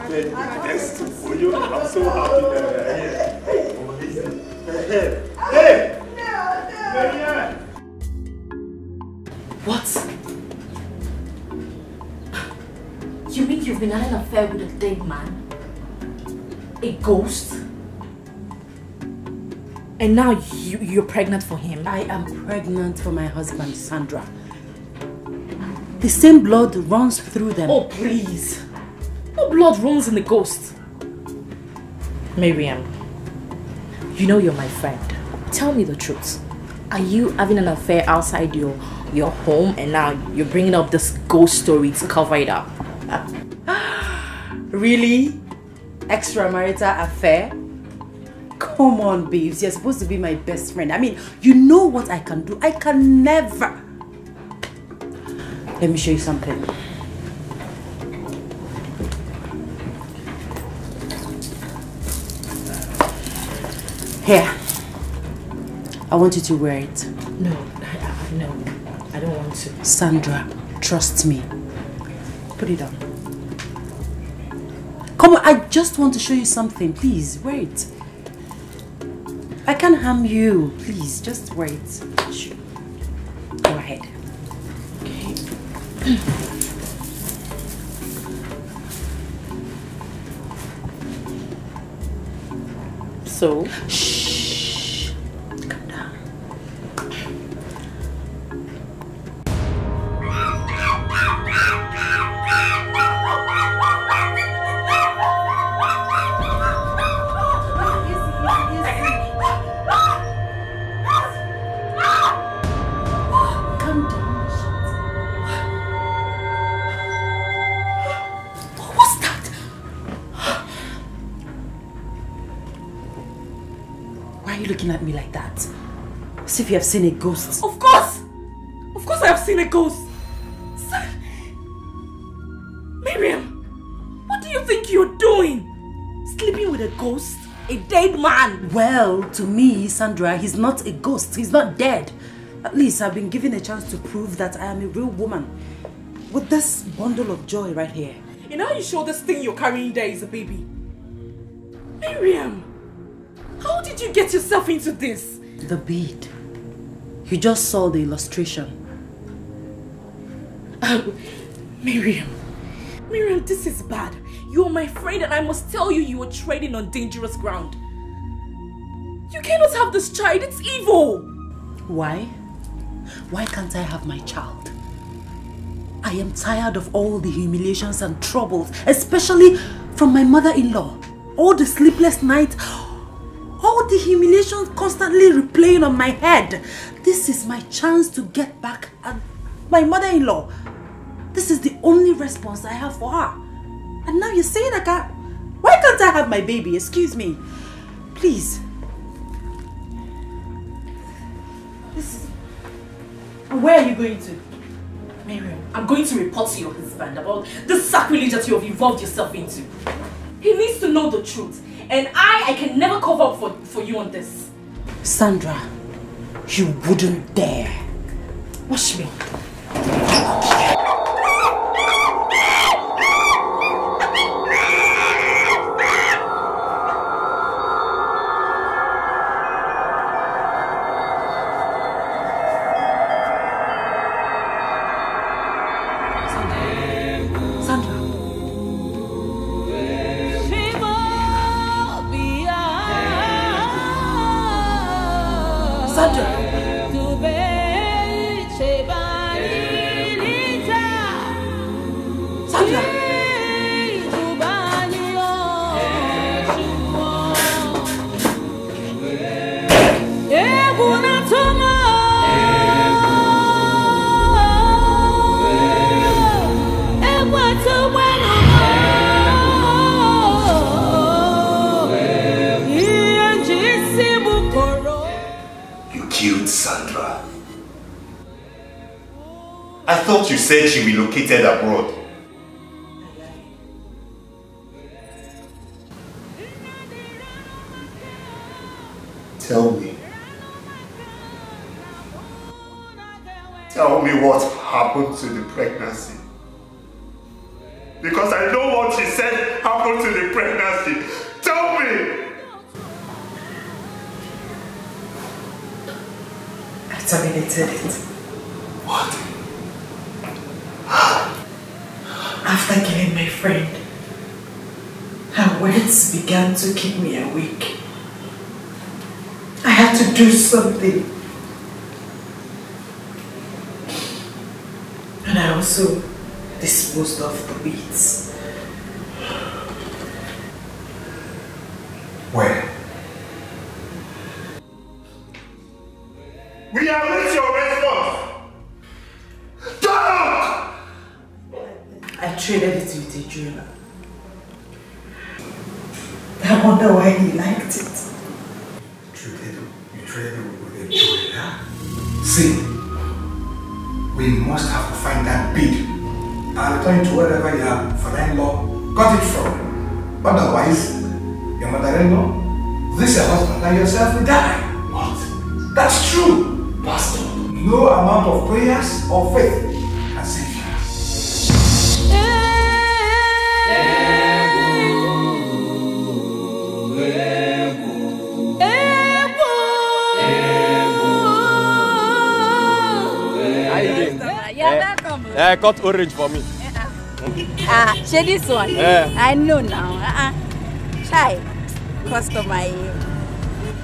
Thanks for you. I'm so happy that you're here. Hey! What? You mean you've been having an affair with a dead man? A ghost? And now you're pregnant for him? I am pregnant for my husband, Sandra. The same blood runs through them. Oh, please. No blood runs in the ghost. Miriam, you know you're my friend. Tell me the truth. Are you having an affair outside your home and now you're bringing up this ghost story to cover it up? Really? Extramarital affair? Come on, babes. You're supposed to be my best friend. I mean, you know what I can do. I can never. Let me show you something. Here. I want you to wear it. No, I don't want to. Sandra, trust me. Put it on. Come on, I just want to show you something. Please, wear it. I can't harm you. Please, just wear it. Go ahead. Okay. So? Shh. Calm down. Looking at me like that, as if you have seen a ghost. Of course I have seen a ghost. Miriam, what do you think you're doing? Sleeping with a ghost? A dead man? Well, to me, Sandra, he's not a ghost. He's not dead. At least I've been given a chance to prove that I am a real woman with this bundle of joy right here. You know how you show this thing you're carrying there is a baby? Miriam, how did you get yourself into this? The bead. You just saw the illustration. Miriam, this is bad. You're my friend and I must tell you you are treading on dangerous ground. You cannot have this child, it's evil. Why? Why can't I have my child? I am tired of all the humiliations and troubles, especially from my mother-in-law. All the sleepless nights, all the humiliations constantly replaying on my head. This is my chance to get back at my mother-in-law. This is the only response I have for her. And now you're saying I can't. Why can't I have my baby? Excuse me. Please. Where are you going to? Miriam, I'm going to report to your husband about the sacrilege that you have involved yourself into. He needs to know the truth. And I can never cover up for you on this. Sandra, you wouldn't dare. Watch me. I thought you said she relocated abroad. Tell me. Tell me what happened to the pregnancy. Because I know what she said happened to the pregnancy? Tell me! I terminated it. What? After killing my friend, her words began to keep me awake. I had to do something. And I also disposed of the beads. Where? We await your response! Talk! I traded it with a jeweler. I wonder why he liked it. You traded with a jeweler? See, we must have to find that bead and return it to wherever your father-in-law got it from. Otherwise, your mother-in-law, this your husband and yourself will die. What? That's true. Pastor, no amount of prayers or faith can save you. Cut orange for me. Share this one. I know now. Shy. Customer.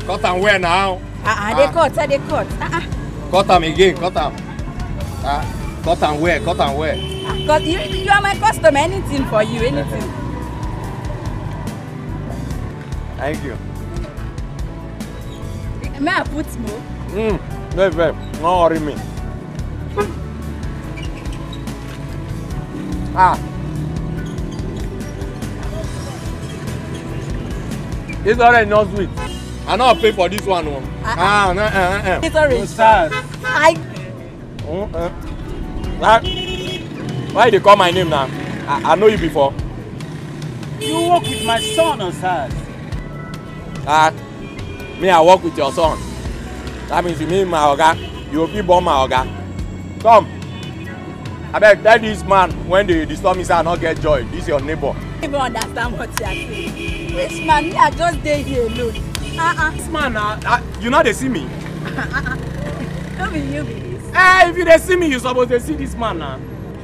Cut them where now? They cut. Cut them again, cut them. Cut them where? Cut them where? Cause you are my customer. Anything for you, anything. Thank you. May I put more? Very. No worry me. It's already not sweet. I know I pay for this one. It's already. Why they call my name now? I know you before. You work with my son, Osas. Me, I work with your son. That means you mean my oga. You will be born my oga. Come. I beg, tell this man when they disturb me say I not get joy. This is your neighbor. I don't understand what you are saying. Which man? Me, I just stay here alone. This man, you know they see me. How will you be this? If you they see me, you supposed to see this man now.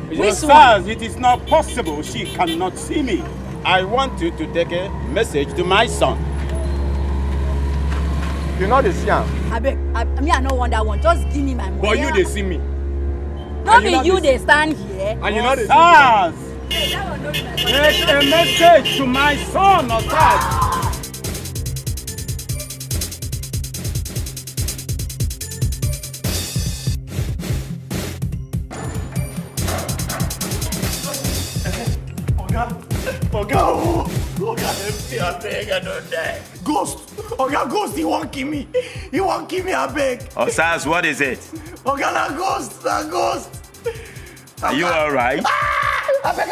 Which one? It is not possible. She cannot see me. I want you to take a message to my son. You know they see him. I beg, I don't want that one. Just give me my money. But you they see me. Not be you they stand here. And you know they see me. Take a message to my son, Osas. Oga, empty, I beg, I don't die. Ghost! Oga, Ghost, he won't kill me. He won't kill me, I beg. Osas, what is it? Oga, na ghost. Are you alright? I beg.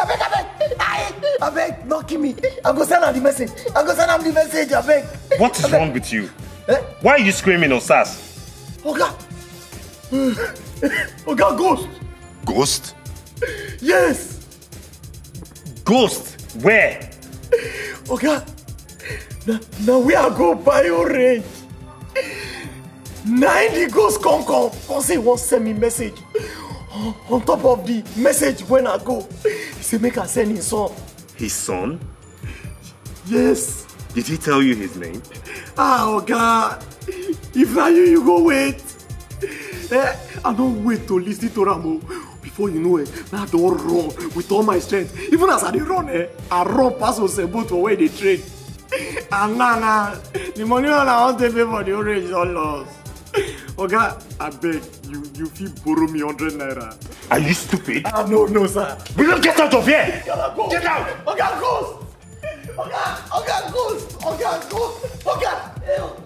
I beg, not kill me. I go send him the message. I beg. What is wrong with you? Why are you screaming, Osas? Oga. Oga, Ghost. Ghost? Yes. Ghost? Where? Oga, now we are go buy orange. 90 ghosts come say he won't send me message. On top of the message when I go, he say make I send his son. His son? Yes. Did he tell you his name? Oga, if not you go wait. I don't wait to listen to Ramo. Before you know it, I don't run with all my strength. Even as I dey run, I run past Osebo to where they trade. And now, the money I want to pay for the orange is all lost. Oga, I beg, you feel borrow me 100 naira. Are you stupid? No, sir. We don't get out of here! Get out! Oga, ghost! Oga, ghost! Oga! Help!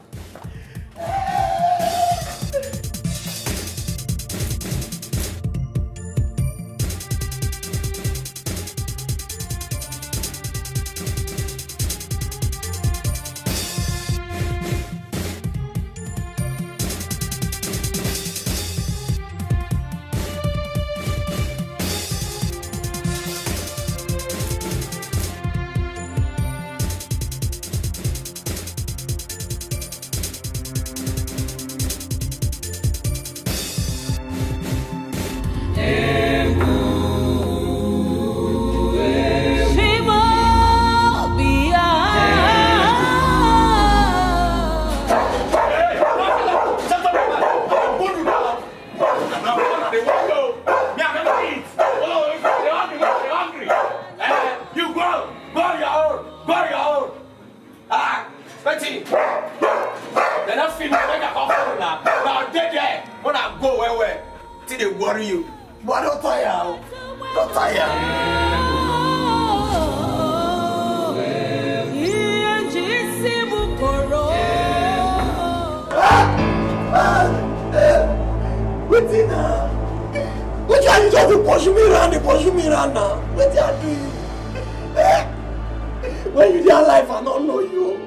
me. Then I feel like I come from now. Now I'm dead there. When I go where? Till they worry you. But don't tire. Don't tire. What's in now? What are you just pushing me around now? What are you doing? When you dey alive, I don't know you.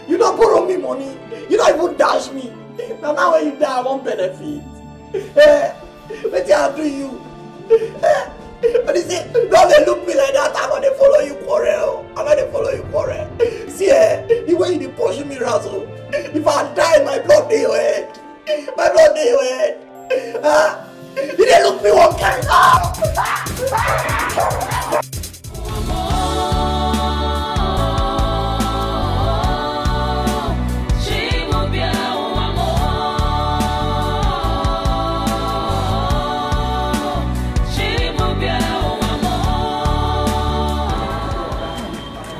You don't borrow me money. You don't even dash me. Now when you die, I won't benefit. What are you? But you see, don't they look me like that? I'm gonna follow you quarrel. See, the way you dey push me around, so if I die, my blood in your head. You didn't look me one kind.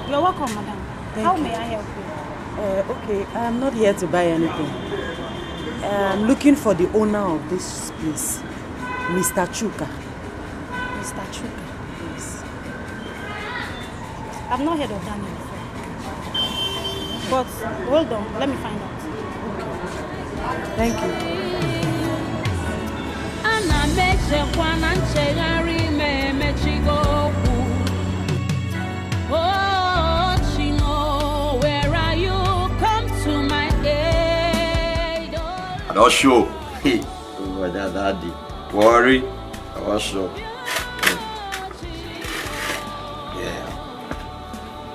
You're welcome, madam. How may I help you? Okay, I'm not here to buy anything. I'm looking for the owner of this place, Mr. Chuka. Mr. Chuka? Yes. I've not heard of that name before. But hold on, let me find out. Thank you. Oh, Chino, where are you? Come to my aid. I don't show. Hey, over there, daddy. Worry. I don't show. Yeah.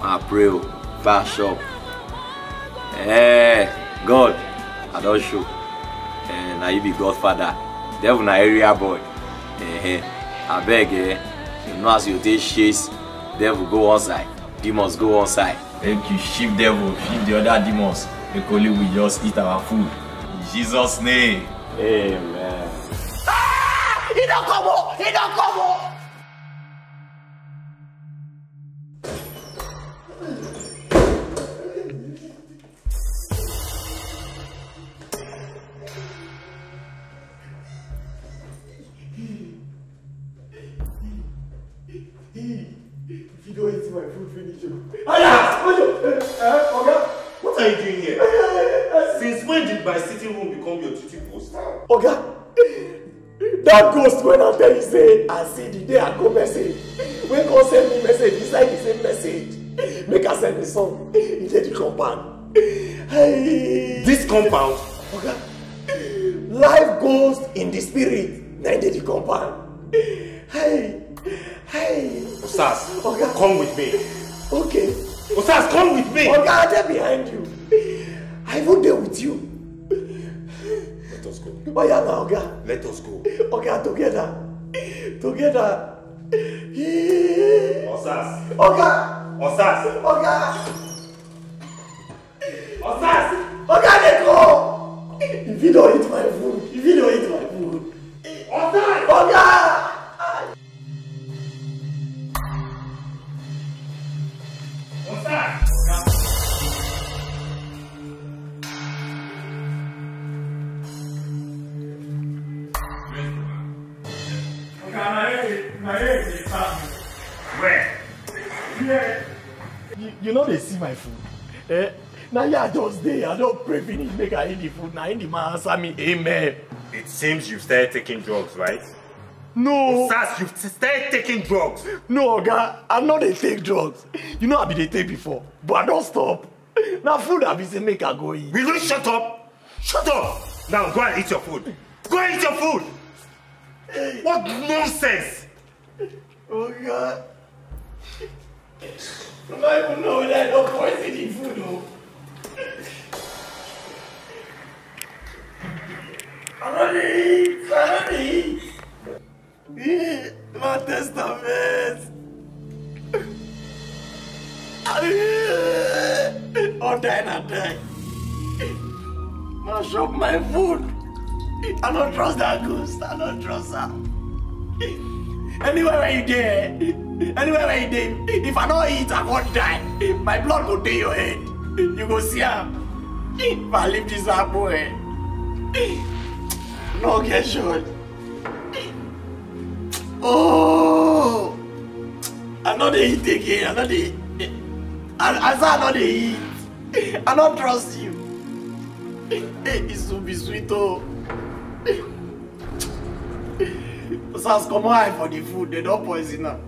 I pray. Fast shop. Hey, God. I don't show. Now you be Godfather. Devil na area boy. I beg, you know as you take chase, devil go one side, demons go one side. Thank you, shift devil, shift the other demons. Make only we just eat our food. In Jesus' name. Amen. He don't come on! He don't come on! If you don't eat my food, finish you. Oga, what are you doing here? Since when did my sitting room become your duty post? Oga, that ghost when I tell you say, I see the day I go message. When God send me message, inside the same message. Make I send the song. He did the compound. Hey. This compound? Oga, life goes in the spirit. Now did the compound. Hey. Osas, Oga, come with me. Okay. Osas, come with me. Oga, I'm there behind you. I even there with you. Let us go. Oh yeah, now, Oga. Let us go. Oga, together. Osas. Oga. Osas. Oga. Osas. Oga, let go. If you don't eat my food. Osas. Oga. Where? Yeah. You know they see my food. Now yeah, just there. I don't pray finish, make I eat the food. Now in the man answer me, amen. It seems you've started taking drugs, right? No. Osas, you've started taking drugs. No, Oga, I'm not they take drugs. You know I be they take before, but I don't stop. Now food I be say make I go eat. Will you shut up? Shut up! Now go and eat your food. Go and eat your food. What nonsense! Oh God. I don't even know that I don't poison the food though. I don't eat. My testament. I'll die and I die. I'll shop my food. I don't trust that ghost. I don't trust her. Anywhere where you there, if I don't eat, I won't die. My blood go to your head. You go see her. If I leave this apple, no get short. Oh, I know they eat again. I know they. I say I know they eat. I don't trust you. It so be sweet oh. Sans come on for the food. They don't poison her.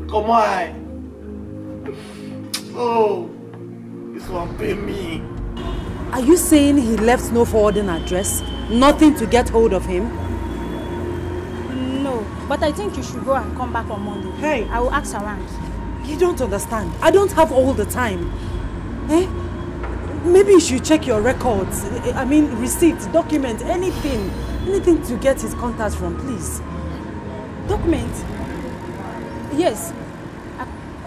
Come on. Oh, this one pay me. Are you saying he left no forwarding address? Nothing to get hold of him? No, but I think you should go and come back on Monday. Hey. I will ask around. You don't understand. I don't have all the time. Eh? Maybe you should check your records. I mean, receipts, documents, anything. Anything to get his contacts from, please. Document? Yes.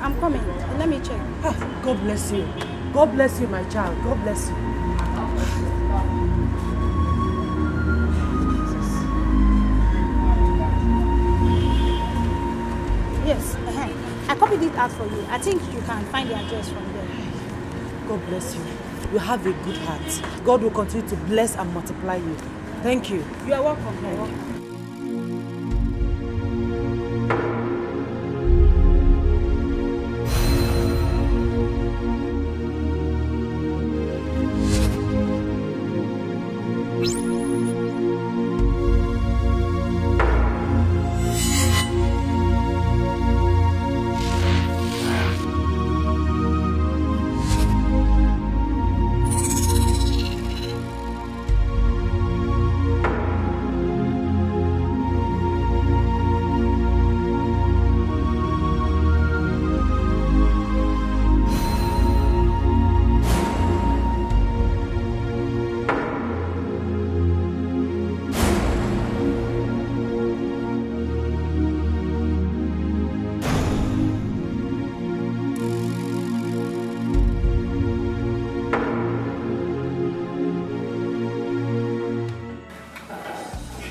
I'm coming. Let me check. God bless you. God bless you, my child. God bless you. Yes, I copied it out for you. I think you can find the address from there. God bless you. You have a good heart. God will continue to bless and multiply you. Thank you. You are welcome. You are welcome.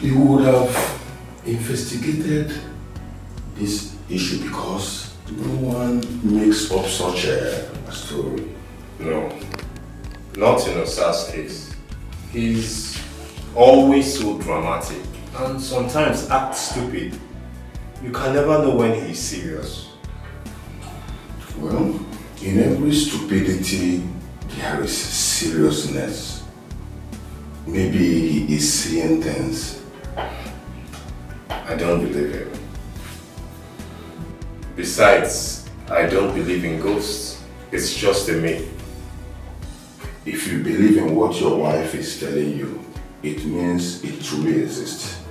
You would have investigated this issue because no one makes up such a story. No, not in Osa's case. He's always so dramatic and sometimes acts stupid. You can never know when he's serious. Well, in every stupidity, there is seriousness. Maybe he is seeing things. I don't believe him. Besides, I don't believe in ghosts. It's just a myth. If you believe in what your wife is telling you, it means it truly exists.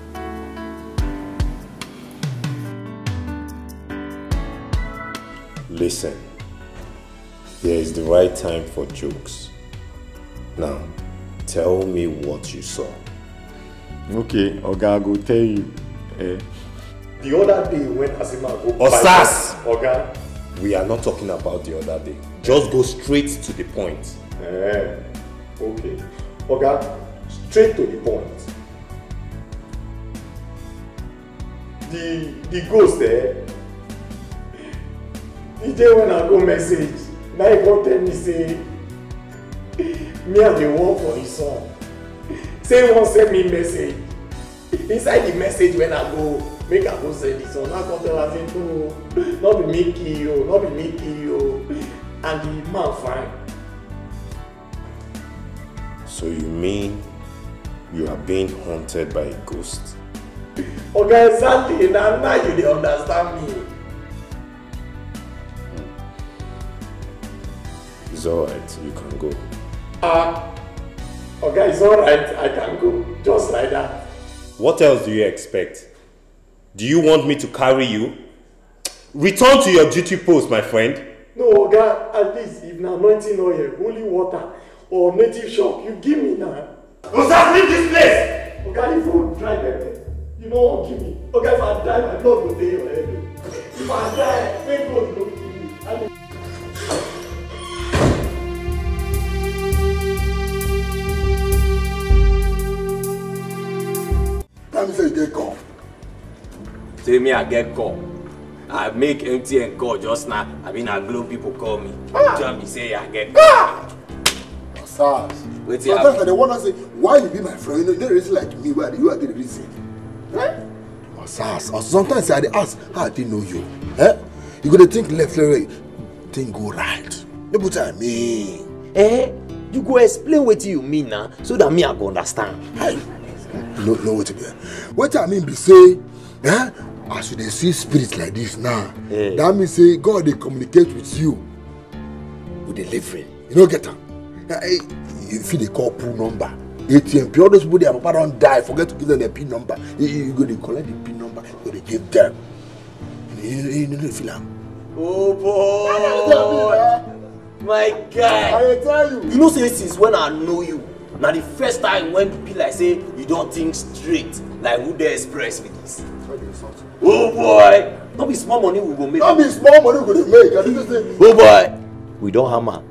Listen, there is the right time for jokes. Now, tell me what you saw. Okay, Oga, I go tell you. The other day when Asima go Osas! Oga, we are not talking about the other day. Just go straight to the point. Okay. Oga, straight to the point. The ghost there. The day when I go message, now he go tell me say, me and the work for his son. Say he won't send me message. Inside the message when I go, make I go send the son. I come tell her say, no, not be me kill you, not be me kill you. And the man fine. So you mean you are being haunted by a ghost? Okay, exactly. Now you dey understand me. It's alright, you can go. Okay, it's alright, I can go. Just like that. What else do you expect? Do you want me to carry you? Return to your duty post, my friend. No, Oga, at least if na anointing oil, holy water, or native shock, you give me now. Osa, leave this place! Oga, if you try them, you no wan give me. Oga, if I die, my blood go dey your head. If I die, make God no kill me. Tell me say you get call. Say me I get call. I make MTN call just now. I mean, I Glow people call me. Tell me say I get call. SARS. Sometimes they want to say, why you be my friend? You know, they reason like me, where you are the reason. Eh? Or SARS. Or sometimes I ask, how I didn't know you? Eh? You gotta think left, right, think go right. You know what I mean? Eh? You go explain what you mean now, so that me I go understand. Hey. No, what it be? What I mean be say, eh? As you see spirits like this now, that means say God they communicate with you with the living. You know get them. If they call PIN number, ATM, all those people their papa don't die, forget to give them the PIN number. You go to collect the PIN number, you go to give them. You know feel am. Oh boy! My guy! I tell you. You know say since when I know you, now the first time when people like say you don't think straight, like who they express with this. Oh boy! Don't be small money we go make. Don't be small money we go make. I just say. Oh boy! We don't hammer.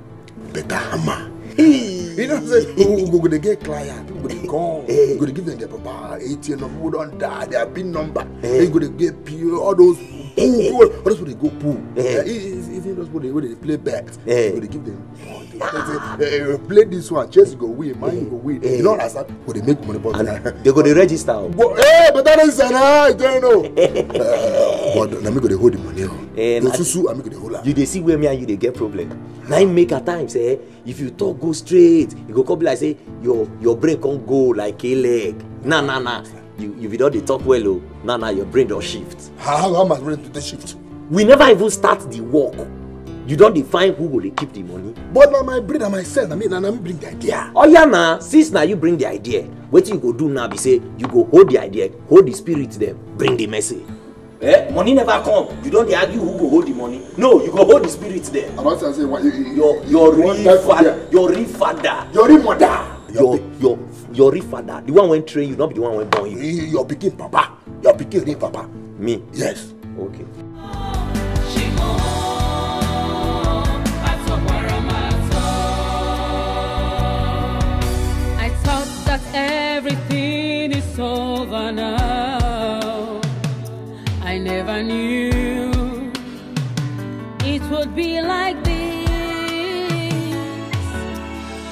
Better hammer. You know what I'm saying? We go to get client, we go to go, we go to give them their papa, ATM number, who don't die, their PIN number. They go to get all those pool, all those they go pool. Even those people they play bets, we go to give them. Play this one, Chelsea go win, mine go win. You know what I said? Go to make money, but they go to register. But that is I don't know. But let me go to hold the money. I'm going to hold. You they see where me and you they get problem. Now you make at times say if you talk go straight, you go come like say your brain can't go like a leg. Nah. You don't they talk well, oh. Nah, your brain don't shift. How my brain do the shift? We never even start the work. You don't define who will keep the money. But now my brain and myself, I bring the idea. Oh yeah, nah. Since now you bring the idea, what you go do now be say you go hold the idea, hold the spirit there, bring the message. Money never come. You don't argue who will hold the money. No, you go hold the spirit there. I'm not saying what your real father, your real father, your real mother, your real father. The one when train you, not be the one when born you. Your picking papa, your picking real papa. Me? Yes. Okay. I thought that everything is over now. I never knew it would be like this.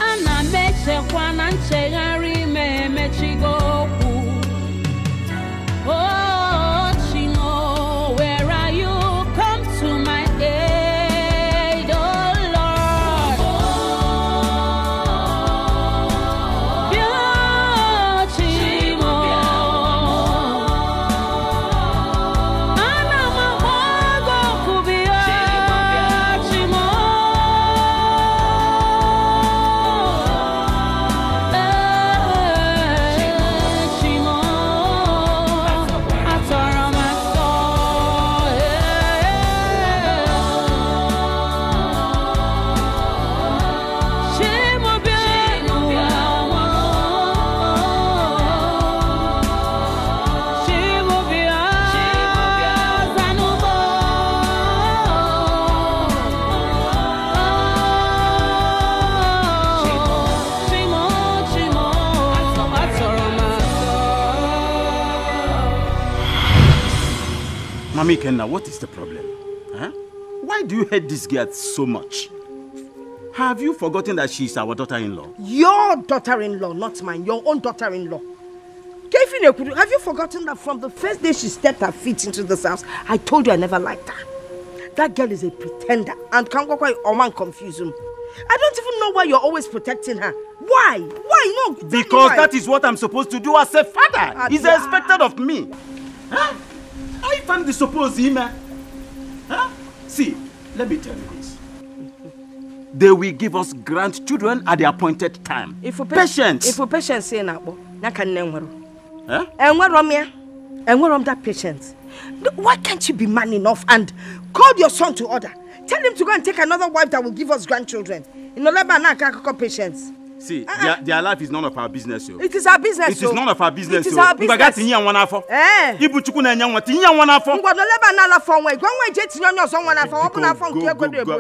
And I met you one and Chegari me chigoku. Oh, Chino, where are you? Come to my aid, oh Lord. Oh, Chino. Mami Kenna, what is the problem? Huh? Why do you hate this girl so much? Have you forgotten that she is our daughter-in-law? Your daughter-in-law, not mine. Your own daughter-in-law. Have you forgotten that from the first day she stepped her feet into this house, I told you I never liked her? That girl is a pretender and can't go quite confuse him. I don't even know why you're always protecting her. Why? Why? No. Because that is what I'm supposed to do as a father. It's expected of me. Huh? I find the supposed him. Huh? See, let me tell you this. They will give us grandchildren at the appointed time. Patience. If we patience say na can never. Huh? And where that patience? Why can't you be man enough and call your son to order? Tell him to go and take another wife that will give us grandchildren. In the patience. See, their life is none of our business. Yo. It is our business. It is none of our business. It is our business.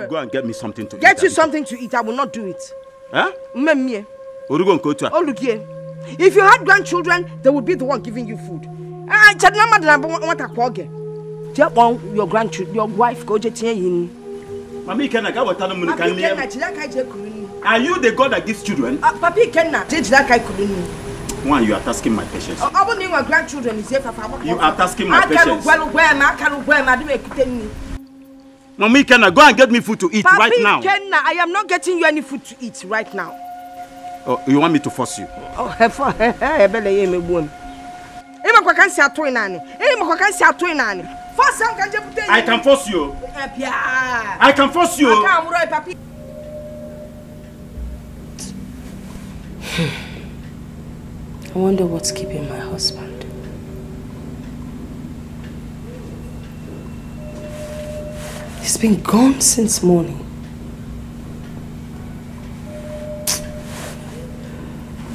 Go and get me something to eat. Get you something to eat. I will not do it. Huh? Oh, look here. If you had grandchildren, they would be the one giving you food. Your grandchildren, your wife, go to Mami, can I go? Are you the God that gives children? Papi Kenna, change that guy couldn't. One, you are tasking my patience. I want your grandchildren is here for You are tasking my patience. I can't Mommy Kenna, go and get me food to eat right now. Kenna, I am not getting you any food to eat right now. Oh, you want me to force you? Oh, I can force you. I can force you. I wonder what's keeping my husband. He's been gone since morning.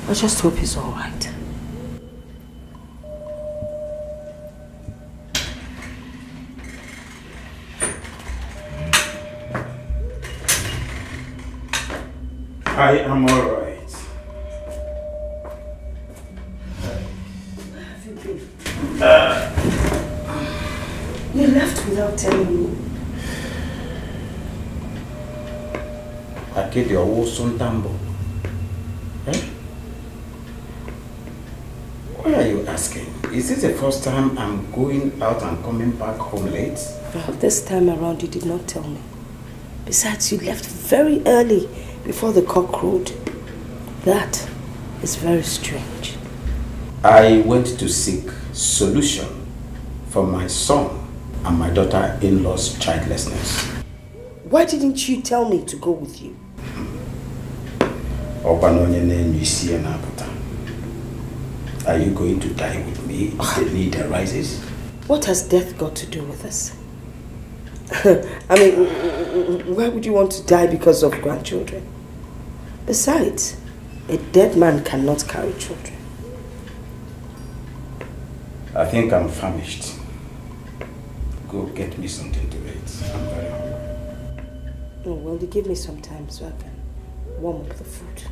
I just hope he's all right. I am all right. You left without telling me. I get your awesome tambo. Eh? Why are you asking? Is this the first time I'm going out and coming back home late? Well, this time around you did not tell me. Besides, you left very early before the cock crowed. That is very strange. I went to seek solution for my son and my daughter-in-law's childlessness. Why didn't you tell me to go with you? Are you going to die with me if the need arises? What has death got to do with this? I mean, why would you want to die because of grandchildren? Besides, a dead man cannot carry children. I think I'm famished. Go get me something to eat. I'm very hungry. Oh, well, you give me some time so I can warm up the food.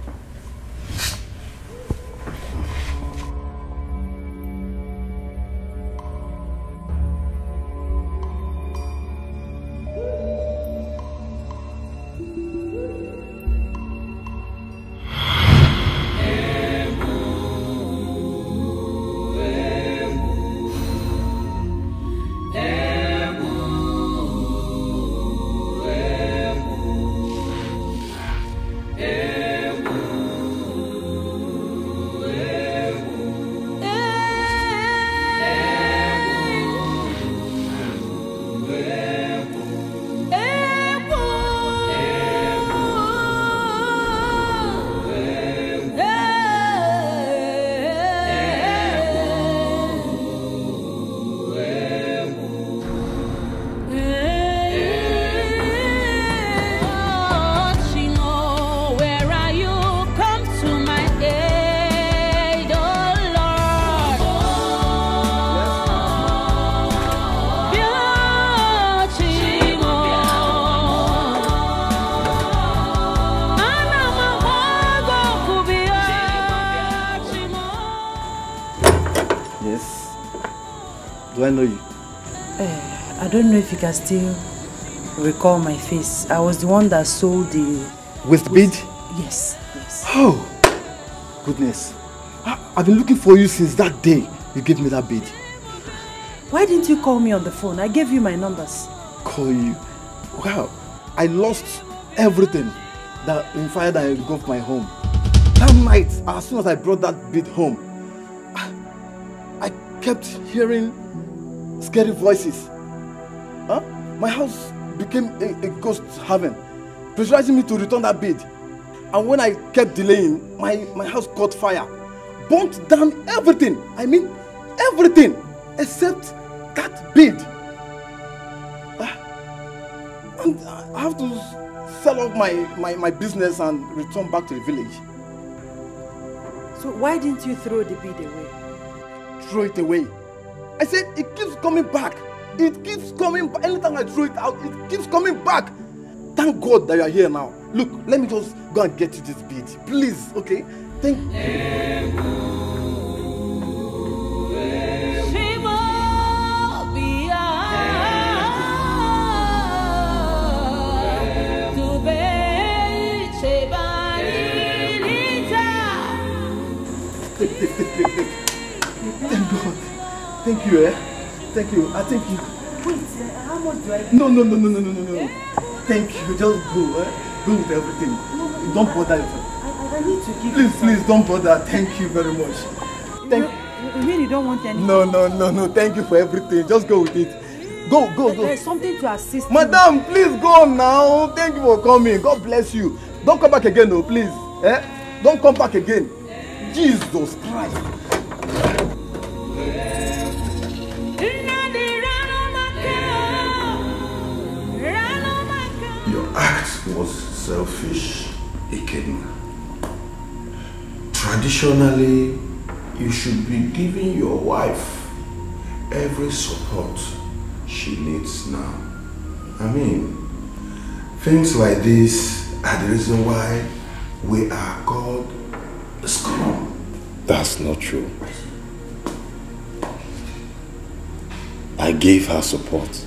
Do I know you? I don't know if you can still recall my face. I was the one that sold the... Waist bead? Yes, yes. Oh, goodness. I've been looking for you since that day you gave me that bead. Why didn't you call me on the phone? I gave you my numbers. Call you? Wow, I lost everything that in fire that engulfed my home. That night, as soon as I brought that bead home, I kept hearing scary voices. Huh? My house became a ghost haven, pressurizing me to return that bead. And when I kept delaying, my house caught fire, burnt down everything. I mean, everything except that bead. And I have to sell off my business and return back to the village. So why didn't you throw the bead away? Throw it away? I said it keeps coming back. It keeps coming back. Anytime I throw it out, it keeps coming back. Thank God that you are here now. Look, let me just go and get you this bead. Please, okay? Thank you. Sheba Take. Thank God. Thank you, eh? Thank you. I thank you. Wait, how much do I... No. Thank you. Just go, eh? Go with everything. No. Don't bother yourself. I need to give you Please, don't bother. Thank you very much. You really don't want anything? No. Thank you for everything. Just go with it. Go. There's something to assist Madam, please go now. Thank you for coming. God bless you. Don't come back again, no, please. Eh? Don't come back again. Jesus Christ. Your act was selfish, Ikenna. Traditionally, you should be giving your wife every support she needs now. I mean, things like this are the reason why we are called scum. That's not true. I gave her support.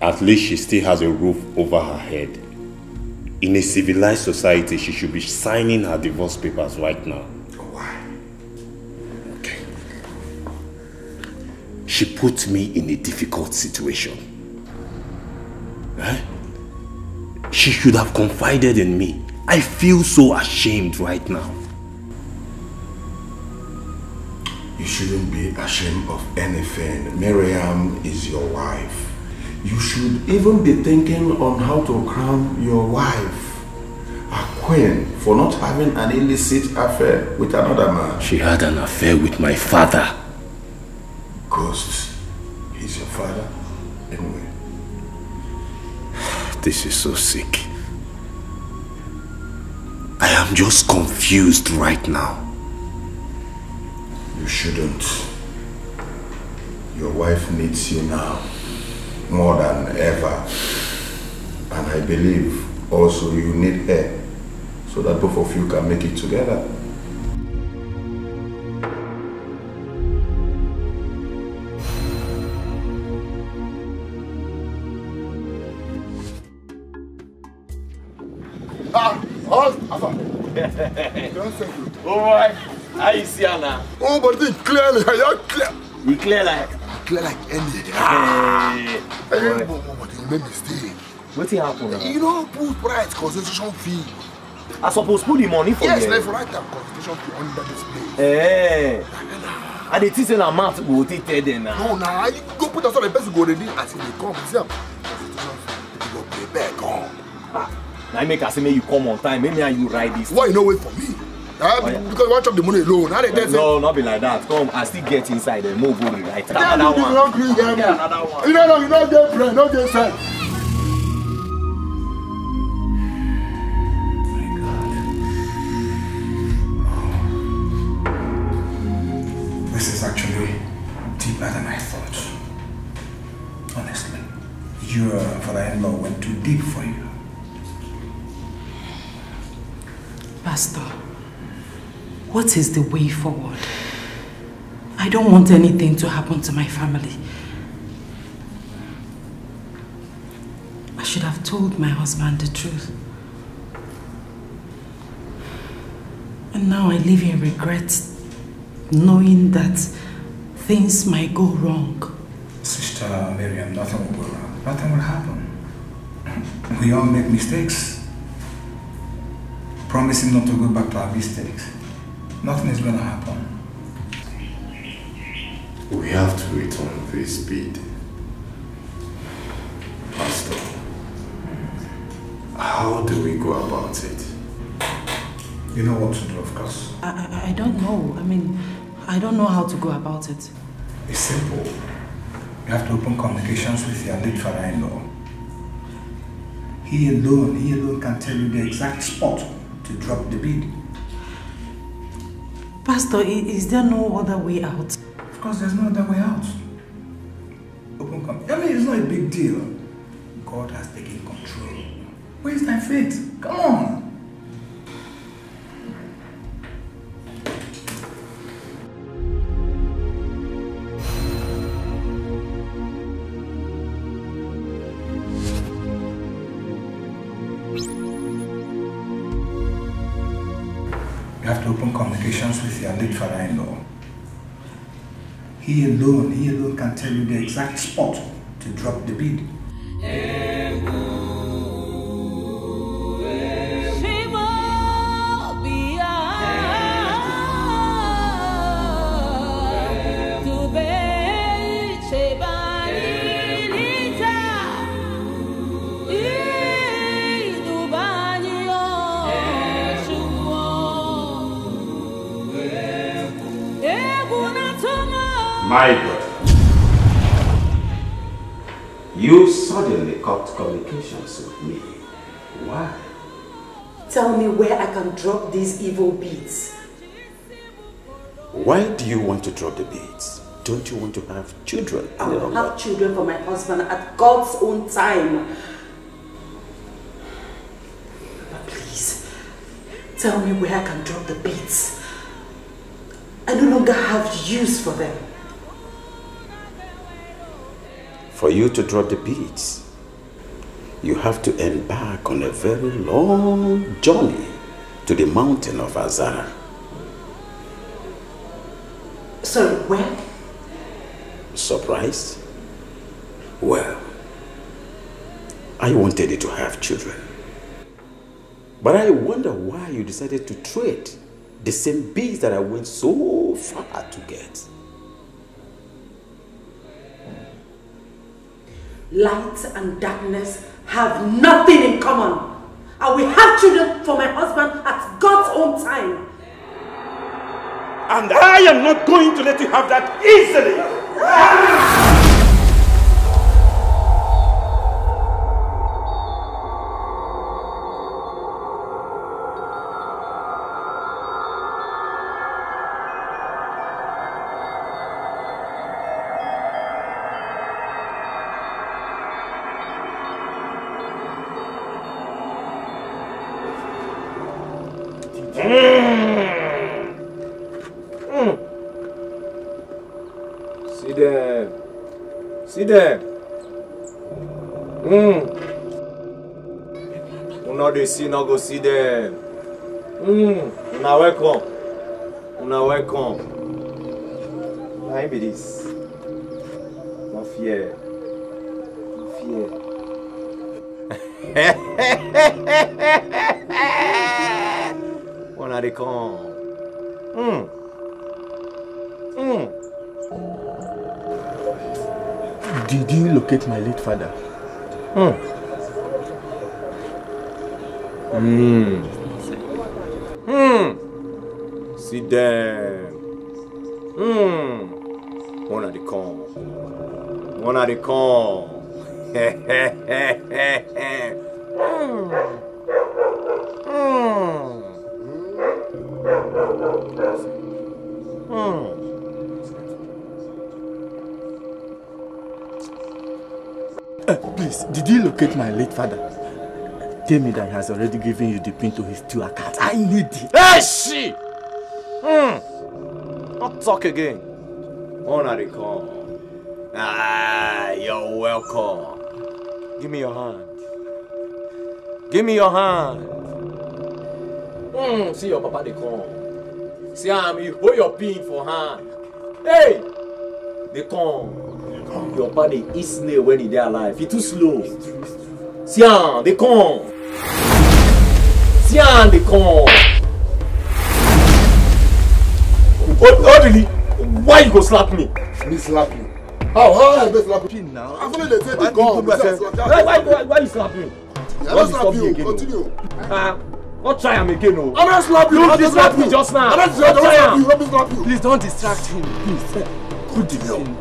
At least she still has a roof over her head. In a civilized society, she should be signing her divorce papers right now. Why? Okay. She put me in a difficult situation. Eh? She should have confided in me. I feel so ashamed right now. You shouldn't be ashamed of anything. Miriam is your wife. You should even be thinking on how to crown your wife a queen for not having an illicit affair with another man. She had an affair with my father. Ghost, he's your father anyway. This is so sick. I am just confused right now. You shouldn't. Your wife needs you now more than ever. And I believe also you need her so that both of you can make it together. Oh boy, how you see her now? Oh, but it's clearly, you're clear. You clear like? Clear like any. Hey, but you made mistake. What happened now? You know, put price concession fee. I suppose put the money for yes, you. like for right time concession fee under this place. Hey. And the teacher na math go take tell them now. No, nah, you go put us on the person go ready as they come. See them. You go pay back, come. Now make us say make you come on time. Maybe you ride this. Why you no wait for me? Because you want to chop the money alone. No, not be like that. Come, I still get inside and move on right. Another one. Another one. You don't get friend, don't get friend. This is actually deeper than I thought. Honestly, your father-in-law went too deep for you. Pastor, what is the way forward? I don't want anything to happen to my family. I should have told my husband the truth. And now I live in regret, knowing that things might go wrong. Sister Miriam, nothing will go wrong. Nothing will happen. We all make mistakes. Promising not to go back to our mistakes. Nothing is going to happen. We have to return this bid. Pastor, how do we go about it? You know what to do, of course. I don't know. I mean, I don't know how to go about it. It's simple. You have to open communications with your late father-in-law. He alone can tell you the exact spot to drop the bid. Pastor, is there no other way out? Of course, there's no other way out. I mean, it's not a big deal. God has taken control. Where's thy faith? Come on. You have to open communications with your late father-in-law. He alone can tell you the exact spot to drop the bead. My daughter, you suddenly cut communications with me. Why? Tell me where I can drop these evil beads. Why do you want to drop the beads? Don't you want to have children? I will have children for my husband at God's own time. But please, tell me where I can drop the beads. I no longer have use for them. For you to drop the beads, you have to embark on a very long journey to the mountain of Azara. Sorry, where? Surprised? Well, I wanted you to have children. But I wonder why you decided to trade the same beads that I went so far to get. Light and darkness have nothing in common. I will have children for my husband at God's own time. And I am not going to let you have that easily. See them. Una dey see, no go see them. Una welcome. Una welcome. Why be this? No fear. No fear. Una dey come. Did you locate my late father? See them. Wanna they come. Wanna they come. Please, did you locate my late father? Tell me that he has already given you the pin to his 2 accounts. I need it. Hey, she! Not talk again. Wanna they come. Ah, you're welcome. Give me your hand. Give me your hand. See your papa they come. See you hold your pin for hand. Hey! They come. Your papa they eat snail when he dey alive. He too slow. See they come. See they come. Oh really? Why you go slap me? Me slap you? How I go slap you now? I'm only the take go. Why you slap me? I don't slap you. Continue. Not try him again, no. I'm not slap you. You distract me just now. I'm not slap you. Let me slap you. Please don't distract him. Please. Put the pin.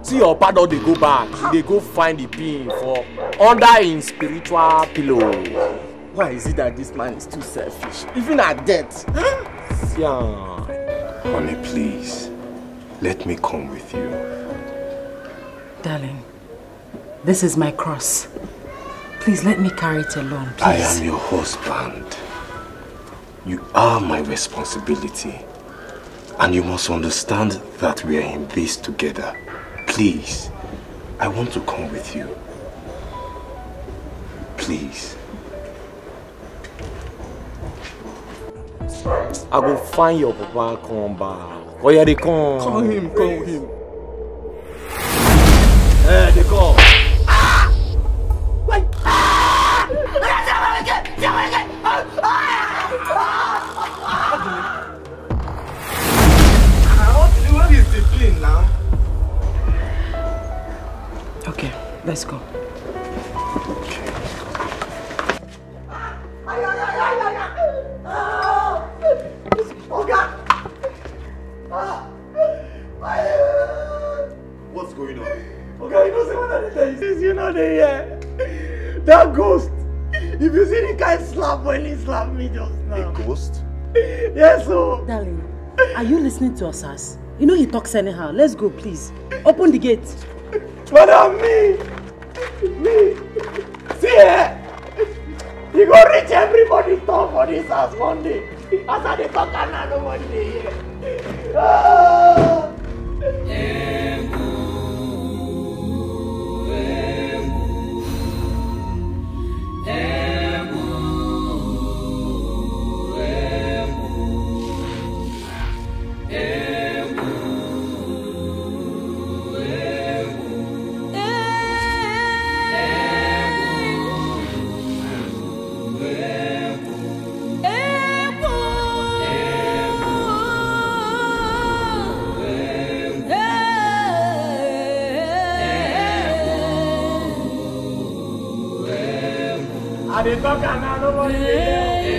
See your papa they go back. They go find the pin for under in spiritual pillow. Why is it that this man is too selfish? Even at death. Honey, please. Let me come with you. Darling, this is my cross. Please let me carry it alone, please. I am your husband. You are my responsibility. And you must understand that we are in this together. Please, I want to come with you. Please. I go find your papa and come back. Oh yeah, they come. Call him. Eh, they come. What is the plan now? Okay, let's go. What's going on? Okay, you know what I tell you? You know that ghost. If you see the guy slap when he slapped me just now. A ghost? Yes, so. Darling, are you listening to us, as? You know he talks anyhow. Let's go, please. Open the gate. Madam, me. See here. You go reach everybody's top for this house one day. After they talk another one day here. They talk another one day.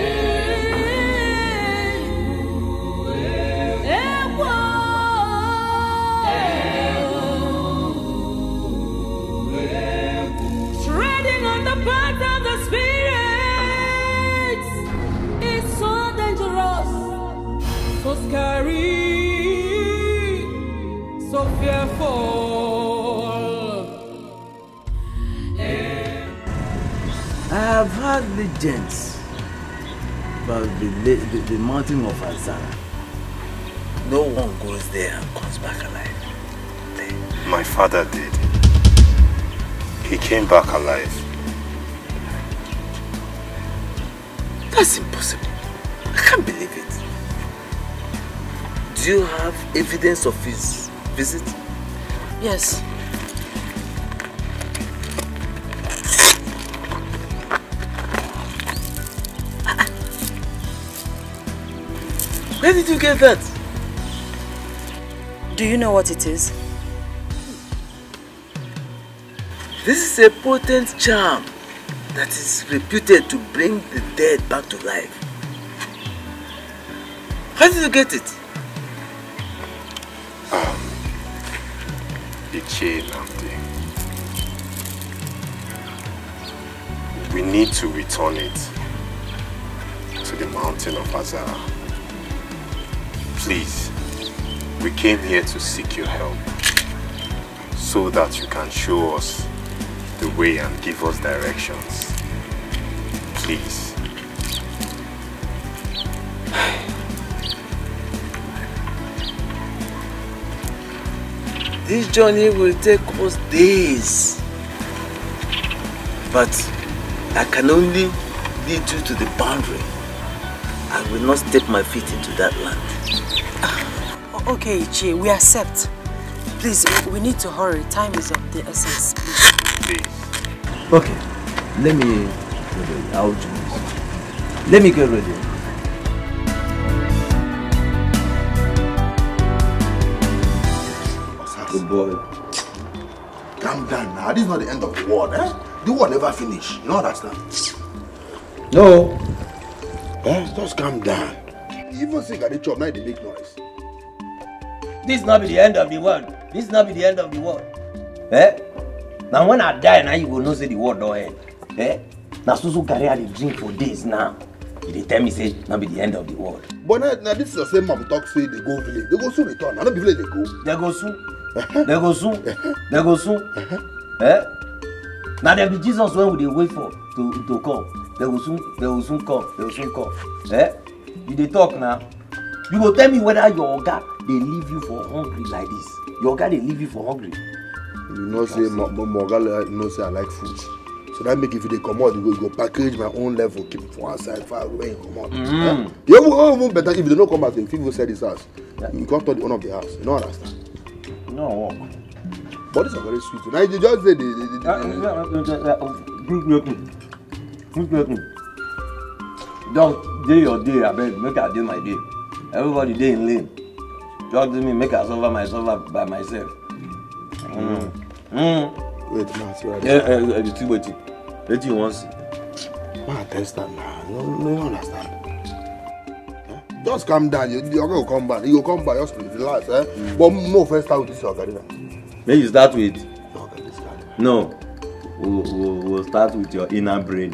Treading on the path of the spirits is so dangerous, so scary, so fearful. I have heard legends about the mountain of Azara. No one goes there and comes back alive. My father did. He came back alive. That's impossible. I can't believe it. Do you have evidence of his visit? Yes. Where did you get that? Do you know what it is? This is a potent charm that is reputed to bring the dead back to life. How did you get it? Uche, Namdi. We need to return it to the mountain of Azara. Please, we came here to seek your help so that you can show us the way and give us directions. Please. This journey will take us days, but I can only lead you to the boundary. I will not step my feet into that land. Okay, Uche, we accept. Please, we need to hurry. Time is of the essence, please. Okay, let me get ready. I'll join you. Let me get ready. Good boy. Calm down now. This is not the end of the world, eh? The war never finish. You know understand? No. Just calm down. Even sick at the chop, now they make noise. This not be the end of the world. This not be the end of the world. Eh? Now when I die, now you will know say the world don't end. Eh? Now so carry the drink for days now. They tell me say not be the end of the world. But now this is the same man talk say they go village. They go soon return. Now not be village they go. They go soon. They go soon. They go soon. Eh? Now there be Jesus when we dey wait for to come. They will soon come. They will soon come. Eh? You dey talk now. You go tell me whether your oga they leave you for hungry like this. Your oga they leave you for hungry. You know say my oga know say I like food. So that make if they come out, you go package my own level, keep it for outside, far away, come out. You won't better if they don't come out, if people say this house, you can't tell the owner of the house. You don't understand? No. But this is very sweet. Now you just say Don't do your day, I beg, make I do my day. Everybody day in lane. Just do me, make I suffer myself by myself. Wait, man, see what you still waiting. What you want to see? Man, test that now. No understand. Just calm down. You're going to come back. You go come back, just relax. But more first start with this Ogarina. May you start with? No. We'll start with your inner brain.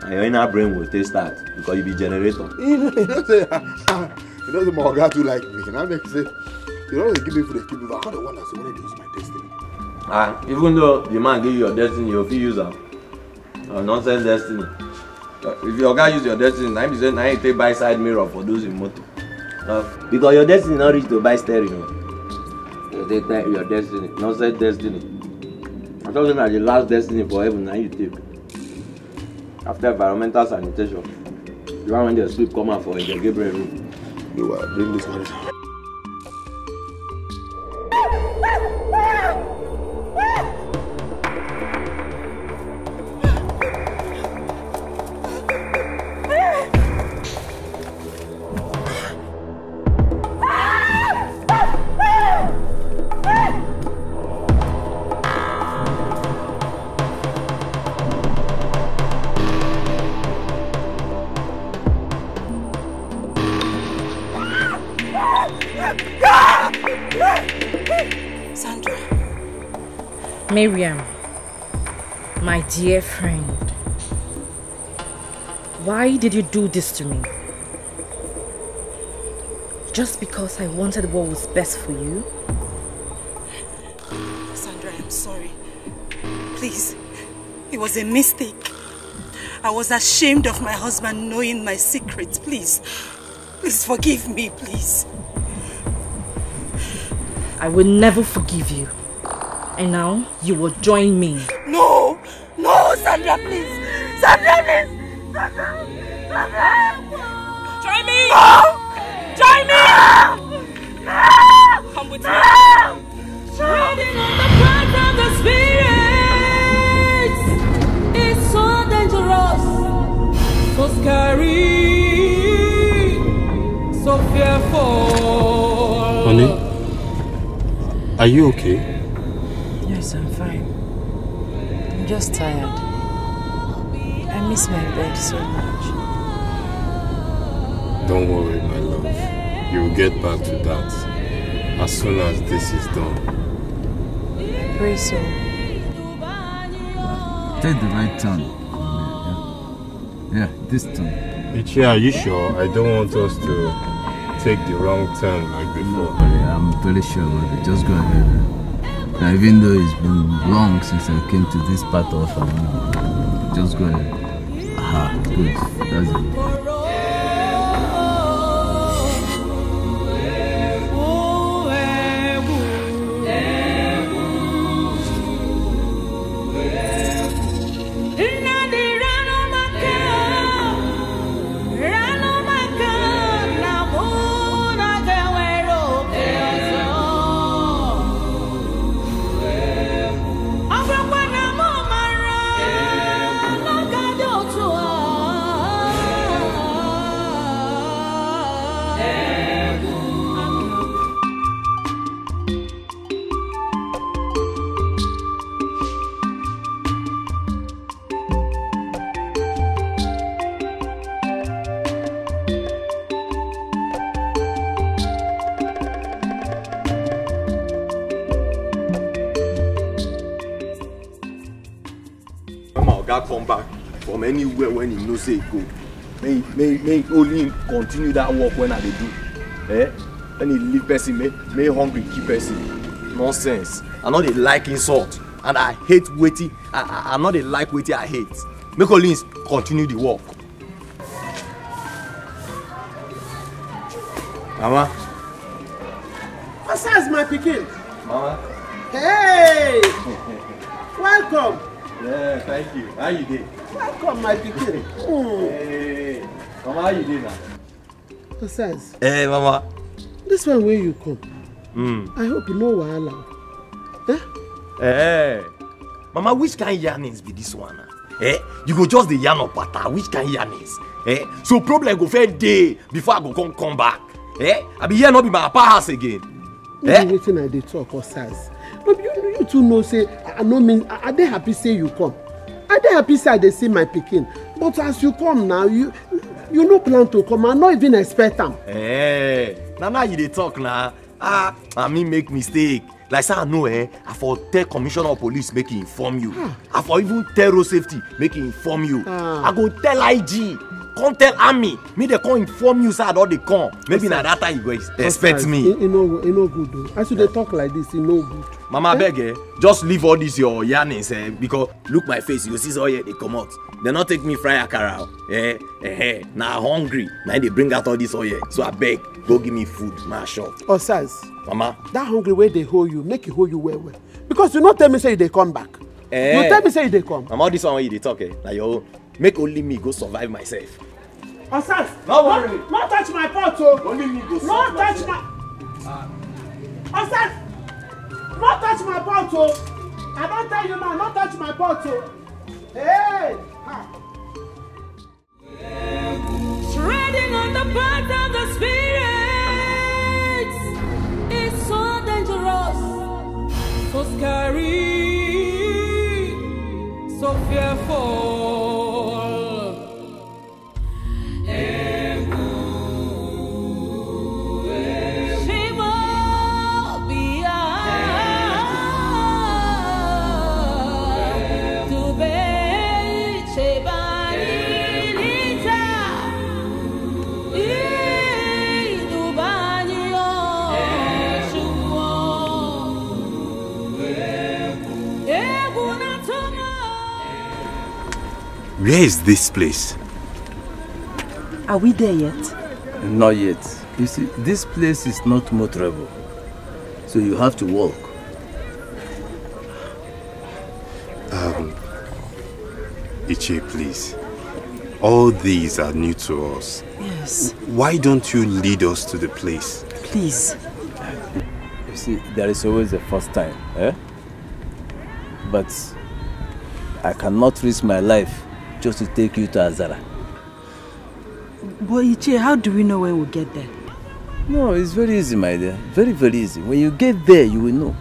And your inner brain will stay start because you be generator. You don't say my Oga too like me. That makes it. You don't give me food, they keep me. I can't wonder when they use my destiny. Even though the man give you your destiny, you'll use them. Nonsense destiny. If your guy use your destiny, now you take buy side mirror for those in motor. Because your destiny not reach to buy steering. You take your destiny, nonsense destiny. I'm talking about the last destiny for heaven, now you take. After environmental sanitation, you want when the sleep come out for the Gabriel room. You bring this one. Miriam, my dear friend, why did you do this to me? Just because I wanted what was best for you? Sandra, I'm sorry. Please, it was a mistake. I was ashamed of my husband knowing my secrets. Please forgive me, please. I will never forgive you. And now, you will join me. No, Sandra, please. Sandra, please. Sandra. Join me. No. Join me. No. Come with me. Treading on the path of the spirits is so dangerous, so scary, so fearful. Honey, are you okay? Yes, I'm fine. I'm just tired. I miss my bed so much. Don't worry, my love. You will get back to that as soon as this is done. I pray so. Take the right turn. Yeah, this turn. Uche, are you sure? I don't want us to take the wrong turn like before. No, I'm very sure about it. Just go ahead. Now, even though it's been long since I came to this part of just go ahead. Aha, good. That's it. Come back from anywhere when he knows say go. May only continue that work when I do. When he leave person, may hungry keep person. Nonsense. I know they like insult and I hate waiting. I know they like waiting. I hate. Make only continue the work. Mama. What's my pikin? Mama. Hey! Welcome. Yeah, thank you. How you doing? Welcome, my pikin. Hey, Mama, how you doing now? Besides, Hey, Mama. this one where you come, I hope you know wahala. Hey, Mama, which kind of yarnings be this one? You go just the yarn of pata. Which kind of yarnings? So problem go fair day before I go come back. I be here not be my papa house again. Maybe waiting at the talk or size. But you two know say I no mean are they happy say you come? Are they happy say they see my pikin? But as you come now, you no plan to come. I not even expect them. Now you dey talk now. I mean make mistake. Like say I know I for tell commissioner of police make he inform you. I for even tell road safety make he inform you. I go tell IG. Come tell army, me they come inform you, sir, all they come. Maybe na that time you go expect me. You know good though. As you they talk like this, you know good. Mama beg, just leave all this your yarnings, because look my face, you see all here they come out. They not take me fry akara. Now hungry. Now they bring out all this oil. So I beg, go give me food, my shop. Oh, size. Mama. That hungry way they hold you, make it hold you well. Because you not tell me say they come back. You tell me say they come. Mama, this one when you they talk, now your own. Make only me go survive myself. Osas, don't worry. Not touch my pot, oh. Only me go survive. Not touch my. Osas, not touch my pot, oh. I don't tell you now, not touch my pot, oh. Hey. Treading on the path of the spirit is so dangerous, so scary, so fearful. Where is this place? Are we there yet? Not yet. You see, this place is not motorable, so you have to walk. Uche, please. All these are new to us. Yes. Why don't you lead us to the place? Please. You see, there is always a first time, But I cannot risk my life just to take you to Azara. But Uche, how do we know when we'll get there? No, it's very easy, my dear. Very, very easy. When you get there, you will know.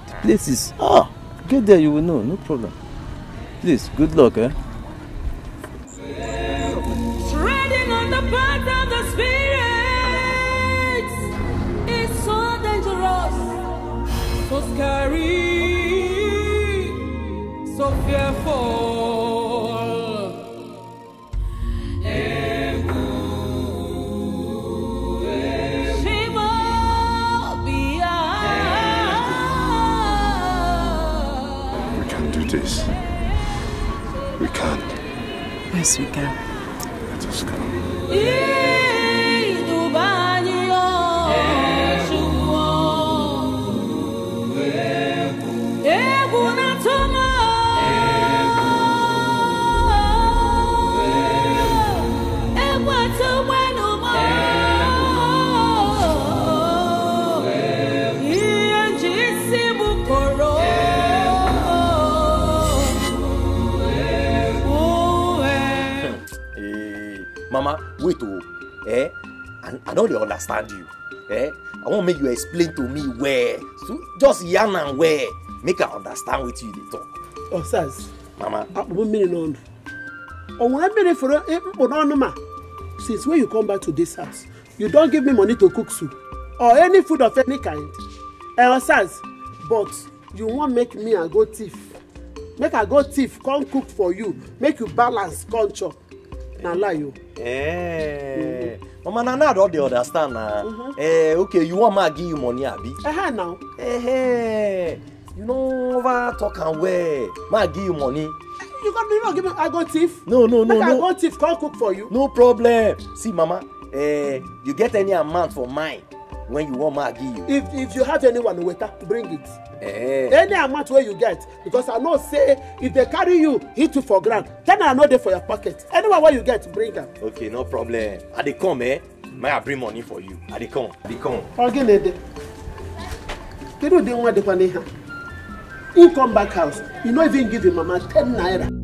The place is... get there, you will know. No problem. Please, good luck, Treading on the path of the spirit is so dangerous, so scary, so fearful. This. We can. Yes, we can. Let us go. Mama, wait, I don't really understand you. I want to make you explain to me where. So just yarn and where. Make I understand what you they talk. Osas. Mama. Since when you come back to this house, you don't give me money to cook soup or any food of any kind. Osas, but you want make me a go thief. Make a go thief, come cook for you. Make you balance, come chop. Now lie you. Mama, now don't they understand now? Okay, you want me to give you money, Abi? Now. You know over talk and where? Ma give you money. You not give me I go thief? No. I go thief, come cook for you. No problem. See, Mama, you get any amount for mine, when you want Maggie you. If you have anyone waiter, bring it. Eh. Any amount where you get, because I know say if they carry you, hit you for ground, then I know they for your pocket. Anyone where you get, bring them. Okay, no problem. I dey come, eh? May I bring money for you? I dey come. Again, they don't want the money. He come back house. You not even give him mama 10 naira.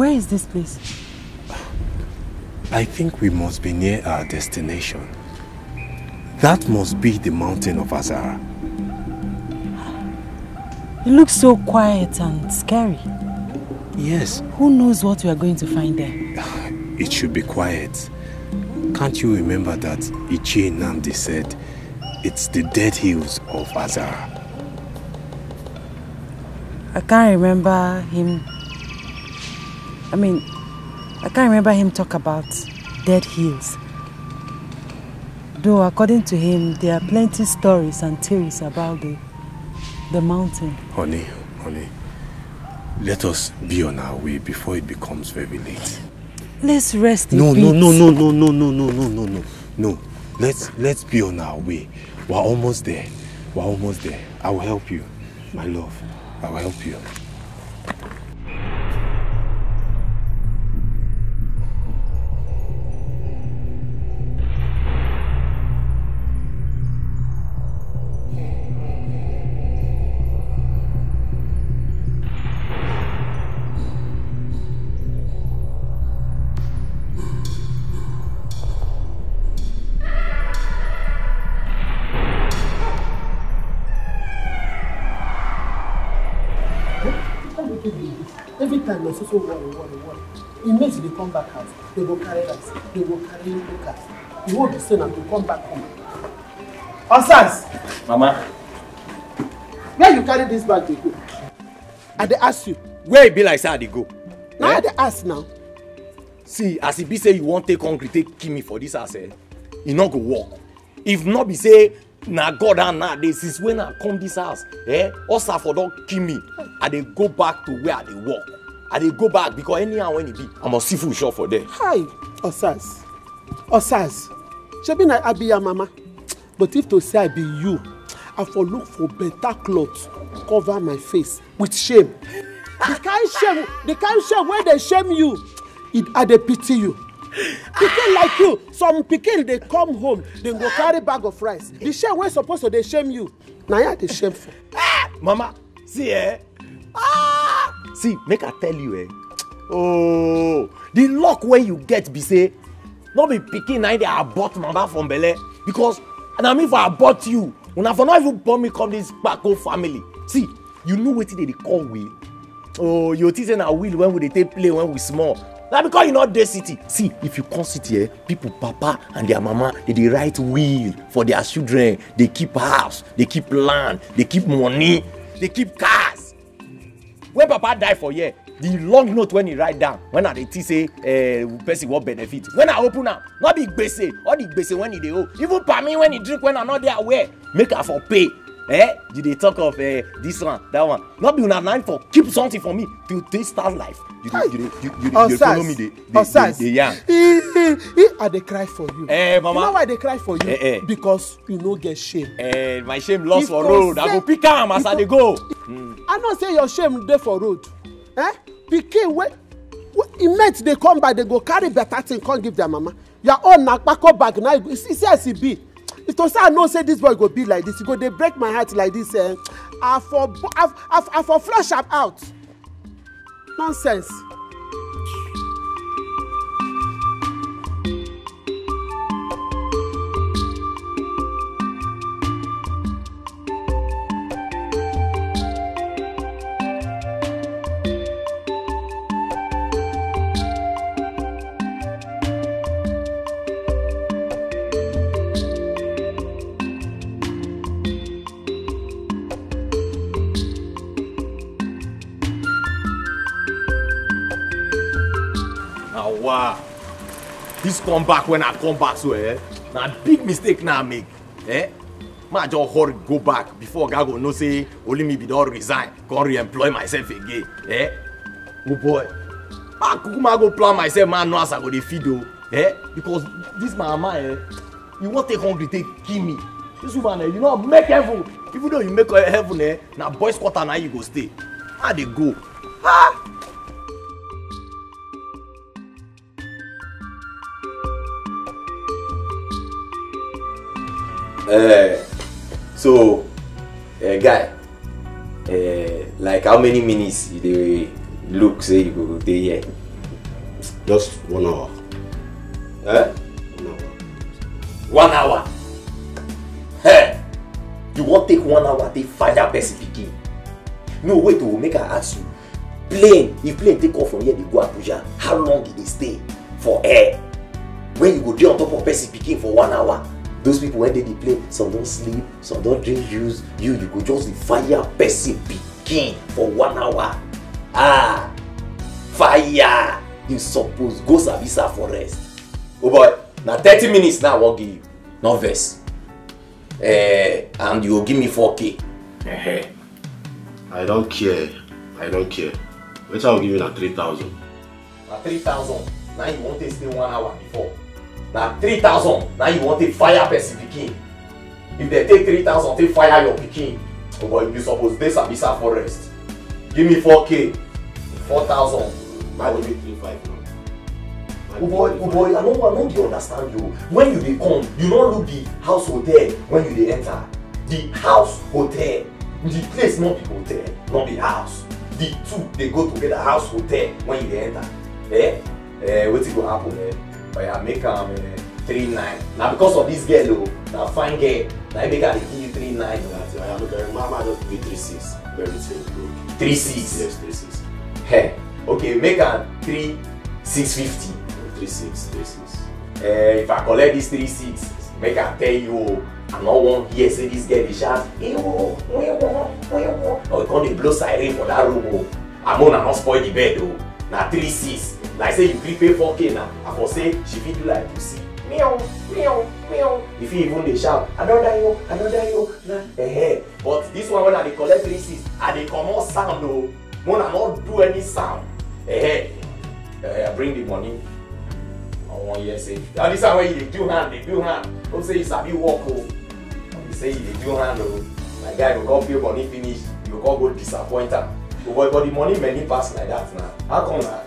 Where is this place? I think we must be near our destination. That must be the mountain of Azara. It looks so quiet and scary. Yes. Who knows what we are going to find there? It should be quiet. Can't you remember that Uche Namdi said it's the dead hills of Azara? I can't remember him. I can't remember him talk about dead hills. Though according to him, there are plenty stories and theories about the mountain. Honey, let us be on our way before it becomes very late. Let's rest No. a bit. No. Let's be on our way. We're almost there. I will help you, my love. I will help you. Every time my sister worry. It makes they come back house. They go carry rice. They go carry cars. You won't be saying to come back home. Osas! Mama. Where you carry this bag they go? I dey ask you. Where it be like say I dey go? Now I dey ask now. See, as it be say you wan take hungry, take kill me for this house, it no go work. If not be say, na God and nowadays, since when I come this house, Osa for don't kill me, I dey go back to where I dey work. I dey go back because anyhow when it be, I must see food shop for there. Hi, Osas. Shebi na I be your mama. But if to say I be you, I for look for better clothes, cover my face with shame. The kind shame where they shame you, I dey pity you. Pikin like you, some pikin they come home, they go carry bag of rice. The shame wey supposed to they shame you, now you dey shameful. Mama, see see, make I tell you oh, the luck when you get be say, not be pikin na they abort mama from belle because na me for abort you. Una for not even born me come this Bako family. See, you know wetin they call will. Oh, you think say na will when we dey take play when we small. na because you not dey city. See, if you come city here, people papa and their mama they write will for their children. They keep house, they keep land, they keep money, they keep cars. When papa die for here, the long note when he write down, when I dey say person what benefit. When I open am, not be gbese, all the gbese when he dey owe. Even per me when he drink when I not there aware, make her for pay. You dey talk of this one, that one. Not be una nine for keep something for me to start life. You follow me the yarn. I dey cry for you. Mama. You know why they cry for you? Because you no get shame. My shame lost for road. I go pick am as I dey go. I know say your shame dey for road. Pikin wey immense dey come by, they go carry better thing come give their mama. Your own na kpako bag na see as e be. If to say I know say this boy go be like this, you go dey break my heart like this. I for flush am out. Nonsense. Wow, this come back when I come back, so now big mistake now I make. Man just hurry go back before God go know say only me be don't resign, can't re-employ myself again. Oh boy, I go plan myself, man. No as I go dey feed though. Because this mama, you want take hungry, take kill me. This woman, you know make heaven. Even though you make heaven, now boys quarter now you go stay. How they go? So, guy, like how many minutes you dey look say you go dey here? Just 1 hour. 1 hour? Hey, you want take 1 hour take fire person pikin? No, wait, to make I ask you. Plane, if plane take off from here, they go Abuja. How long did they stay for air? When you go dey on top of person pikin for 1 hour? Those people when they play, some don't sleep, some don't drink juice. You go just fire person pikin for 1 hour. Fire! You suppose go Savisa forest. Oh boy, now 30 minutes now I won't give you. No verse. And you will give me 4K. I don't care. I don't care. Which I'll give you now 3,000. Now 3,000. Now you want to stay 1 hour before. Now 3,000. Now you want to fire person pikin. If they take 3,000, take fire your pikin. Oh boy, you suppose this Savisa forest. Give me 4K. 4,000. I will give 3,500 now. Oh boy, I don't understand you. When you dey come, you don't look the house hotel when you dey enter. The house hotel. The place not be hotel, not be house. The two they go together, house hotel when you dey enter. What's it go happen? But I make 3,900. Now because of this girl, now fine girl, now I make her give you 3,900. Mama just give me 3,600. Very simple. 3,600? Yes, 3,600. Hey, okay, make her 3,650. 3,600. If I collect this 3,600, make her tell you, I don't want here say this girl dey shout, or come dey blow siren for that room. I'm gonna not spoil the bed though. Now 3,600. Like say you prepay 4K now, I for say she fit do like pussy. Meow, meow, meow. If you even dey shout, I don't die you. But this one when I dey collect 3,600, I dey comot sound though. When I not do any sound. I bring the money. I want you say. Now this one when you dey do hand. Don't say you sabi walk oh. You say you dey do hand oh. My guy will come pay money finish. You will go disappoint her. But the money many pass like that now. How come that?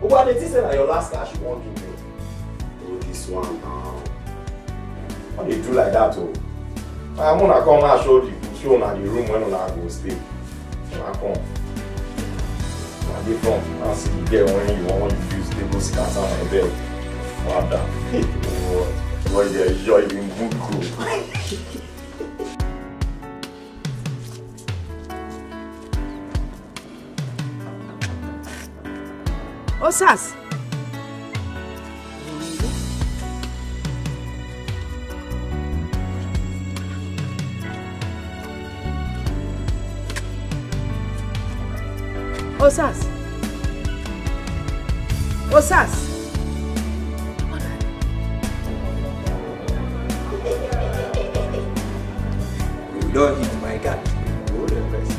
But the thing say that your last cash you won't give me. Oh, this one now. How they do like that oh? I'm gonna come and show the room when I go stay. I come. I dey front and see the girl when you want to use table scatter my bed. Father. Boy, they enjoy in good crew. Osas. Osas. Osas. You don't hit my cat. Hold the rest.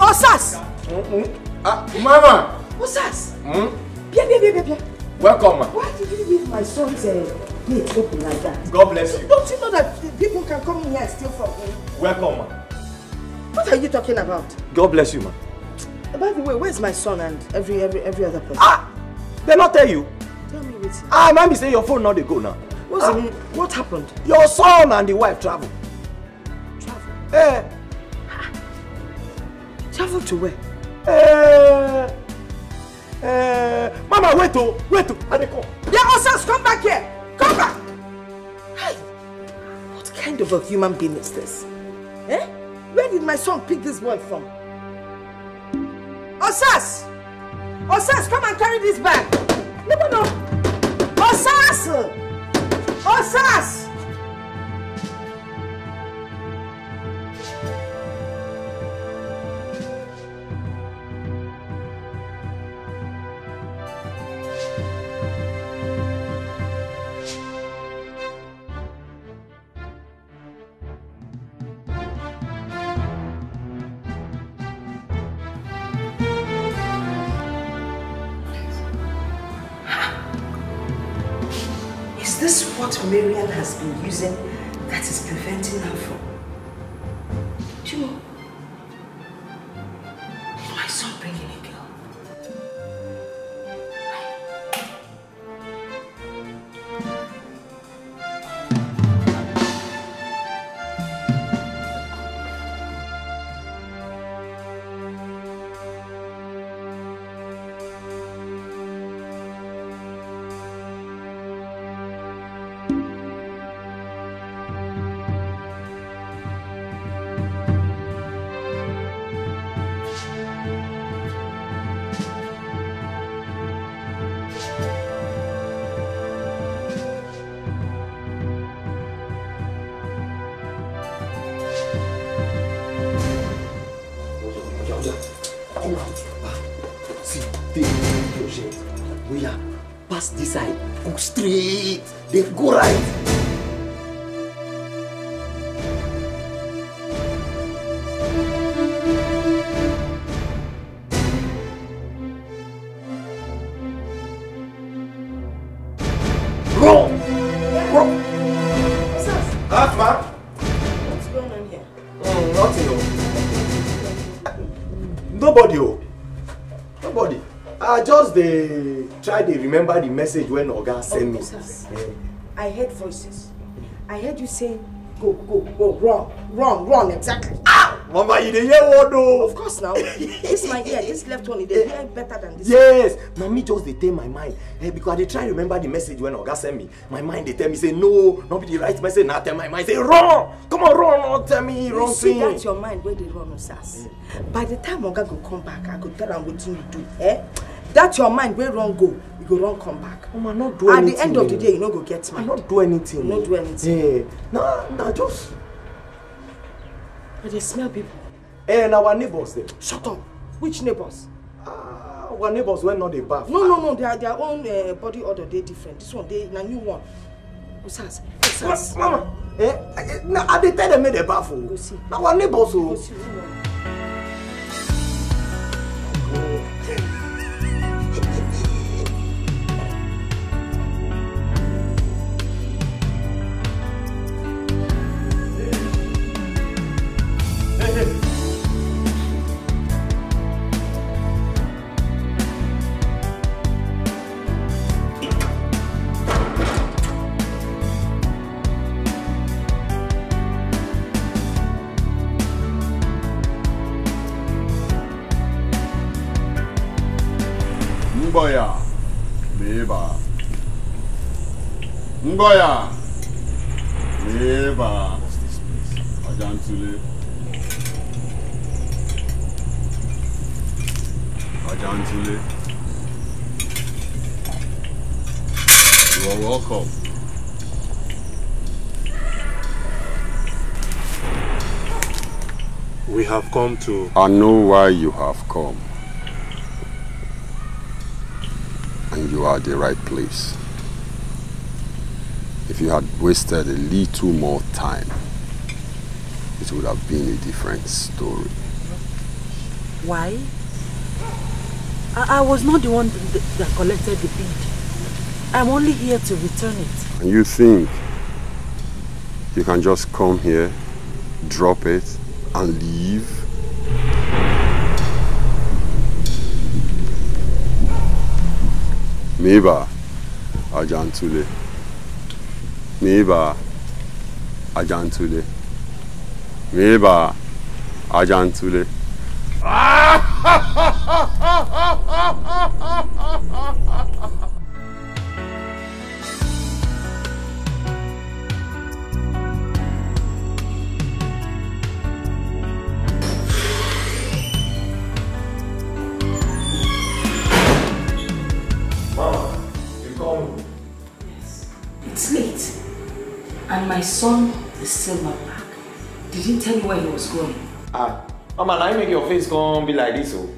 Osas. Mama. Osas. Bien. Welcome, ma. Why did you leave my son's gate open like that? God bless you. Don't you know that people can come in here and steal from him? Welcome, ma. What are you talking about? God bless you, ma. By the way, where's my son and every other person? They not tell you. Tell me what. Man be say your phone not they go now. What happened? Your son and the wife travel. Travel to where? Mama, wait, I dey come. Yeah, Osas, come back here. Come back. Hey, what kind of a human being is this? Eh? Where did my son pick this boy from? Osas! Osas, come and carry this bag. No. Osas! Osas! Is this what Marian has been using that is preventing her from? Do you know? Did my son bring in a girl? Pass this side, go straight, then go right. Wrong! What's man? What's going on here? Nothing. Nobody. I just try to remember the message when Oga sent me. I heard voices. I heard you saying, go, run, exactly. Mama, you didn't hear what though? Of course now. This my ear, this left one, they hear better than this. Yes, mommy just they tell my mind. Because they try to remember the message when Oga sent me. My mind they tell me say no, not be the right message. Now tell my mind say run. Come on, run, not tell me wrong thing. See, that's your mind where they run, Osas. By the time Oga go come back, I go tell them what you do. That's your mind where wrong go, you go wrong come back. Mama, not do anything. At the end of the day, you no go get mad. I not do anything. Not do anything. Nah, just. But they smell people. Now our neighbors there. Shut up. Which neighbors? Our neighbors were not a bath. No, they are their own body odor. They different. This one, they a new one. Osas. Mama, I dey tell them make they bath. Go see. Now our neighbors. Go see. Mboya, Beba. Mboya, Beba. Ajantule. Ajantule. You are welcome. We have come to... I know why you have come. And you are at the right place. If you had wasted a little more time, it would have been a different story. Why? I was not the one that collected the bid. I'm only here to return it. And you think you can just come here, drop it, and leave? Meba Ajantule. Meba Ajantule. Meba Ajantule. It's late. And my son is still not back. Did he tell you where he was going? Mama, now you make your face come be like this, oh.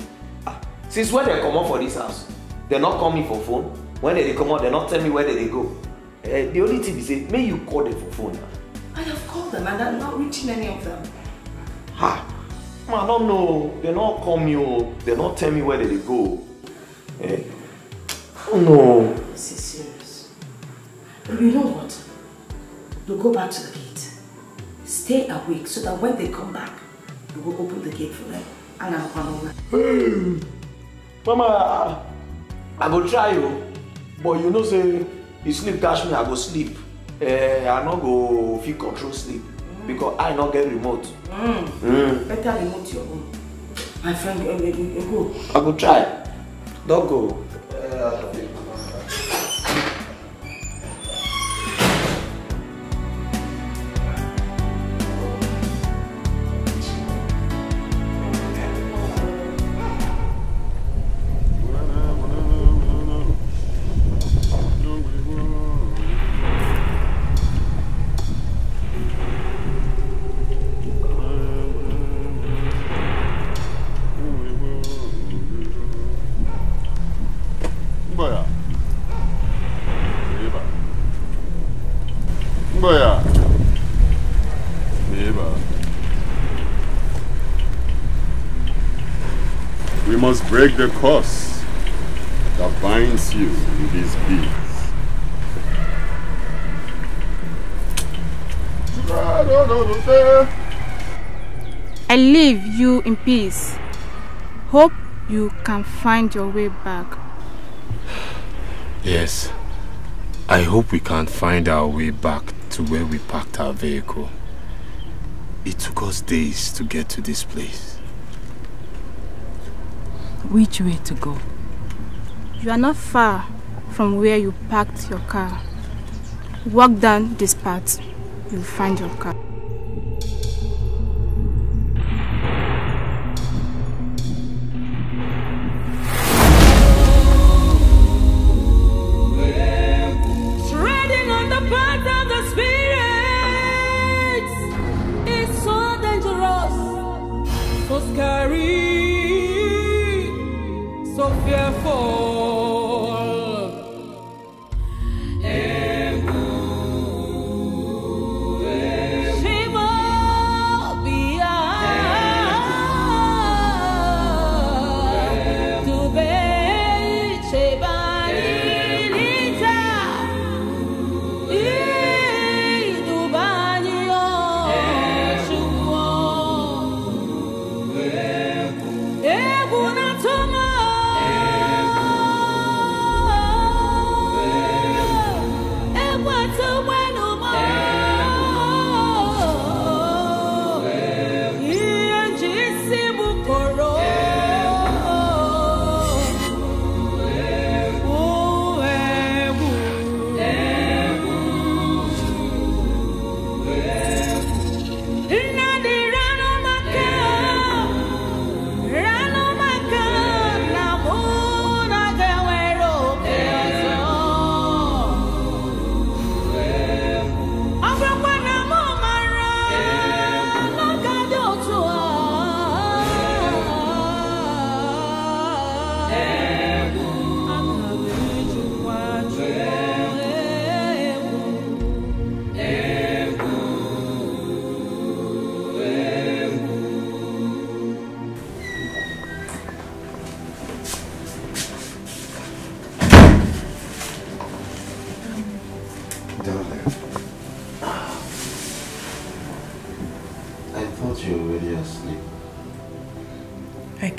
Since when they come out for this house, they not call me for phone. When they come out, they not tell me where they go. The only thing is, may you call them for phone. I have called them and I'm not reaching any of them. Man, I don't know. They not call me, oh. They not tell me where they go. I don't know. This is serious. But you know what? We'll go back to the gate. Stay awake so that when they come back, we will open the gate for them. And I'll come over. Mama, I go try you. But you know, say, if sleep catch me, I go sleep. I not go feel control sleep. Because I not get remote. Better remote your own. My friend, go. I go try. Don't go. We must break the curse that binds you in these beads. I leave you in peace. Hope you can find your way back. Yes. I hope we can find our way back to where we parked our vehicle. It took us days to get to this place. Which way to go? You are not far from where you parked your car. Walk down this path. You'll find your car. Treading on the path of the spirits is so dangerous, so scary, so fearful.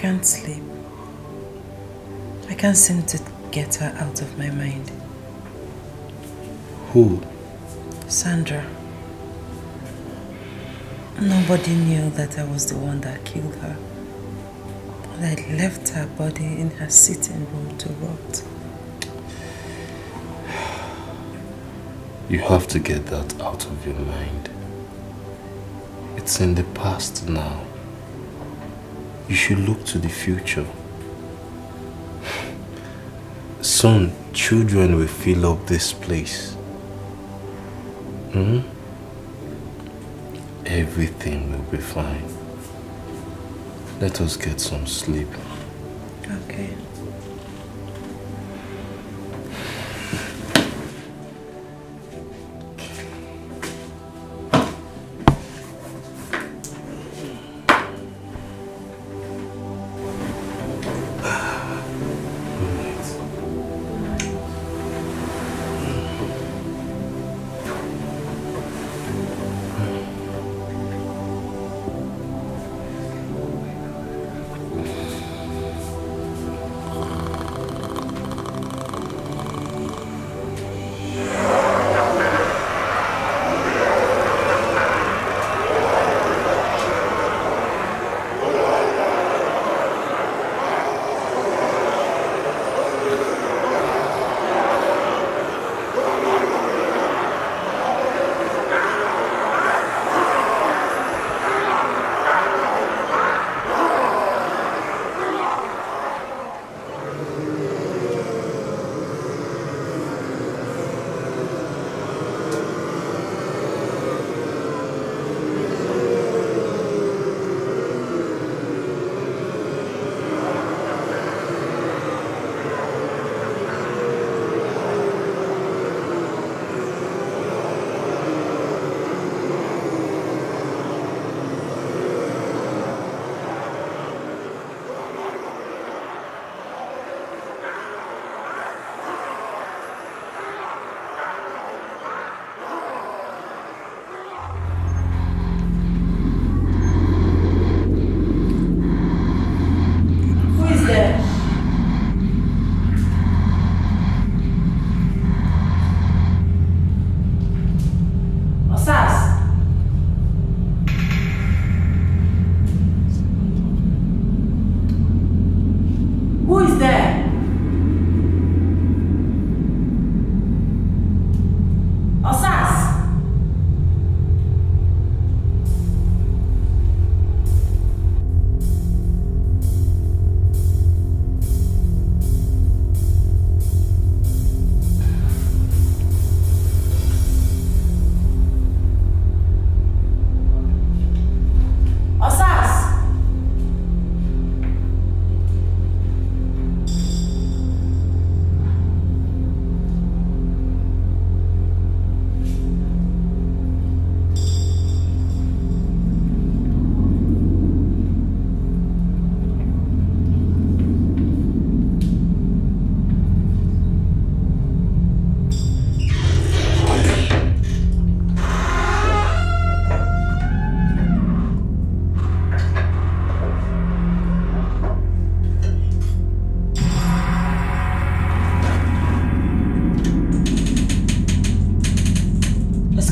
can't sleep. I can't seem to get her out of my mind. Who? Sandra. Nobody knew that I was the one that killed her. But I left her body in her sitting room to rot. You have to get that out of your mind. It's in the past now. You should look to the future. Soon, children will fill up this place. Everything will be fine. Let us get some sleep. Okay.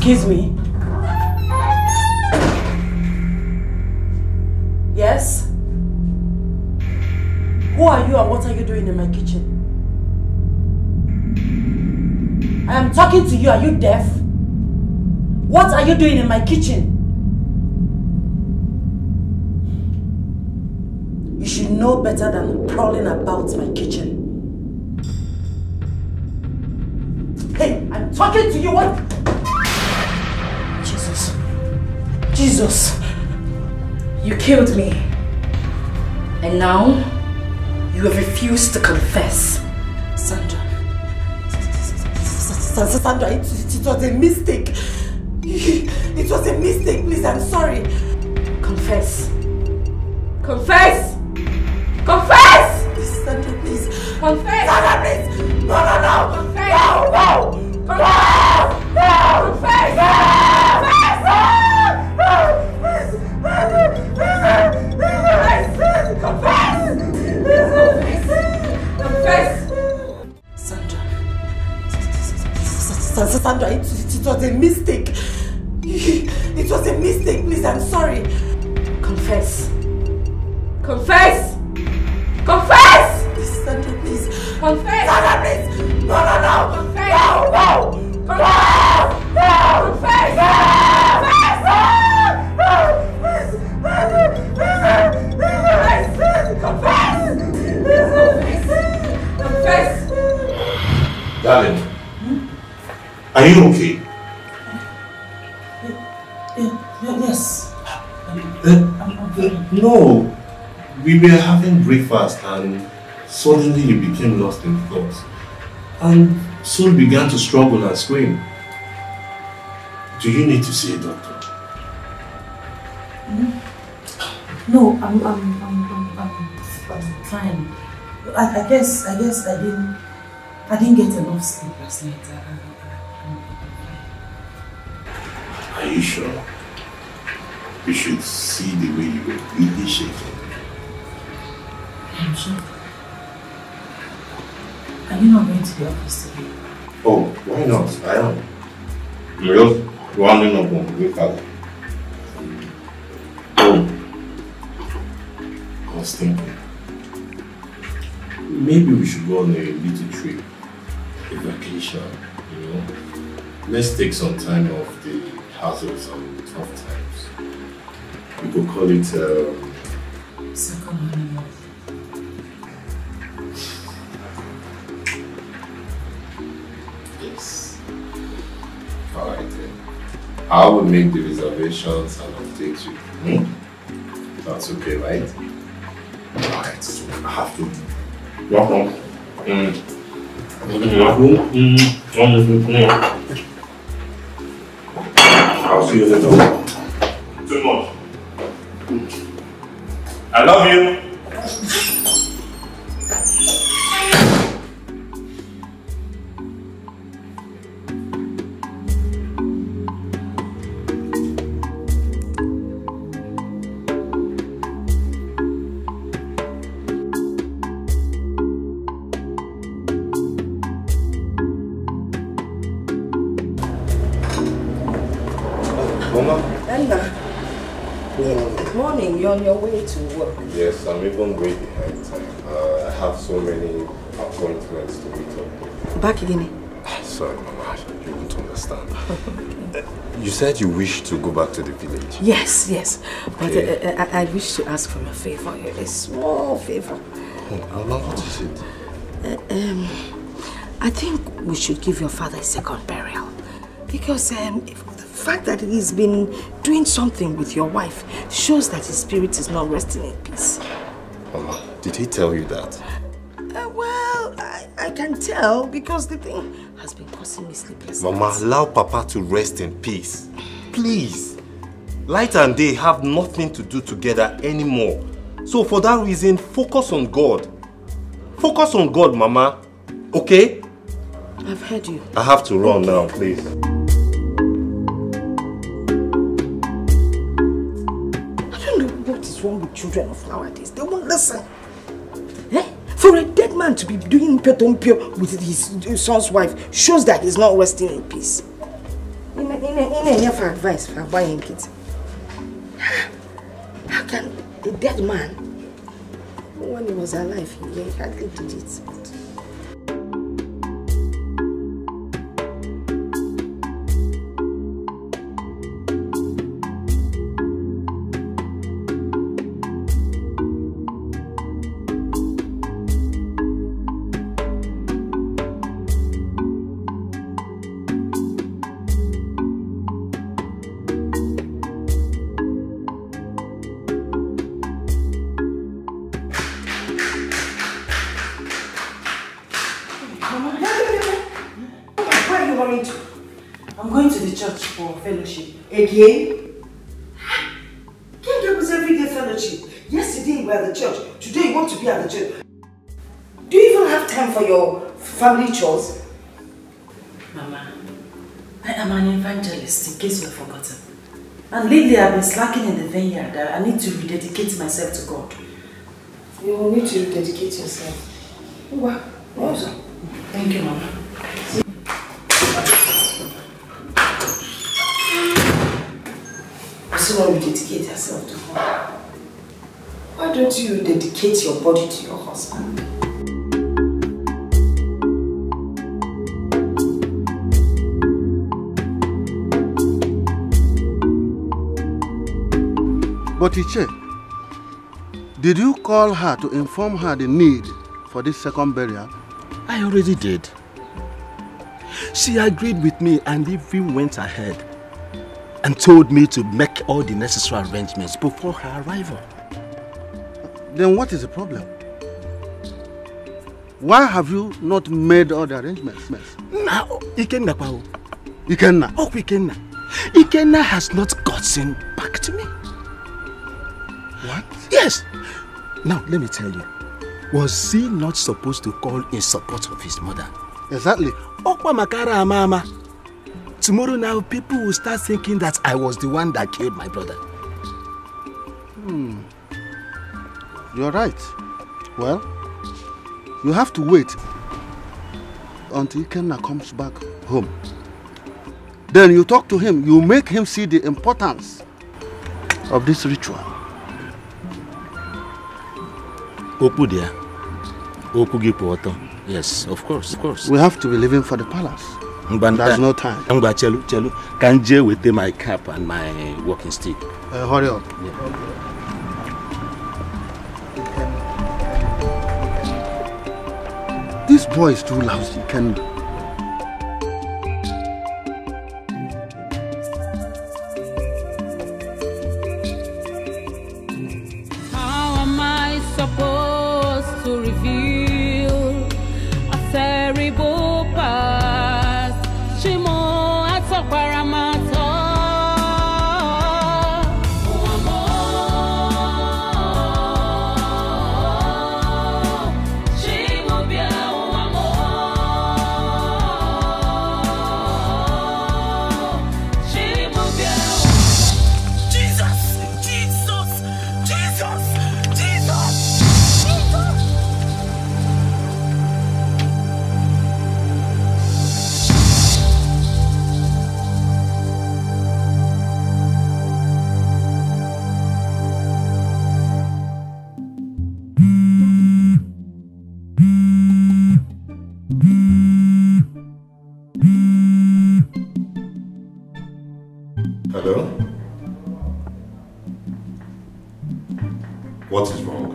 Excuse me? Yes? Who are you and what are you doing in my kitchen? I am talking to you. Are you deaf? What are you doing in my kitchen? You should know better than prowling about my kitchen. Hey, I'm talking to you. What? Jesus, you killed me, and now you have refused to confess. Sandra, Sandra, it was a mistake. It was a mistake, please, I'm sorry. Confess. Confess! Confess! Sandra, please. Confess! Sandra, please! No! Confess! No! Confess! No! Confess! Confess! Sandra, it was a mistake. It was a mistake, please, I'm sorry. Confess. Confess! Confess! Sandra, please. Confess! Sandra, please! No! Confess! No! Confess! No! Confess! Confess! Darling, are you okay? Yes. No, we were having breakfast and suddenly you became lost in thoughts and soon began to struggle and scream. Do you need to see a doctor? No, I'm fine. I guess I didn't get enough sleep last night. Are you sure? You should see the way you were really shaking. I'm sure. Are you not going to the office today? Oh, why not? I am. I'm just rounding up on the weekend. Oh, I was thinking, maybe we should go on a little trip, a vacation, you know? Let's take some time off the hassles and tough times. We could call it second honeymoon. Yes. Alright then. I will make the reservations and update you. That's okay, right? Alright, so I have to walk on. I'll see you later. Too much. I love you. You're on your way to work. Yes, I'm even way behind time. I have so many appointments to meet up with. Back again? Sorry, Mama, you won't understand. You said you wish to go back to the village. Yes. But Okay. I wish to ask for a favor, a small favor. Oh, Mama, what is it? I think we should give your father a second burial. Because the fact that he's been doing something with your wife shows that his spirit is not resting in peace. Mama, did he tell you that? Well, I can tell because the thing has been causing me sleepless Mama, nights. allow Papa to rest in peace. Please. Light and day have nothing to do together anymore. So for that reason, focus on God. Focus on God, Mama. Okay? I've heard you. I have to run now, please. What is wrong with children of nowadays? They won't listen. For a dead man to be doing pio with his son's wife shows that he's not resting in peace. In a for advice for buying kids. How can a dead man, when he was alive, he hardly did it? Again? Can't get us everyday fellowship. Yesterday we were at the church. Today you want to be at the church. Do you even have time for your family chores? Mama, I am an evangelist, in case you've forgotten. And lately I've been slacking in the vineyard. I need to rededicate myself to God. You will need to rededicate yourself. Wow. Thank you, Mama. don't you dedicate your body to your husband? But Uche, did you call her to inform her the need for this second burial? I already did. She agreed with me and even went ahead and told me to make all the necessary arrangements before her arrival. Then what is the problem? Why have you not made all the arrangements? Now, Ikenna. Ikenna? Oh, Ikenna. Ikenna has not gotten back to me. What? Yes. Now, let me tell you. Was he not supposed to call in support of his mother? Exactly. Okwa makara mama. Tomorrow now, people will start thinking that I was the one that killed my brother. You're right. Well, you have to wait until Ikenna comes back home. Then you talk to him. You make him see the importance of this ritual. Oku there. Oku gipoto. Yes, of course, of course. We have to be leaving for the palace. There's no time. Chelu, can you with my cap and my walking stick? Hurry up. Yeah. This boy is too lousy. How am I supposed to reveal a terrible past? Shimo atokwaramata. Hello? What is wrong?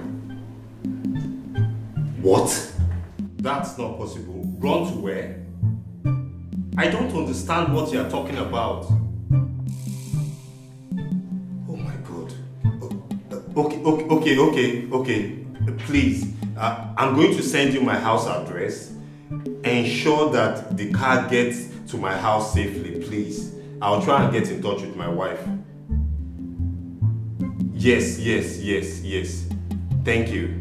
What? That's not possible. Run to where? I don't understand what you're talking about. Oh my God. Okay. Please, I'm going to send you my house address. Ensure that the car gets to my house safely, please. I'll try and get in touch with my wife. Yes. Thank you.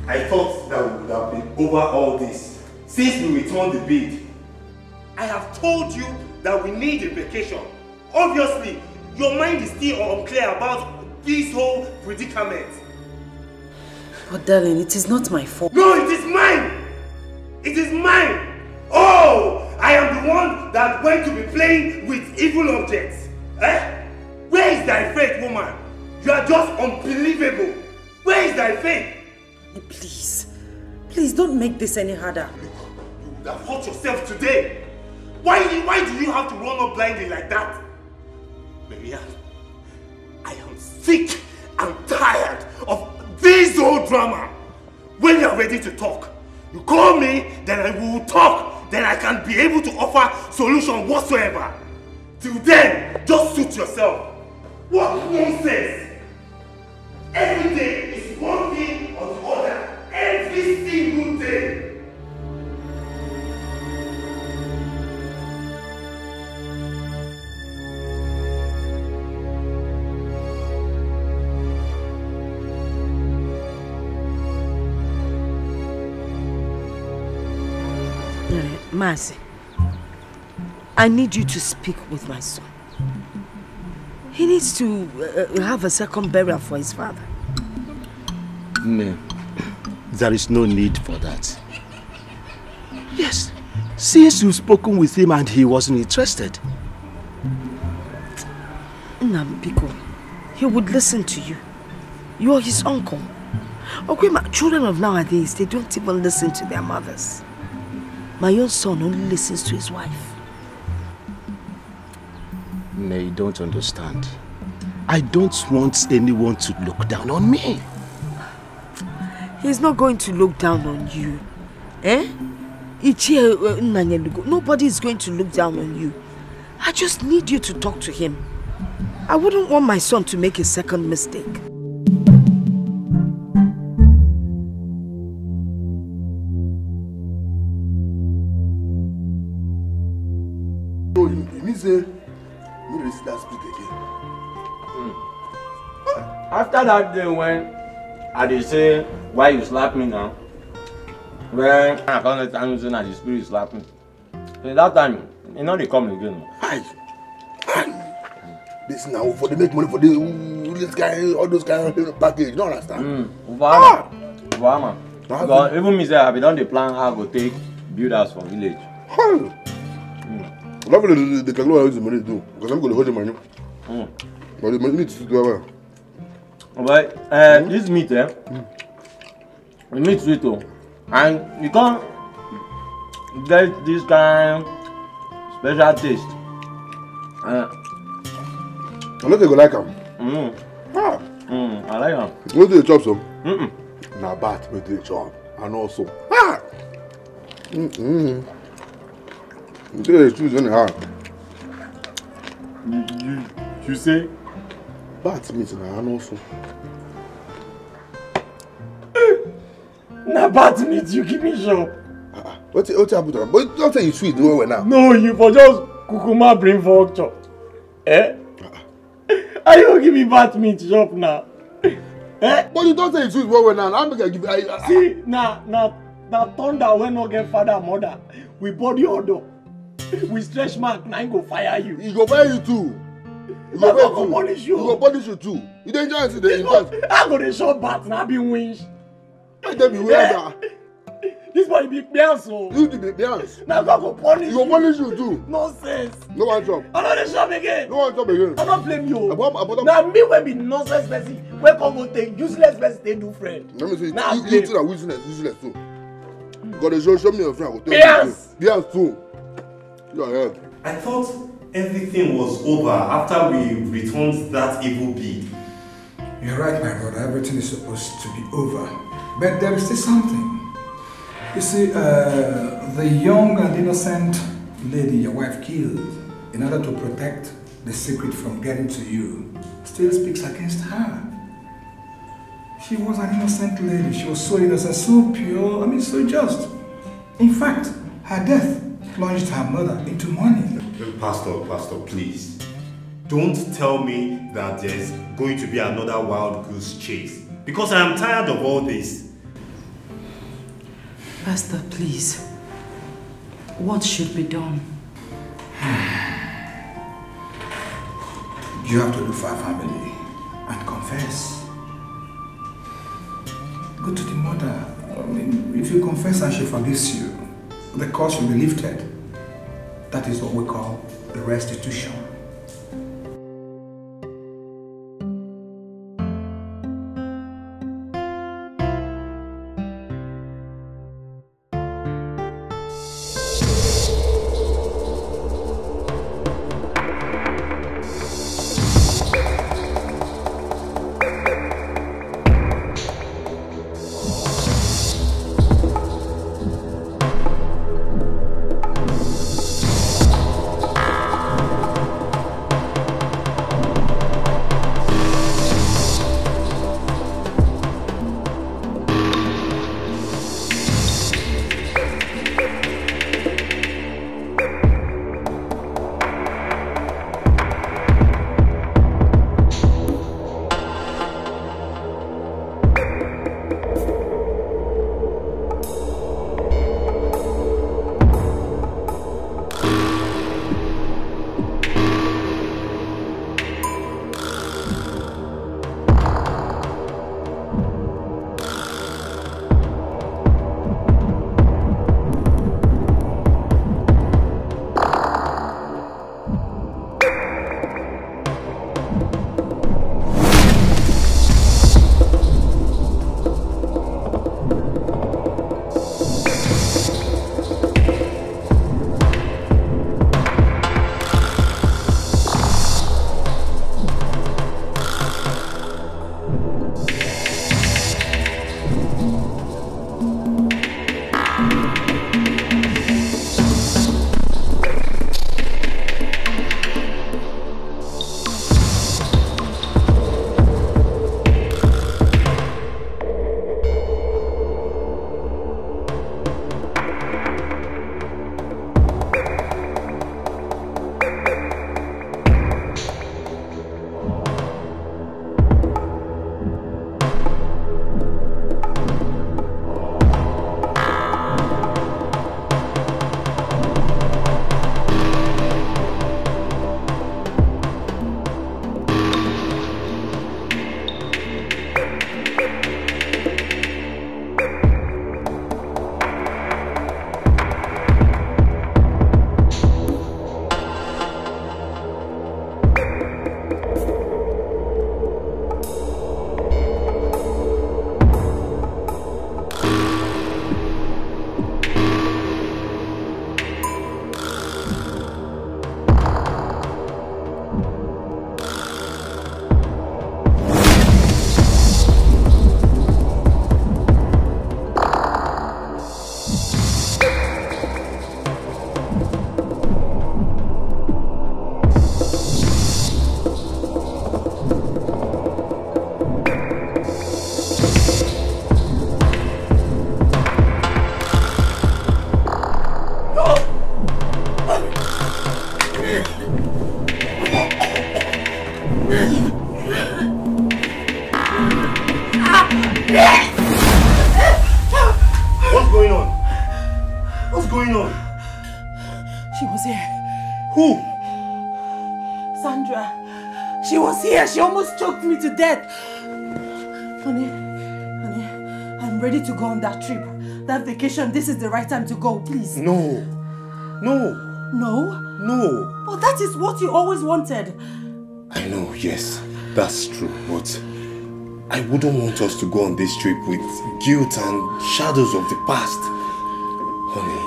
I thought that we would have been over all this since we returned the bid. I have told you that we need a vacation. Obviously, your mind is still unclear about this whole predicament. But darling, it is not my fault. No, it is mine! It is mine! Oh! I am the one that went to be playing with evil objects. Eh? Where is thy faith, woman? You are just unbelievable. Where is thy faith? Please don't make this any harder. You would have hurt yourself today. Why do you have to run up blindly like that? Maria, I am sick and tired of this old drama. When you are ready to talk, you call me, then I will talk. Then I can be able to offer solution whatsoever. Till then, just suit yourself. What nonsense! Every day is one thing or the other. Every single day. Mercy, I need you to speak with my son. He needs to have a second burial for his father. No, there is no need for that. Yes, since you've spoken with him and he wasn't interested. Nambiko, he would listen to you. You are his uncle. Okay, children of nowadays, they don't even listen to their mothers. My own son only listens to his wife. No, you don't understand. I don't want anyone to look down on me. He's not going to look down on you. Eh? Nobody is going to look down on you. I just need you to talk to him. I wouldn't want my son to make a second mistake. So you mean say you see that split again? After that day when I dey say why you slap me now, when I can't let you say that the spirit slap me. So that time, you know they come again. Hi. This now for they make money for this guy, all those kind of package. You don't understand? Obama. Because even me say I be done the plan how I go take build house for village. Lovely the calculate how the money do because I'm going to hold the money. But the money needs to do well. But this meat, the meat sweet too, and you can't get this kind special taste. I know they go like them. I like them. What do you chop some? Na bat with the chop and also. You choose anyhow. You say? Bat meat and also. Na bat meat you give me shop. What happened to them? But don't say you sweet no now. No, you for just kukuma bring for chop. Eh? Are you give me bat meat shop now? Eh? But you don't say you sweet well now. I'm gonna give you. See, now thunder when not get father and mother. We body order. We stretch mark now go fire you. He go fire you too. He go punish you. He go punish you too. You don't enjoy it. I go to short bat now be winch. I tell you where this boy be Beyonce. You the Beyonce. Now God go punish you. He go punish you too. Nonsense. No one chop. I know the shop again. No one chop again. I don't blame you. Now me will be nonsense person. Where come go take useless person they do friend. Let me see. Now You too are useless too. God show me your friend. Beyonce too. Your head. I thought everything was over after we returned that evil bee. You're right, my brother. Everything is supposed to be over. But there is still something. You see, the young and innocent lady your wife killed, in order to protect the secret from getting to you, still speaks against her. She was an innocent lady. She was so innocent, so pure, so just. In fact, her death plunged her mother into mourning. Pastor, please. Don't tell me that there's going to be another wild goose chase. Because I am tired of all this. Pastor, please. What should be done? You have to look for her family and confess. Go to the mother. If you confess and she forgives you, the curse will be lifted. That is what we call the restitution. What's going on? What's going on? She was here. Who? Sandra. She was here. She almost choked me to death. Honey, I'm ready to go on that trip. That vacation, this is the right time to go, please. No. No. No? No. But that is what you always wanted. I know, yes, that's true, but I wouldn't want us to go on this trip with guilt and shadows of the past. Honey,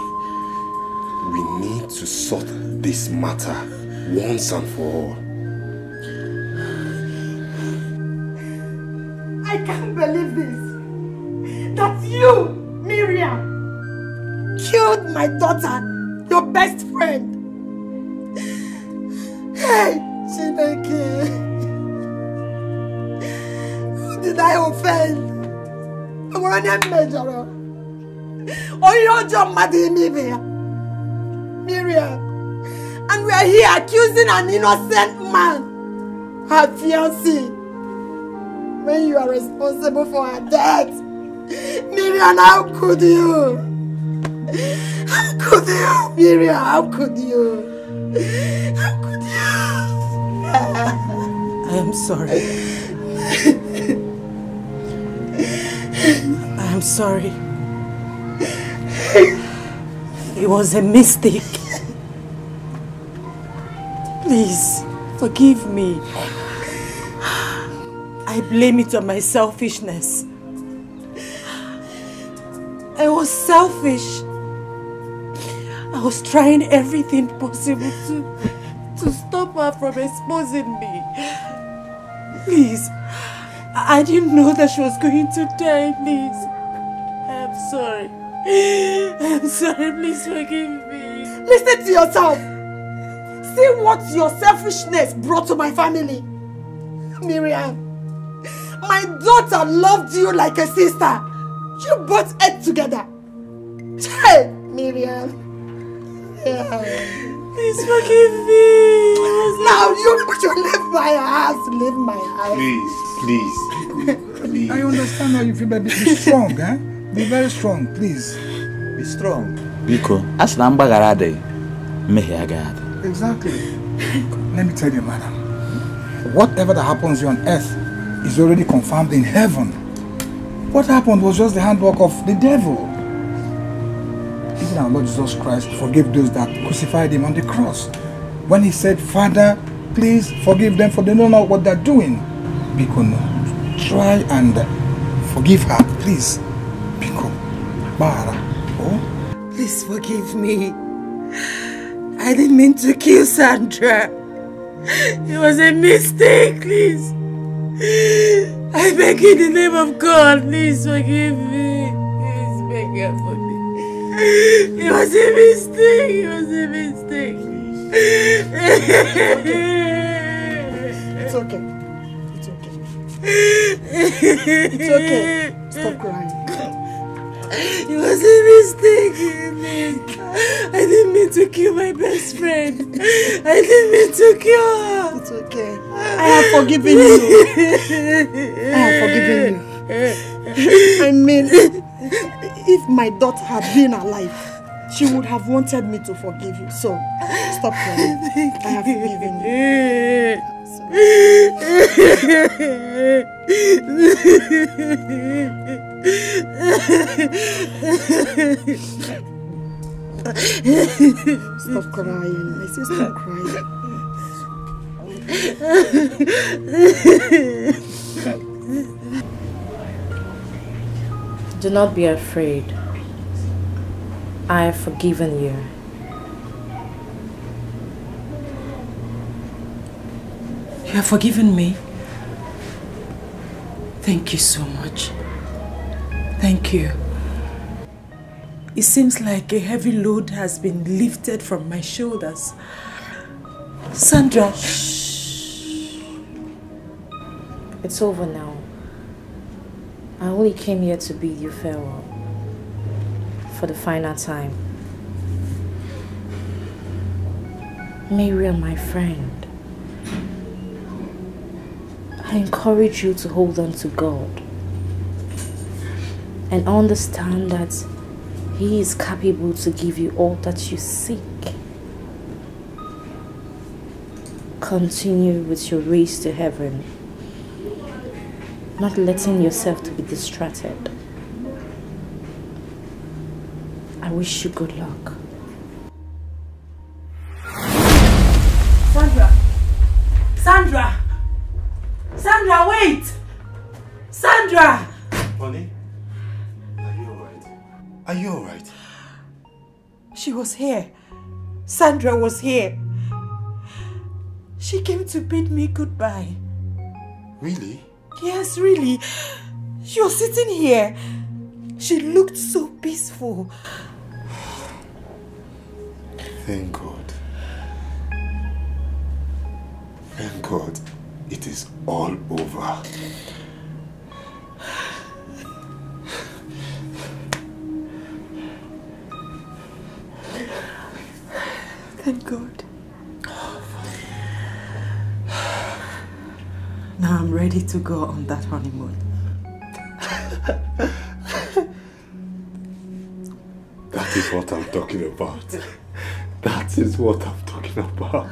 we need to sort this matter once and for all. I can't believe this. That you, Miriam, killed my daughter, your best friend. Hey, Chineke. Who did I offend? I'm running a major. Oh, you're John Miriam. And we are here accusing an innocent man, her fiancé, when you are responsible for her death. Miriam, how could you? How could you? Miriam, how could you? How could you? I am sorry. I am sorry. It was a mistake. Please, forgive me. I blame it on my selfishness. I was selfish. I was trying everything possible to stop her from exposing me. Please, I didn't know that she was going to die, please. I am sorry. I am sorry, please forgive me. Listen to yourself. See what your selfishness brought to my family. Miriam, my daughter loved you like a sister. You both ate together. Hey, Miriam. Yeah. Please forgive me. Now you should leave my house. Leave my house. Please. I understand how you feel, but be strong, eh? Be very strong, please. Be strong. Biko, as namba garade, mehiagad. Exactly. Let me tell you, madam. Whatever that happens here on earth is already confirmed in heaven. What happened was just the handwork of the devil. Even our Lord Jesus Christ forgave those that crucified him on the cross. When he said, Father, please forgive them for they don't know what they're doing. Biko, no. Try and forgive her, please. Biko. Bara. Oh? Please forgive me. I didn't mean to kill Sandra. It was a mistake, please. I beg in the name of God, please forgive me. Please beg her for me. It was a mistake. It was a mistake. It's okay. It's okay. It's okay. Stop crying. It was a mistake. I didn't mean to kill my best friend. I didn't mean to kill her. It's okay. I have forgiven you. I have forgiven you. I mean, if my daughter had been alive, she would have wanted me to forgive you. So, stop crying. I have forgiven you. Stop crying. I say stop crying. Do not be afraid. I have forgiven you. You have forgiven me? Thank you so much. Thank you. It seems like a heavy load has been lifted from my shoulders. Sandra. Shh. It's over now. I only came here to bid you farewell. For the final time. Miriam, my friend. I encourage you to hold on to God and understand that He is capable to give you all that you seek. Continue with your race to heaven, not letting yourself to be distracted. I wish you good luck. Sandra! Sandra! Sandra, wait! Sandra! Honey, are you alright? Are you alright? She was here. Sandra was here. She came to bid me goodbye. Really? Yes, really. She was sitting here. She looked so peaceful. Thank God. Thank God. It is all over. Thank God. Now I'm ready to go on that honeymoon. That is what I'm talking about. That is what I'm talking about.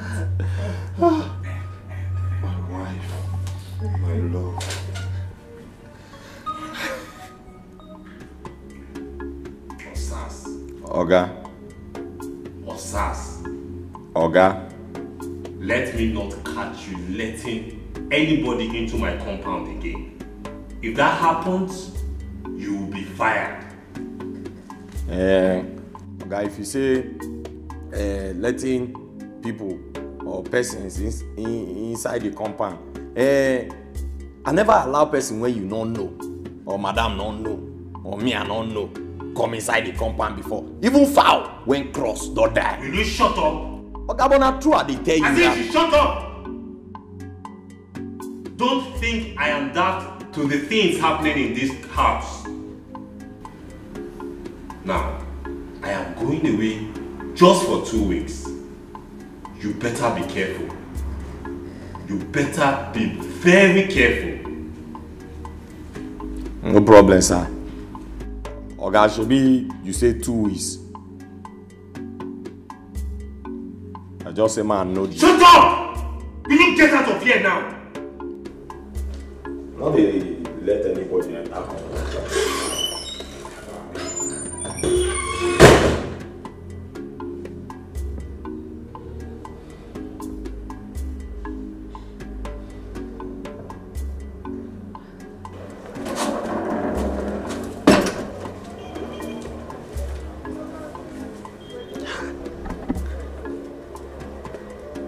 My wife, my love. Oga. Osas. Oga. Let me not catch you letting anybody into my compound again. If that happens, you will be fired. Oga, if you say letting people or persons inside the compound, I never allow person when you don't know, or madam don't know, or me I don't know, come inside the compound before. Even foul when cross don't die. Will you shut up? Oga, but not true, they tell you I that. think you shut up. Don't think I am deaf to the things happening in this house. Now, I am going away just for 2 weeks. You better be careful. You better be very careful. No problem, sir. Oga, Shobi, you say 2 weeks. I just say, man, no. Shut up! Will you get out of here now? Not they let anybody enter.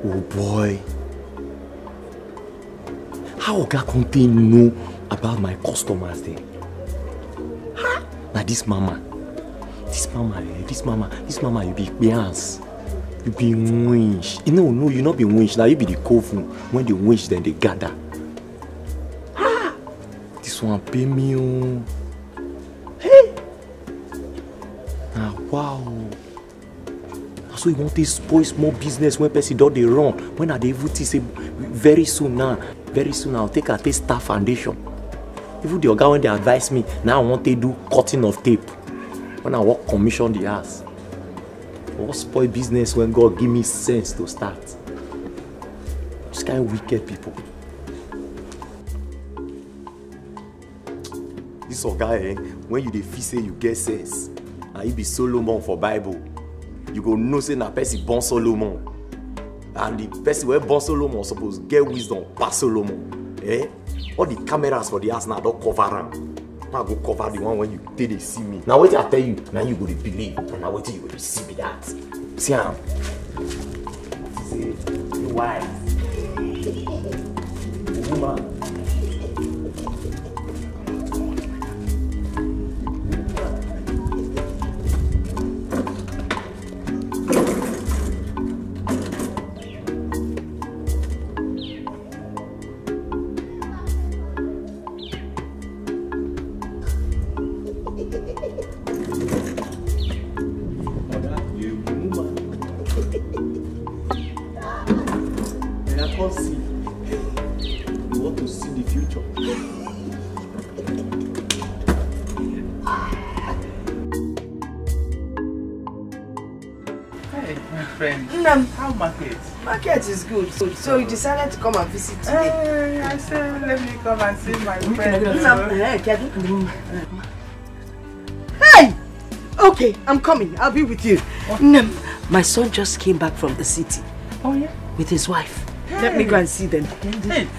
Oh boy. How Oga Conte know about my customers then? Huh? Now this mama, you be bias. You be winch. No, you not be winch. Now you be the coffin. When they winch, then they gather. Ah! This one pay me. Oh. Hey! Ah, wow. So you want to spoil small business when person do they run. When are they able to say very soon I'll take a staff foundation. Even the Oga when they advise me, now I want to do cutting of tape. When I work commission the ass. What spoil business when God give me sense to start? This kind of wicked people. This Oga, when you dey feel say you get sense, and you be Solomon for Bible, you go know say na person born Solomon. And the person where born Solomon suppose get wisdom pass Solomon. All the cameras for the house now don't cover am. Now go cover the one when you till they see me. Now wait I tell you, now you go to believe. And now wait till you go to see me that. See am. See, you wise. Woman. want to see the future. Hey, my friend. How market? Market is good. So you decided to come and visit today? I said, let me come and see my friend. Hey! Okay, I'm coming. I'll be with you. My son just came back from the city. Oh, yeah? With his wife. Let me go and see them. Hey,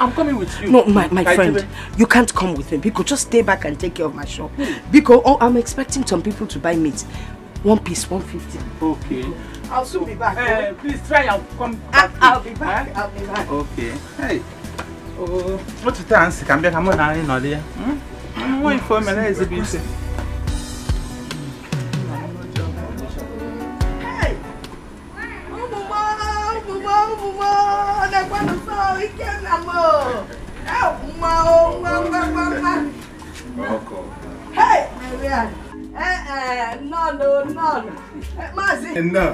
I'm coming with you. No, my friend, you can't come with me. Because just stay back and take care of my shop. Because I'm expecting some people to buy meat. One piece, 150. Okay. I'll soon be back. Please try and come back. I'll be back. I'll be back. Okay. Hey. Oh, what's the chance? Can be come on now in Nollywood. Wait for me. Let's be busy. Hey. Hey, no. Mazi. No.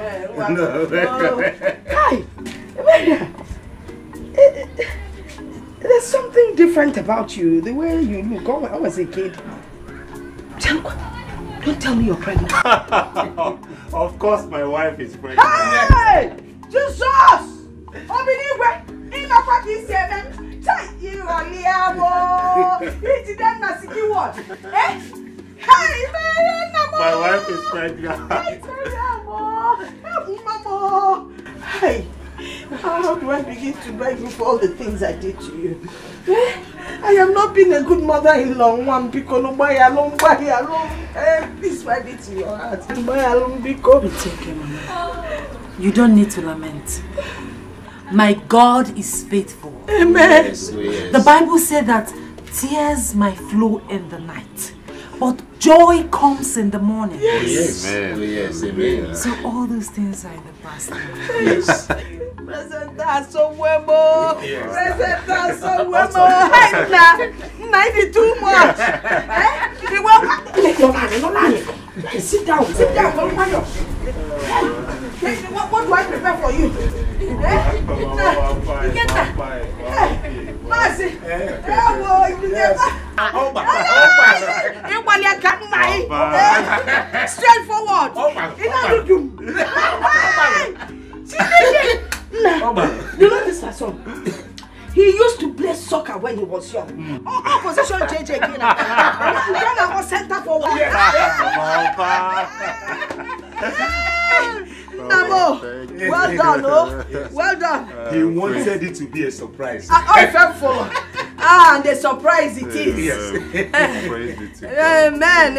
Hi, there's something different about you. The way you look. I was a kid. Don't tell me you're pregnant. Of course, my wife is pregnant. Hey, Jesus! You are what? Hey, my wife is pregnant. Hey, how do I begin to beg you for all the things I did to you? I have not been a good mother-in-law. One because please find it in your heart. It's okay, Mama. You don't need to lament. My God is faithful. Amen. Yes. The Bible said that tears might flow in the night, but joy comes in the morning. Yes. Amen. Yes. Amen. So all those things are in the past. Yes. Present us so well. Present us so well. Hey, nah, too much. Sit down. What do I prepare for you? Get that. Mercy. Straightforward. You know this my son? He used to play soccer when he was young. Opposition JJ Kina. Then I was center forward. Namo, well done, oh. Well done. He wanted it to be a surprise. And the surprise it is. Yes. Amen.